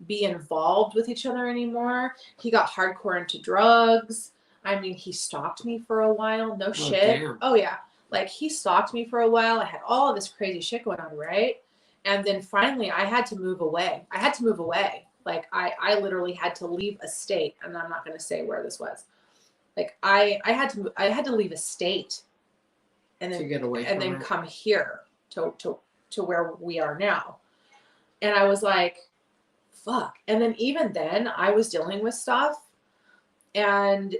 be involved with each other anymore. He got hardcore into drugs. I mean, he stalked me for a while. No shit. Damn. Oh yeah. Like, he stalked me for a while. I had all of this crazy shit going on, right? And then finally I had to move away. Like, I literally had to leave a state, and I'm not going to say where this was. Like, I had to leave a state and then To get away and from then it. come here to where we are now. And I was like, fuck. And then even then I was dealing with stuff, and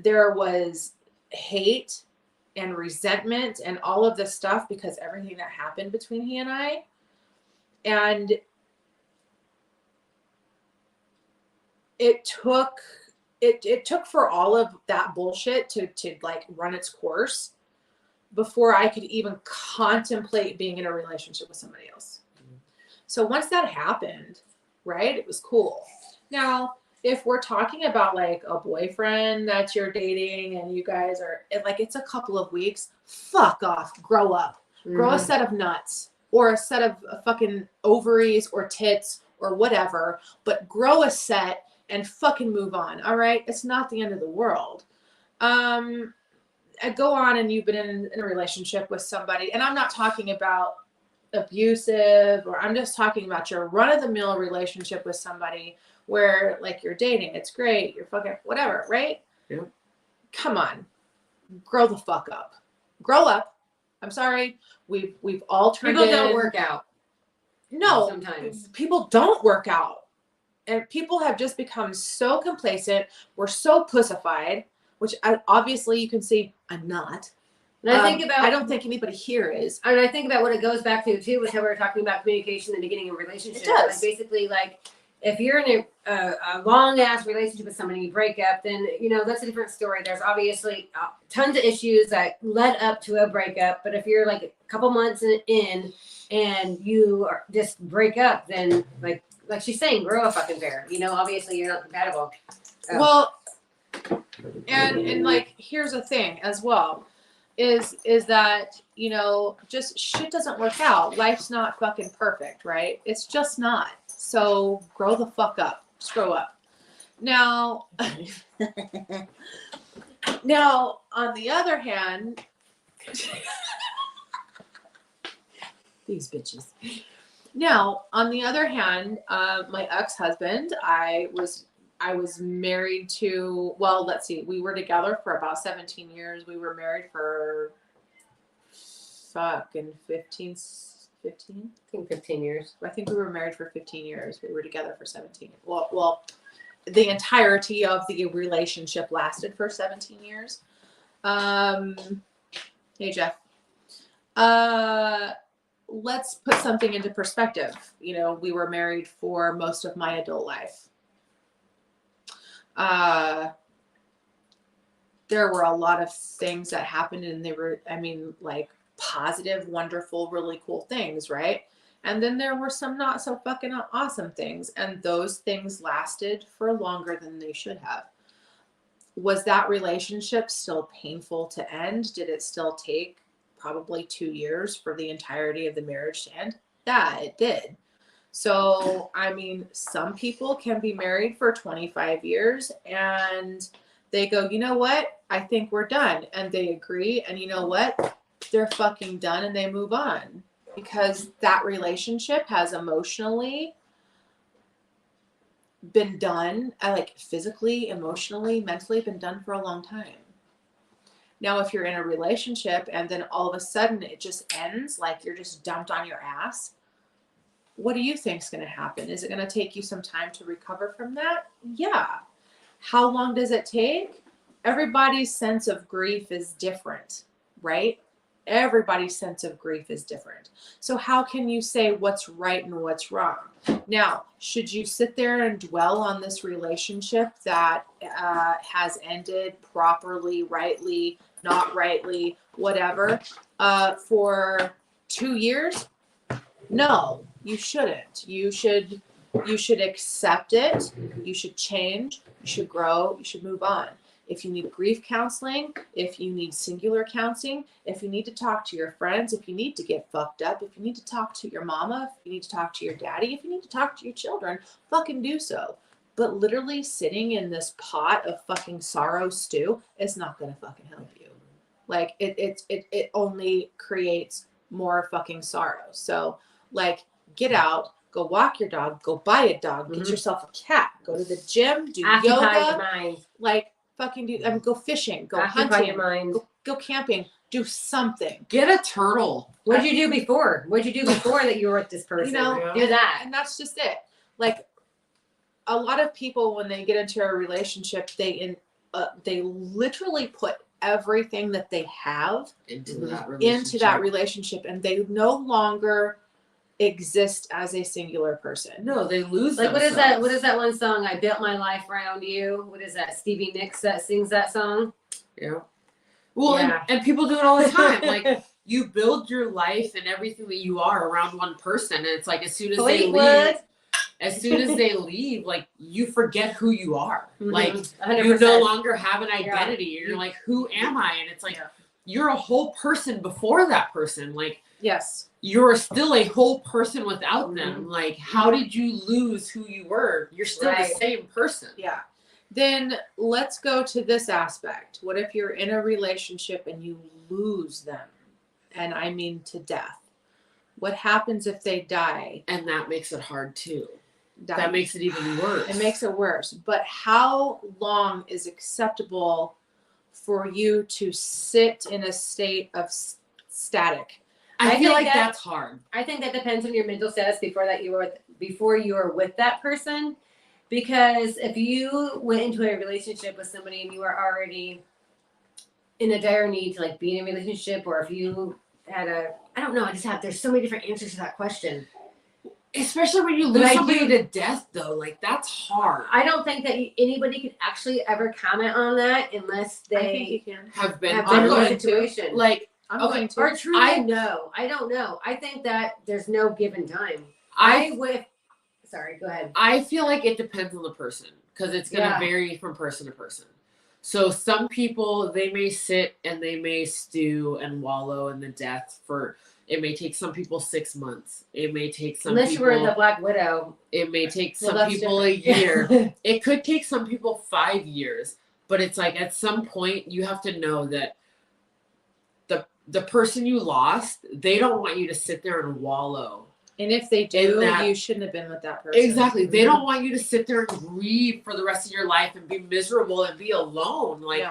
there was hate and resentment and all of this stuff because everything that happened between he and I. And it took for all of that bullshit to like run its course before I could even contemplate being in a relationship with somebody else. So once that happened, right, it was cool. Now, if we're talking about like a boyfriend that you're dating and you guys are like, it's a couple of weeks, fuck off, grow up, grow a set of nuts or a set of fucking ovaries or tits or whatever, but grow a set and fucking move on. All right. It's not the end of the world. Go on and you've been in a relationship with somebody, and I'm not talking about abusive, or I'm just talking about your run-of-the-mill relationship with somebody where like you're dating, it's great, you're fucking whatever, right? Yeah. Come on, grow the fuck up, grow up. I'm sorry, we've all turned People don't work out. No, sometimes people don't work out, and people have just become so complacent. We're so pussified, which obviously you can see I'm not. And I don't think anybody here is. And I think about what it goes back to too, was how we were talking about communication in the beginning of relationships. It does. Like basically, like if you're in a long ass relationship with somebody, you break up, then you know that's a different story. There's obviously tons of issues that led up to a breakup. But if you're like a couple months in and you just break up, then like she's saying, grow a fucking pair. You know, obviously you're not compatible. Well, and like here's the thing as well. Is that, you know, just shit doesn't work out. Life's not fucking perfect, right? It's just not. So grow the fuck up. Just grow up. Now, on the other hand, these bitches. Now, on the other hand, my ex-husband, I was married to, well, let's see, we were together for about 17 years. We were married for fucking 15? I think 15 years. I think we were married for 15 years. We were together for 17. Well, the entirety of the relationship lasted for 17 years. Hey, Jeff. Let's put something into perspective. You know, we were married for most of my adult life. There were a lot of things that happened, and they were, I mean, like positive, wonderful, really cool things, right? And then there were some not so fucking awesome things, and those things lasted for longer than they should have. Was that relationship still painful to end? Did it still take probably 2 years for the entirety of the marriage to end? Yeah, it did. So, I mean, some people can be married for 25 years and they go, you know what? I think we're done. And they agree. And you know what? They're fucking done and they move on because that relationship has emotionally been done, like physically, emotionally, mentally been done for a long time. Now, if you're in a relationship and then all of a sudden it just ends, like you're just dumped on your ass, what do you think is going to happen? Is it going to take you some time to recover from that? Yeah. How long does it take? Everybody's sense of grief is different, right? Everybody's sense of grief is different. So how can you say what's right and what's wrong? Now, should you sit there and dwell on this relationship that has ended properly, rightly, not rightly, whatever, for 2 years? No, you shouldn't. You should accept it. You should change. You should grow. You should move on. If you need grief counseling, if you need singular counseling, if you need to talk to your friends, if you need to get fucked up, if you need to talk to your mama, if you need to talk to your daddy, if you need to talk to your children, fucking do so. But literally sitting in this pot of fucking sorrow stew is not gonna fucking help you. Like it only creates more fucking sorrow. So like get out, go walk your dog, go buy a dog, get yourself a cat, go to the gym, do yoga, like fucking do. I mean, go fishing, go hunting, go camping, do something. Get a turtle. What'd you do before? What'd you do before that you were with this person? You know, do that. And that's just it. Like a lot of people, when they get into a relationship, they literally put everything that they have into that relationship, and they no longer exist as a singular person. No, they lose like themselves. what is that one song? I built my life around you. What is that? Stevie Nicks that sings that song? Yeah. Well, yeah. And people do it all the time. Like you build your life and everything that you are around one person, and it's like as soon as they leave, like you forget who you are. Like 100%. you no longer have an identity. You're like, who am I? And it's like you're a whole person before that person. Like yes. You're still a whole person without them. Like, how did you lose who you were? You're still the same person. Yeah. Then let's go to this aspect. What if you're in a relationship and you lose them? And I mean to death. What happens if they die? And that makes it hard too. That makes it even worse. It makes it worse. But how long is acceptable for you to sit in a state of static? I feel like that's hard. I think that depends on your mental status before you were with that person. Because if you went into a relationship with somebody and you were already in a dire need to like be in a relationship, or if you had there's so many different answers to that question. Especially when you lose somebody to death, though, like that's hard. I don't think that anybody could actually ever comment on that unless they have been in a situation. Like, I'm going or truly, I don't know. I think that there's no given time. Sorry, go ahead. I feel like it depends on the person because it's going to vary from person to person. So some people, they may sit and they may stew and wallow in the death for. It may take some people 6 months. It may take some unless people. Unless you were the Black Widow. It may take some people a year. It could take some people 5 years. But it's like at some point you have to know that the person you lost, they don't want you to sit there and wallow. And if they do, you shouldn't have been with that person. Exactly. They don't want you to sit there and grieve for the rest of your life and be miserable and be alone. Like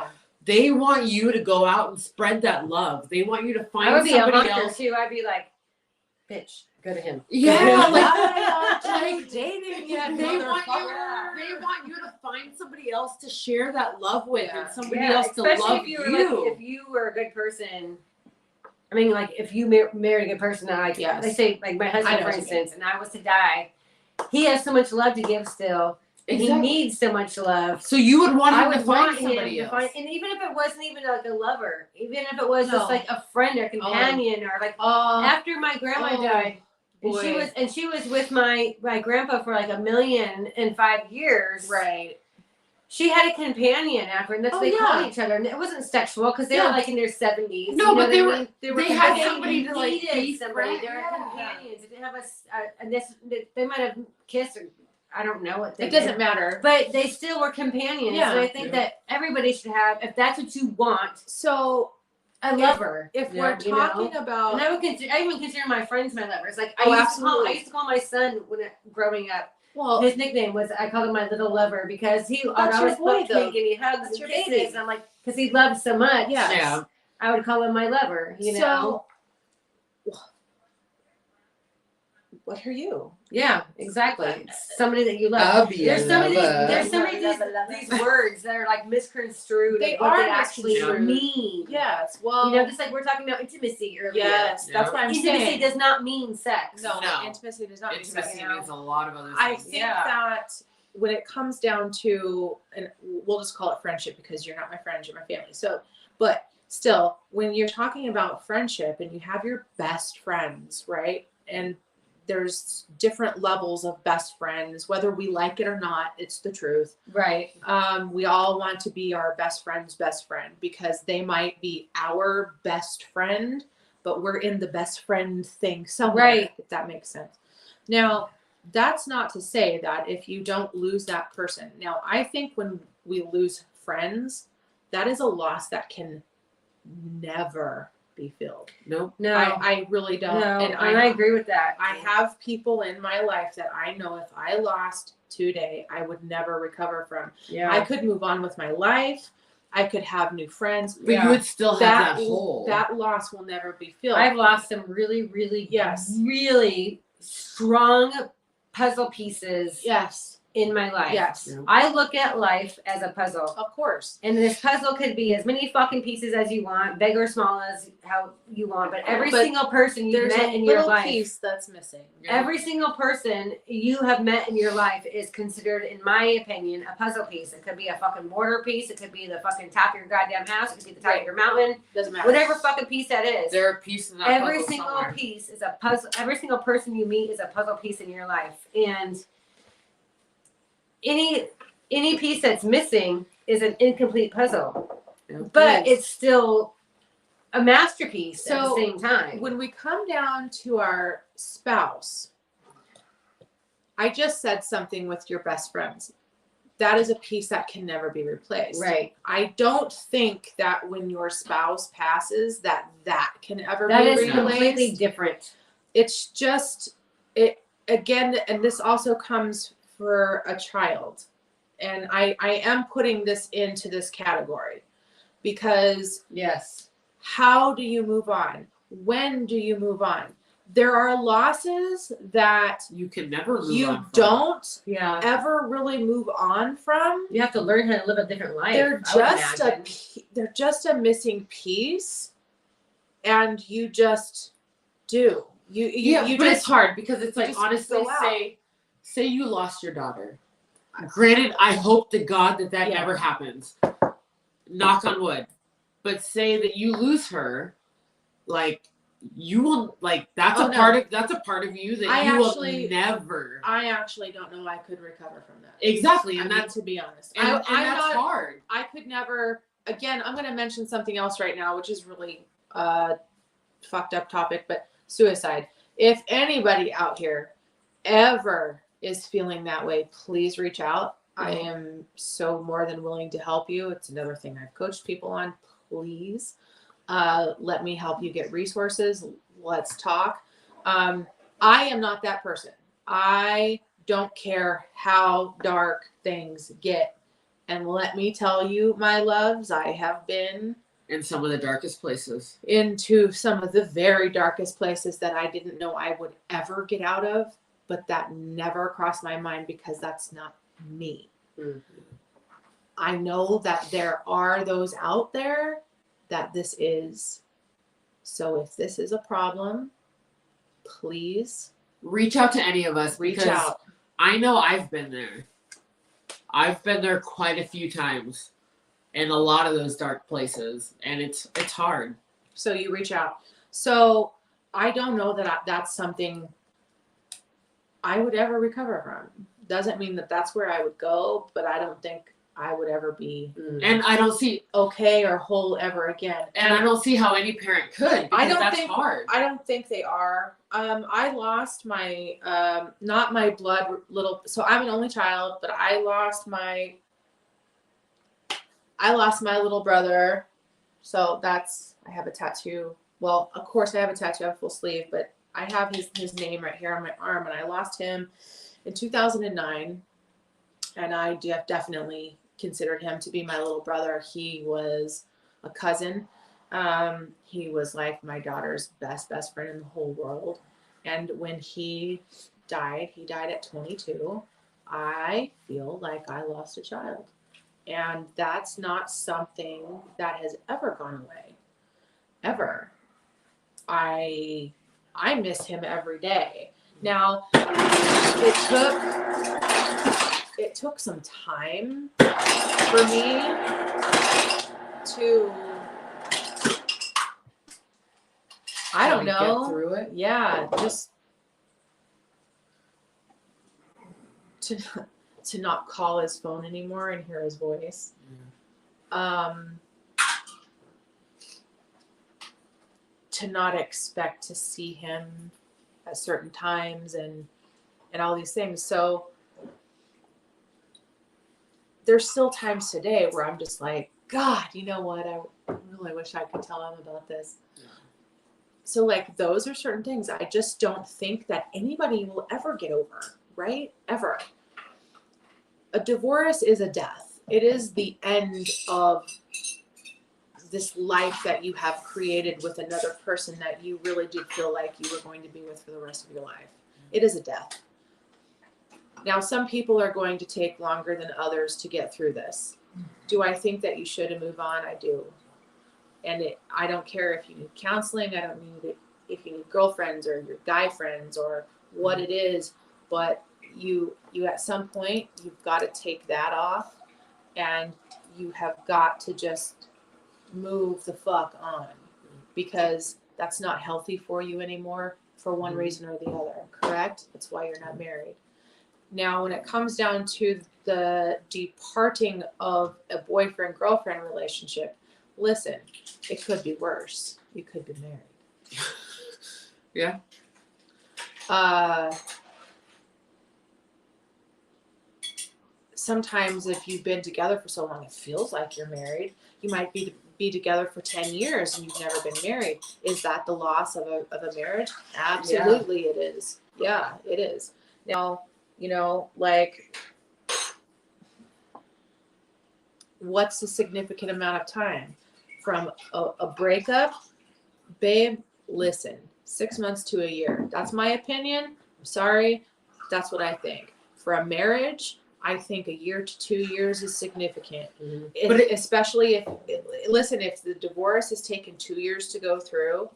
they want you to go out and spread that love. They want you to find somebody else. Too. I'd be like, bitch, go to him. Yeah, like dating. Yeah, they want you to find somebody else to share that love with and somebody else to love you. If you were a good person. I mean, like, if you married a good person, like, let's say, like, my husband, for instance, and I was to die, he has so much love to give still, and he needs so much love. So you would want him to find somebody else. And even if it wasn't even, like, a lover, even if it was just, like, a friend or companion, or, like, after my grandma died, and she was with my grandpa for, like, 1,005 years. Right. She had a companion after, and that's what they called each other. And it wasn't sexual because they were like in their 70s. No, but they had somebody to like be somebody. They were companions. They didn't have they might have kissed, or I don't know what they did. It doesn't matter. But they still were companions. Yeah. And I think that everybody should have, if that's what you want, so a lover. If we're talking about, and I even consider my friends my lovers. Like absolutely. I used to call my son growing up. Well, his nickname was, I called him my little lover because he would That's your always boy, poke though. me, give me hugs That's and your kisses. baby. And I'm like, because he loved so much. yes. Yeah. I would call him my lover, you know? So, what are you? Yeah, exactly. Somebody that you love. There's so many these words that are like misconstrued They of what are they actually misconstrued. mean. Yes. Well, You know, just like we're talking about intimacy earlier. yes, that's Yeah. what I'm Intimacy saying. does not mean sex. No, No. intimacy does not Intimacy mean sex. means a lot of other things. I think Yeah. that when it comes down to, and we'll just call it friendship because you're not my friend, you're my family. So, but still, when you're talking about friendship and you have your best friends, right? And there's different levels of best friends, whether we like it or not, it's the truth. Right. We all want to be our best friend's best friend because they might be our best friend, but we're in the best friend thing somewhere, Right. if that makes sense. Now, that's not to say that if you don't lose that person. Now, I think when we lose friends, that is a loss that can never be filled. Nope. No. I really don't. no. And And I agree with that. I have people in my life that I know if I lost today, I would never recover from. Yeah. I could move on with my life. I could have new friends. But you would still have that hole. That loss will never be filled. I've lost some really, really, Yes. really strong puzzle pieces Yes. in my life. Yes. Yeah. I look at life as a puzzle. Of course. And this puzzle could be as many fucking pieces as you want, big or small as how you want, but every But single person you've There's met a in your little life, piece that's missing. every single person you have met in your life is considered, in my opinion, a puzzle piece. It could be a fucking mortar piece. It could be the fucking top of your goddamn house. It could be the top of your mountain. Doesn't matter. Whatever fucking piece that is. There are pieces in that Every puzzle single somewhere. piece is a puzzle. Every single person you meet is a puzzle piece in your life. And any piece that's missing is an incomplete puzzle. Yeah. But Yes. it's still a masterpiece at the So, same time. When we come down to our spouse, I just said something with your best friends. That is a piece that can never be replaced. Right. I don't think that when your spouse passes that can ever That be is replaced. completely different. It's just it again, and this also comes for a child. And I am putting this into this category because Yes. how do you move on? When do you move on? There are losses that You can never move you on from. don't Yeah. ever really move on from. You have to learn how to live a different life. They're I would just imagine. they're just a missing piece, and you just do. You but just it's hard because it's like just honestly, go out. say you lost your daughter. Granted, I hope to God that Yeah. never happens. Knock on wood. But say that you lose her, like you will like that's Oh, a no. part of you that I you actually- will never. I actually don't know I could recover from that. Exactly, and I mean, that's to be honest. and I'm that's not, hard. I could never. Again, I'm going to mention something else right now, which is really fucked up topic, but suicide. If anybody out here ever is feeling that way, please reach out. I am so more than willing to help you. It's another thing I've coached people on. Please let me help you get resources. Let's talk. I am not that person. I don't care how dark things get. And let me tell you, my loves, I have been In some of the darkest places. into some of the very darkest places that I didn't know I would ever get out of, but that never crossed my mind because that's not me. Mhm. I know that there are those out there that this is. So if this is a problem, please Reach out to any of us reach because out. I know I've been there. I've been there quite a few times in a lot of those dark places, and it's hard. So you reach out. So I don't know that that's something I would ever recover from. Doesn't mean that that's where I would go, but I don't think I would ever be And I don't see okay or whole ever again. and I don't see how any parent could because that's hard. I don't think they are. I lost my not my blood little. So I'm an only child, but I lost my little brother. So I have a tattoo. Well, of course I have a tattoo. I have a full sleeve, but I have his name right here on my arm, and I lost him. in 2009, and I definitely considered him to be my little brother. He was a cousin. He was like my daughter's best friend in the whole world. And when he died at 22. I feel like I lost a child. And that's not something that has ever gone away. Ever. I miss him every day. Now, it took some time for me to, I don't know, get through it. Yeah, just to not call his phone anymore and hear his voice. To not expect to see him at certain times and all these things. So there's still times today where I'm just like, God, you know what? I really wish I could tell him about this. Yeah. So like those are certain things I just don't think that anybody will ever get over, right? Ever. A divorce is a death. It is the end of this life that you have created with another person that you really do feel like you were going to be with for the rest of your life. It is a death. Now, some people are going to take longer than others to get through this. Do I think that you should move on? I do. And I don't care if you need counseling. I don't need if you need girlfriends or your guy friends or what it is, but you at some point, you've got to take that off and you have got to just move the fuck on because that's not healthy for you anymore for one reason or the other, correct? That's why you're not married. Now, when it comes down to the departing of a boyfriend-girlfriend relationship, listen, it could be worse. You could be married. Yeah. Sometimes if you've been together for so long, it feels like you're married. You might be together for 10 years and you've never been married. Is that the loss of a marriage? Absolutely, It is. Yeah, it is. Now, like, what's the significant amount of time from a breakup? Babe, listen, 6 months to a year. That's my opinion. I'm sorry. That's what I think. For a marriage, I think a year to 2 years is significant. Mm-hmm. But especially if the divorce has taken 2 years to go through,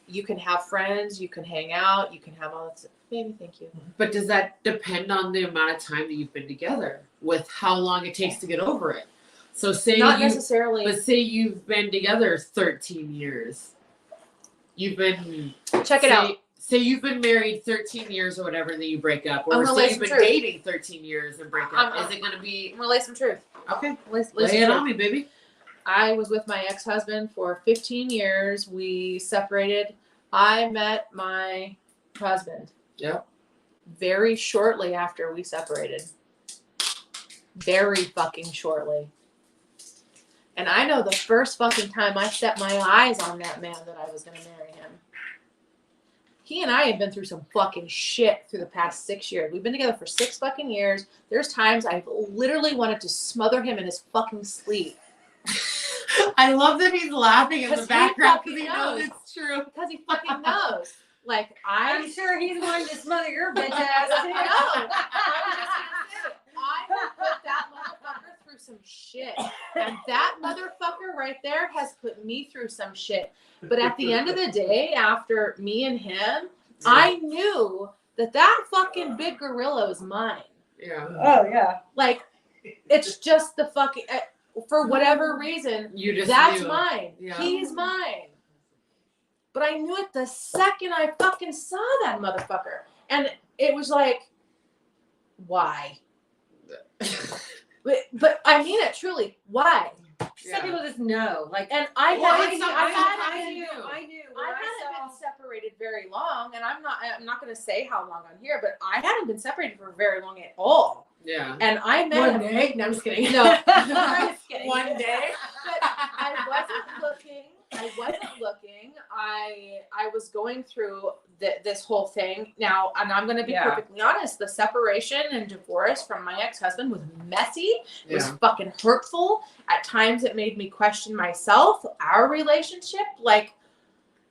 you can have friends, you can hang out, you can have all that stuff. Baby, thank you. But does that depend on the amount of time that you've been together with how long it takes to get over it? So necessarily. But say you've been together 13 years. You've been check it out. Say you've been married 13 years or whatever, and then you break up. Or say you've been dating 13 years and break up. Is it going to be... I'm going to lay some truth. Okay. Lay it on me, baby. I was with my ex-husband for 15 years. We separated. I met my husband. Yep. Very shortly after we separated. Very fucking shortly. And I know the first fucking time I set my eyes on that man that I was going to marry him. He and I have been through some fucking shit through the past 6 years. We've been together for 6 fucking years. There's times I've literally wanted to smother him in his fucking sleep. I love that he's laughing in the background because he knows it's true. Because he fucking knows. Like, I'm sure he's wanting to smother your bitch ass too. No. I have put that motherfucker through some shit. And that motherfucker right there has put me through some shit. But at the end of the day, after me and him, I knew that fucking big gorilla is mine. Yeah. Oh, yeah. Like, it's just the fucking... for whatever reason, that's mine. Yeah. He's mine. But I knew it the second I fucking saw that motherfucker. And it was like, why? but I mean it truly. Why? Some people just know. Like, and I hadn't been separated very long, and I'm not going to say how long I'm here, but I hadn't been separated for very long at all. Yeah. And I met one day. No, I'm just kidding. No, I'm just kidding. One day. But I wasn't looking. I was going through this whole thing now, and I'm going to be Yeah. perfectly honest, the separation and divorce from my ex-husband was messy. It was Yeah. fucking hurtful. At times it made me question myself, our relationship. Like,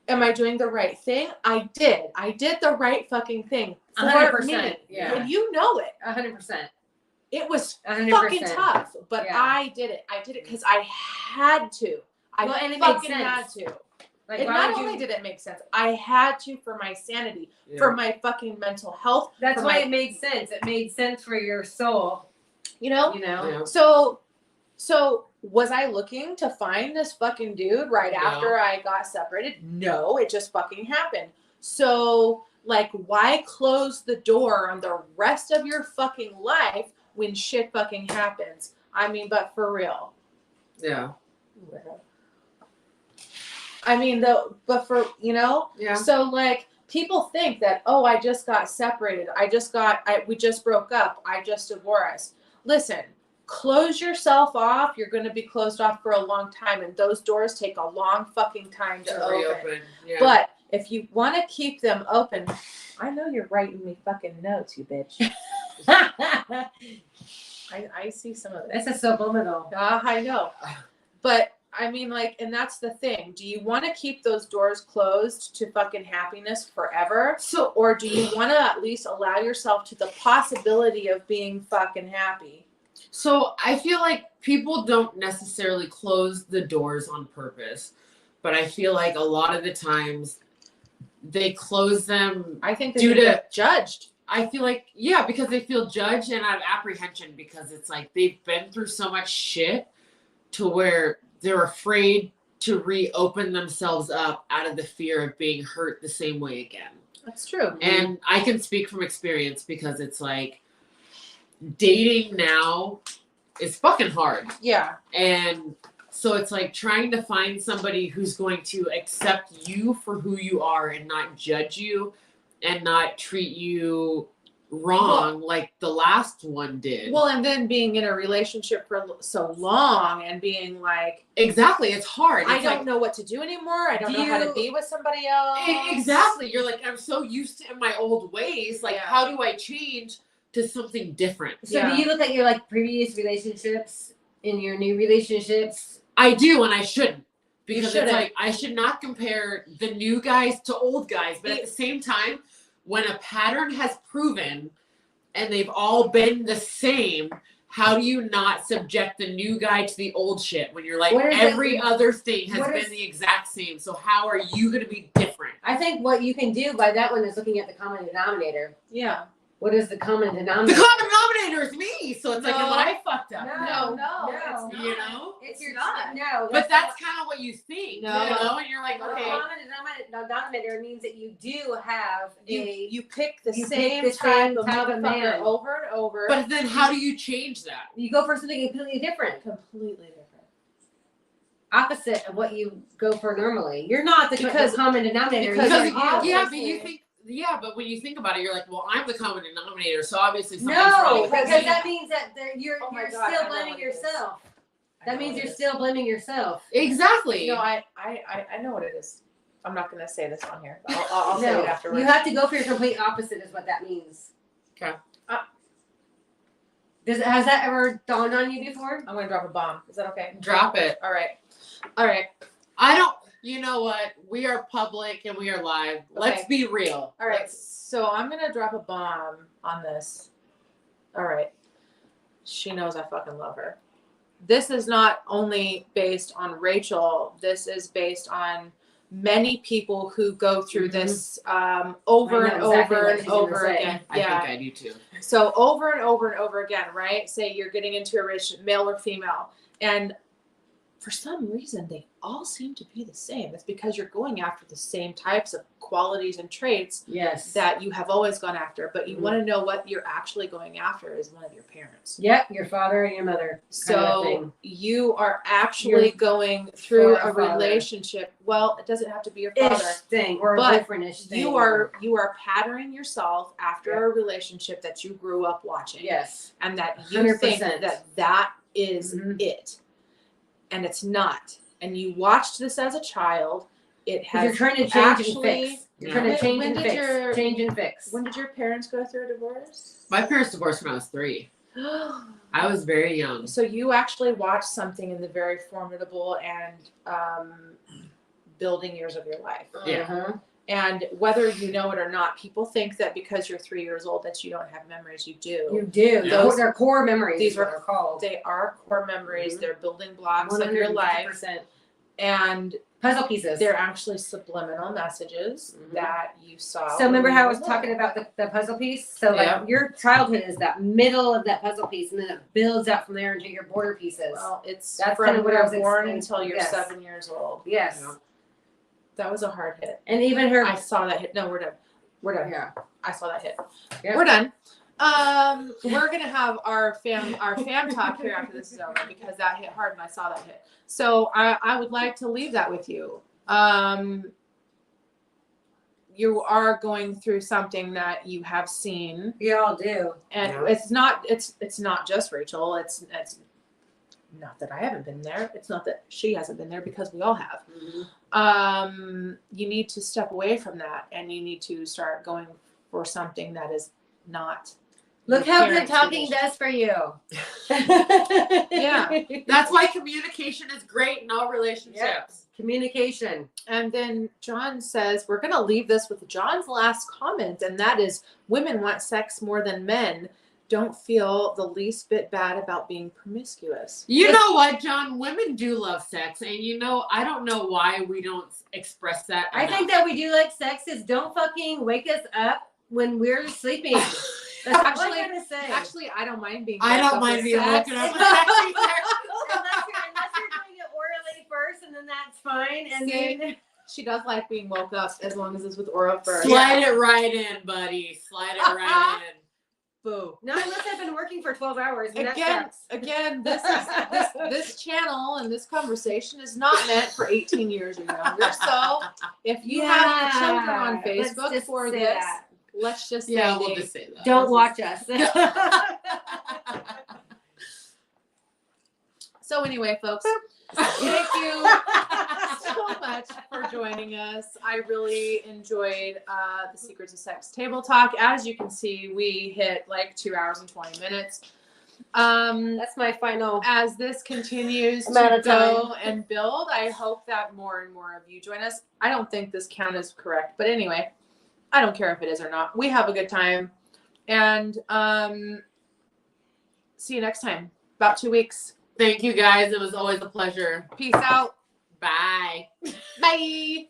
am I doing the right thing? I did the right fucking thing for 100%, me. yeah. And you know it. 100%. It was 100%. fucking tough, but Yeah. I did it. I did it because I had to. Well, I and it made fucking had sense. to. Like, And why not would only you? did it make sense, I had to for my sanity, Yeah. for my fucking mental health. That's for why my, it made sense. It made sense for your soul. you know. You know. Yeah. So was I looking to find this fucking dude right No. after I got separated? No, it just fucking happened. So, like, why close the door on the rest of your fucking life when shit fucking happens? I mean, but for real. Yeah. I mean, but for, you know? Yeah. So, like, people think that, oh, I just got separated. We just broke up. I just divorced. Listen, close yourself off. You're going to be closed off for a long time. And those doors take a long fucking time to open. Reopen. Yeah. But if you want to keep them open, I know you're writing me fucking notes, you bitch. I see some of it. That's a subliminal. I know. But I mean, like, and that's the thing. Do you want to keep those doors closed to fucking happiness forever? Or do you want to at least allow yourself to the possibility of being fucking happy? So I feel like people don't necessarily close the doors on purpose, but I feel like a lot of the times they close them. I think Due to- get judged. I feel like, yeah, because they feel judged and out of apprehension because it's like they've been through so much shit to where they're afraid to reopen themselves up out of the fear of being hurt the same way again. That's true. And I can speak from experience because it's like dating now is fucking hard. Yeah. And so it's like trying to find somebody who's going to accept you for who you are and not judge you and not treat you wrong like the last one did. Well, and then being in a relationship for so long and being like, exactly, it's hard. I It's don't like, know what to do anymore. I don't know how to be with somebody else. exactly. You're like, I'm so used to my old ways. Like, Yeah. how do I change to something different? So Yeah. do you look at your like previous relationships in your new relationships? I do, and I shouldn't. Because it's shouldn't. like, I should not compare the new guys to old guys. But at the same time, when a pattern has proven and they've all been the same, how do you not subject the new guy to the old shit when you're like, What is every it- other thing has what been is- the exact same? So how are you going to be different? I think what you can do by that one is looking at the common denominator. Yeah. What is the common The denominator? common denominator is me. So it's like, No. am I fucked up? No, it's You know? It's It's not. No, But that's kind of what you think. No. You know? And you're like, Well, okay. the common denominator means that you do have You pick the you same pick the type same of type of motherfucker man. over and over. But then how do you change that? you go for something completely different, completely different. opposite of what you go for normally. You're not the Because- common denominator. because you're you- you. yeah, but you think, yeah, but when you think about it, you're like, well, I'm the common denominator, so obviously something's No, wrong with because me. that means that you're Oh my you're God, I still know blaming what it is. yourself. I That know means what you're it is. still blaming yourself. Exactly. No, I know what it is. I'm not gonna say this on here. I'll say No, it afterwards. you have to go for your complete opposite. Is what that means. Okay. Has that ever dawned on you before? I'm gonna drop a bomb. Is that okay? Drop it. All right. All right. I don't. You know what? We are public and we are live. Let's Okay. be real. All right. So I'm gonna drop a bomb on this. All right. She knows I fucking love her. This is not only based on Rachel. This is based on many people who go through this over I know and exactly over what and she's gonna over say. again. I think I do too. So over and over and over again, right? Say you're getting into a relationship, male or female, and for some reason they all seem to be the same. It's because you're going after the same types of qualities and traits Yes. that you have always gone after, but you Mhm. want to know what you're actually going after is one of your parents. Yep, your father and your mother. kind of So thing. you are actually Your going through a father. relationship. Well, it doesn't have to be your father. Ish thing or But a boyfriend-ish thing. You are patterning yourself after Yeah. a relationship that you grew up watching. Yes. And that you 100%. think that is Mhm. it. And it's not. And you watched this as a child it 'Cause you're has trying to change actually- and fix. You're trying to change and fix. When did your parents go through a divorce? My parents divorced when I was 3. I was very young. So you actually watched something in the very formidable and building years of your life. Yeah. Uh-huh. And whether you know it or not, people think that because you're 3 years old that you don't have memories. You do. You do. Yeah. Those are core memories. These These are are- called. They are core memories. Mhm. They're building blocks of your life. 150%. And Puzzle pieces. they're actually subliminal messages Mhm. that you saw. So remember when how I you was were talking little. about the puzzle piece? So like Yeah. your childhood is that middle of that puzzle piece, and then it builds out from there into your border pieces. Well, it's That's from kind of what I you're was born explaining. until you're Yes. 7 years old. Yes. Yeah. That was a hard hit. And even her. I saw that hit. No, we're done. We're done. Yeah. I saw that hit. Yep. We're done. We're gonna have our fam talk here after this is over because that hit hard and I saw that hit. So I would like to leave that with you. You are going through something that you have seen, We all do. and Yeah. it's not just Rachel. It's not that I haven't been there. It's not that she hasn't been there because we all have. You need to step away from that and you need to start going for something that is not. Look your how good parents' talking tradition. does for you. Yeah. That's why communication is great in all relationships. Communication. And then John says, we're going to leave this with John's last comment, and that is women want sex more than men. Don't feel the least bit bad about being promiscuous. You know what, John? Women do love sex, and I don't know why we don't express that. I think that we do like sex is don't fucking wake us up when we're sleeping. That's Actually- all I'm gonna say. Actually, I don't mind being. I woke don't up mind with being sex. woken up with sex either. unless you're doing it orally first, and then that's fine. And See? then She does like being woke up as long as it's with oral first. Slide it right in, buddy. Slide it right in. Boo. not unless I've been working for 12 hours. And Again, that sucks. again, this channel and this conversation is not meant for 18 years or younger. So if you have your children on Let's Facebook just for say this, that. let's just say Yeah, we'll they- just say that. Don't watch us. So anyway, folks, thank you so much for joining us. I really enjoyed the Secrets of Sex Table Talk. As you can see, we hit like 2 hours and 20 minutes. That's my final. As this continues Amount to of time. go and build, I hope that more and more of you join us. I don't think this count is correct, but anyway, I don't care if it is or not. We have a good time. And see you next time. About 2 weeks. Thank you, guys. It was always a pleasure. Peace out. Bye. Bye.